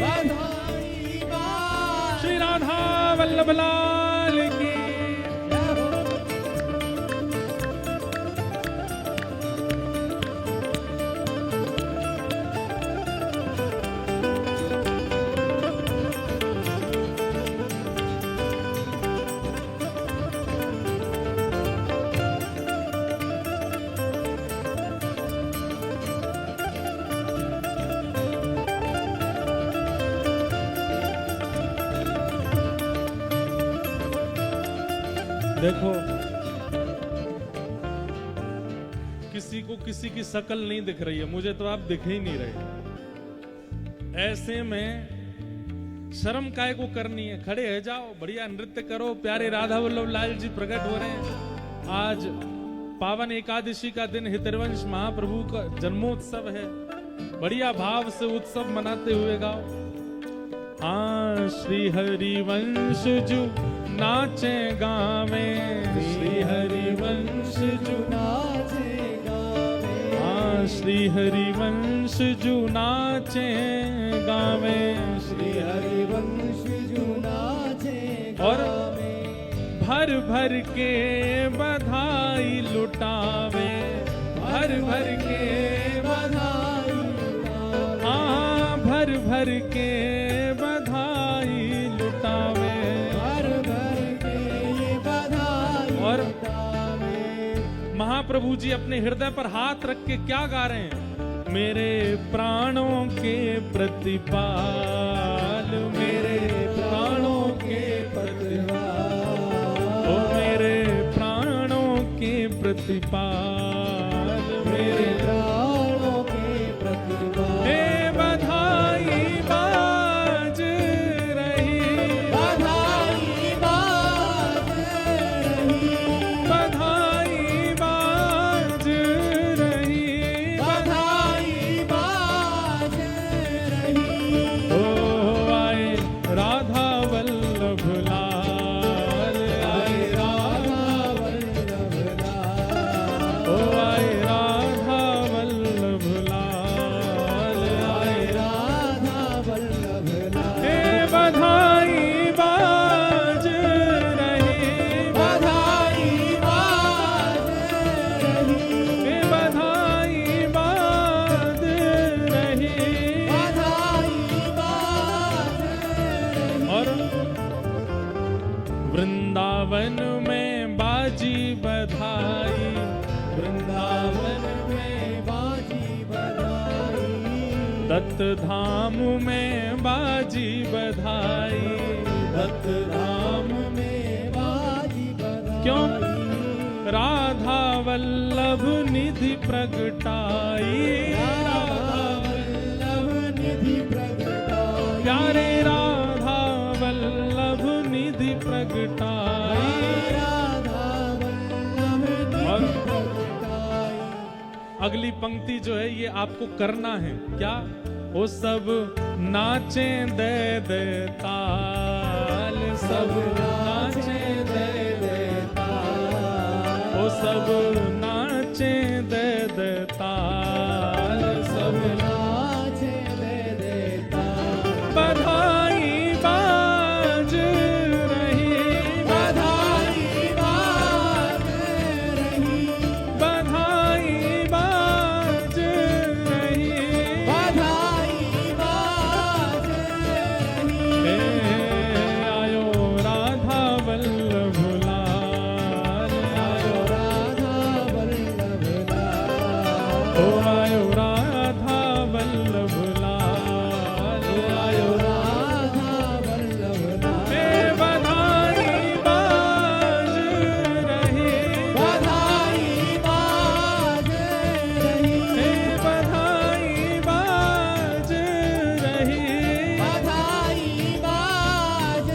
बधाई बाज श्री राधा वल्लभ लाल की। देखो, किसी को किसी की शकल नहीं दिख रही है, मुझे तो आप दिख ही नहीं रहे। ऐसे में शर्म काय को करनी है, खड़े हो जाओ, बढ़िया नृत्य करो। प्यारे राधा वल्लभ लाल जी प्रकट हो रहे हैं। आज पावन एकादशी का दिन हितरवंश महाप्रभु का जन्मोत्सव है। बढ़िया भाव से उत्सव मनाते हुए गाओ। हाँ, श्री हरिवंश जू नाचे गावे, श्री हरिवंश जू नाचे गावे, हाँ, श्री हरिवंश जू नाचे गावे, श्री हरिवंश जू नाचे और गावे, भर भर के बधाई लुटावे, भर भर के बधाई लुटावे, हाँ, भर भर के बधाई लुटावे, भर भर के ये बधाई और लुटावे। महाप्रभु जी अपने हृदय पर हाथ रख के क्या गा रहे हैं? मेरे प्राणों के प्रतिपाल, मेरे प्राणों के प्रतिपाल, ओ मेरे प्राणों के प्रतिपाल, मेरे प्राणों के प्रतिपाल, हे बधाई बाज रही, बधाई बाज रही, बधाई बाज रही, बधाई बाज रही। ओ आए राधा वल्लभ लाल, आए राधा वल्लभ लाल, ओ आए राधा वल्लभ लाल, आए राधा वल्लभ लाल, हे बधाई बाज रही, बधाई बाज रही, हे बधाई बाज रही। बधाई बाज रही। और वृंदावन में बाजी बधाई, वृंदावन में बाजी बधाई, दत्त धाम में बाजी बधाई, दत्त धाम में बाजी बधाई। क्यों? राधा वल्लभ निधि प्रगटाई, राधा वल्लभ निधि प्रगटाई, प्यारे राधा वल्लभ निधि प्रगटाई। राधा वल्लभ और निधि प्रगटाई। अगली पंक्ति जो है ये आपको करना है क्या? वो सब नाचे दे दे ताल, सब नाचे दे दे ताल, वो सब नाचे दे दे ताल, सब नाचे दे देता, बधाई बाज रही, बधाई बाज रही, बधाई बाज रही, बधाई बाज रही। हे आयो राधा वल्लभ लाल, आयो राधा वल्लभ लाल, ओ आयो राधा वल्लभ लाल, आयो राधा वल्लभ लाल, हे बधाई बाज रही, बधाई बाज रही, हे बधाई बाज रही। बधाई बाज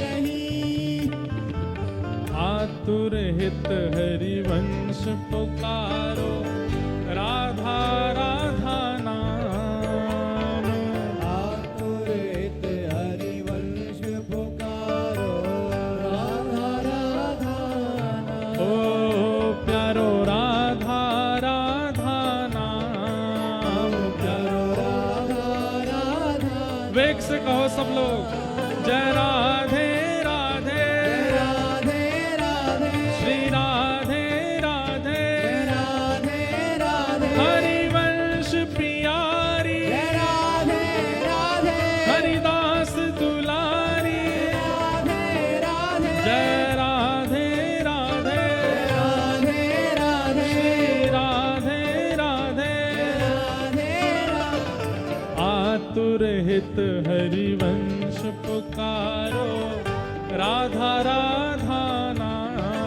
रही। आतुर हित हरिवंश पुकारो, राधा राधा नाम, आतुरित हरिवंश पुकारो, राधा राधा नाम। ओ प्यारो राधा राधा नाम, प्यारो राधा राधा, वेग से कहो सब लोग, जय राधे राधे, राधे राधे, श्री राधे राधे, राधे राधे, हरिवंश प्रियारी, राधे राधे, हरिदास दुलारी, राधे राधे, जय राधे राधे, राधे राधे, श्री राधे राधे, राधे राधे। आतुर हित हरिवंश पुकारो, राधा राधा नाम,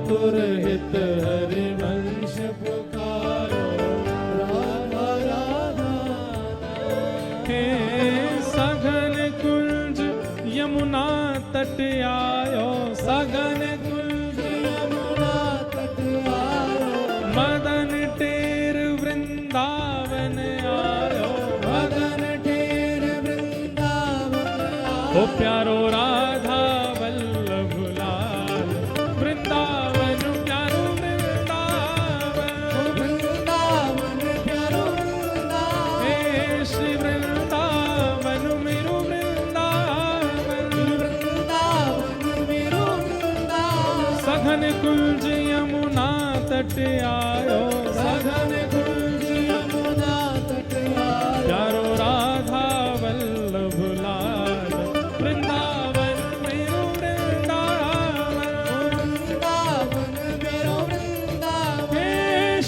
आतुर हित हरिवंश पुकारो राधा राधा हे सघन कुंज यमुना तट आयो सघन कुंज यमुना तट आयो मदन टेर वृंदावन आयो मदन ठेर वृंदावन ओ प्यारो राधा वल्लभ लाल वृंदावन प्यारो वृंदावन वृंदावन प्यारो वृंदावन हे श्री वृंदावन मेरो वृंदावन वृंदावन मेरो वृंदावन सघन कुंज यमुना तट आयो सघन कुंज यमुना तट आयो प्यारो राधा वल्लभ लाल वृंदावन मेरो वृंदावन वृंदावन मेरो वृंदावन हे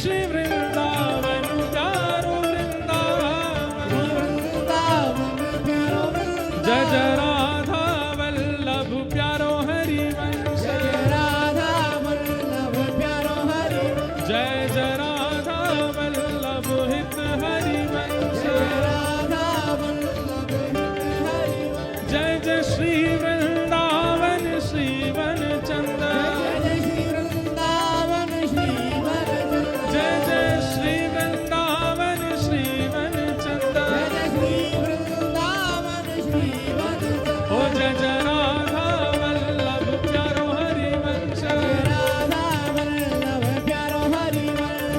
श्री वृंदावन प्यारो वृंदावन वृंदावन प्यारो वृंदावन जय जय राधा वल्लभ प्यारो हरिवंश जय राधा वल्लभ प्यारो हरि जय जय राधा वल्लभ हित हरिवंश जय राधा वल्लभ हरि जय जय श्री वृंदावन श्रीवन चंद्र जय श्री वृंदावन श्री वरचंद्र जय जय श्री वृंदावन श्रीवन चंद्र जय श्री वृंदावन श्री वरचंद्र ओ जय जय राधा वल्लभ प्यारो हरिवंश जय राधा वल्लभ प्यारो हरि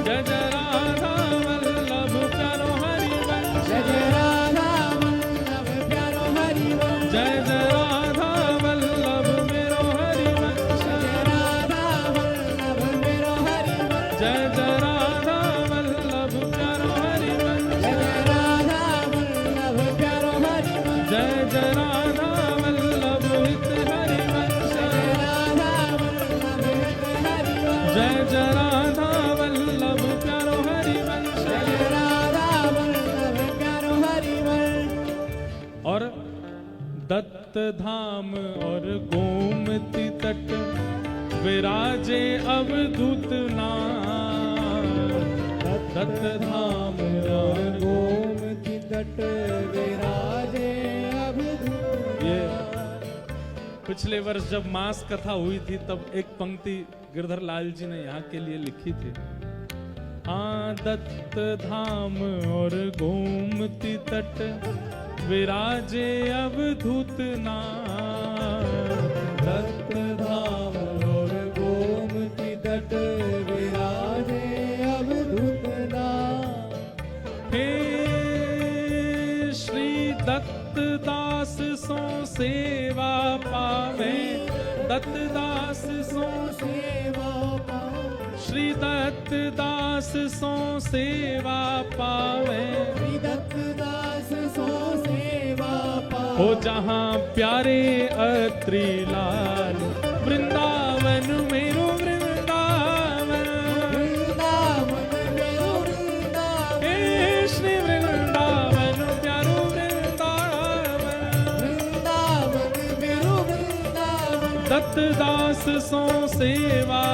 जय जय राधा वल्लभ प्यारो हरिवंश जय राधा वल्लभ प्यारो हरि जय जय राधा वल्लभ मेरो हरिवंश जय राधा वल्लभ मेरो हरि जय जय राधा वल्लभ प्यारो हरिवंश जय राधा वल्लभ प्यारो हरि जय जय राधा वल्लभ हित हरिवंश जय राधा वल्लभ जय जय राधा वल्लभ प्यारो प्यारो हरि हरिवंश जय राधा वल्लभ प्यारो हरि और दत्त धाम और गोमती तट विराजे अवधूत नाम दत्त धाम और गोमती तट विराजे अवधूत ये पिछले वर्ष जब मास कथा हुई थी तब एक पंक्ति गिरधर लाल जी ने यहाँ के लिए लिखी थी दत्त धाम और गोमती तट विराजे अवधूत नाम दत्त धाम और गोमती तट विराजे अवधूत नाम हे श्री दत्त दास सो सेवा पावे दत्त दास सो सेवा पाओ श्री दत्त दास सो सेवा पावे श्री दत्त दास सो सेवा पाओ हो जहाँ प्यारे अत्रि लाल वृंदावन मेरो वृंदावन वृंदावन मेरो वृंदावन हे श्री वृंदावन प्यारो वृंदावन वृंदावन मेरो वृंदावन दत्त दास सो सेवा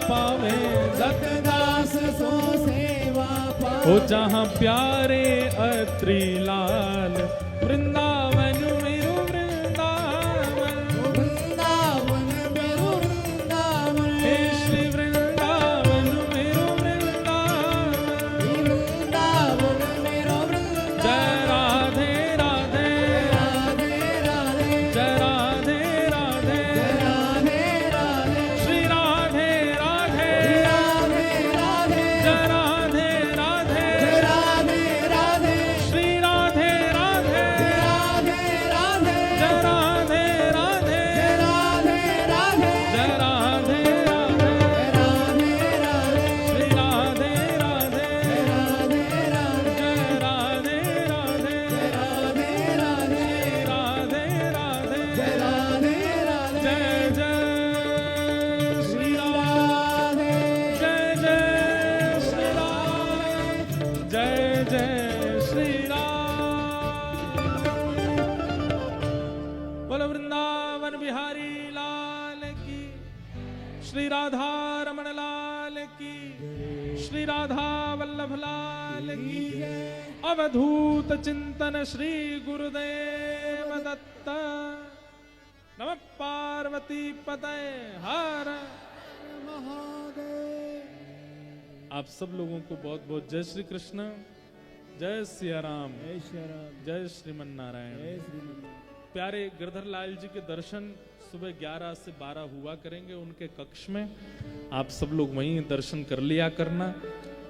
पावे दत्त दास सो सेवा पाओ हो जहाँ प्यारे अत्रि लाल वृंदावन मेरो वृंदावन वृंदावन मेरो वृंदावन हे श्री वृंदावन मेरो वृंदावन वृंदावन मेरो वृंदावन जय राधे राधे राधे राधे जय राधे राधे राधे राधे श्री राधे राधे राधे राधे जय राधे राधे राधे राधे श्री राधे राधे राधे राधे जय राधे राधे राधे राधे जय राधे राधे राधे राधे श्री राधे राधे राधे राधे जय राधे राधे राधे राधे राधे राधे जय राधे राधे जय जय श्री राम राधे जय जय श्री राम जय जय श्री राम बोलो वृंदावन बिहारी लाल की श्री राधा श्री राधा वल्लभ लाल की अवधूत चिंतन श्री गुरुदेव दत्त। नमः पार्वती पतये हर महादेव। आप सब लोगों को बहुत बहुत जय श्री कृष्ण, जय सिया राम, जय श्री राम, जय श्रीमन नारायण। जय श्री प्यारे गिरधर लाल जी के दर्शन सुबह 11 से 12 हुआ करेंगे उनके कक्ष में। आप सब लोग वहीं दर्शन कर लिया करना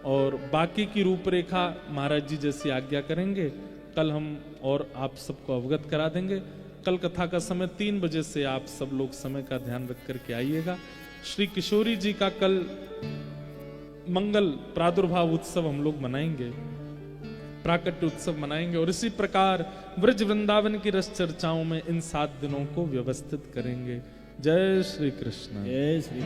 और बाकी की रूपरेखा महाराज जी जैसी आज्ञा करेंगे कल हम और आप सबको अवगत करा देंगे। कल कथा का समय 3 बजे से आप सब लोग समय का ध्यान रख करके आइएगा। श्री किशोरी जी का कल मंगल प्रादुर्भाव उत्सव हम लोग मनाएंगे, प्राकट्य उत्सव मनाएंगे और इसी प्रकार ब्रज वृंदावन की रस चर्चाओं में इन 7 दिनों को व्यवस्थित करेंगे। जय श्री कृष्ण। जय श्री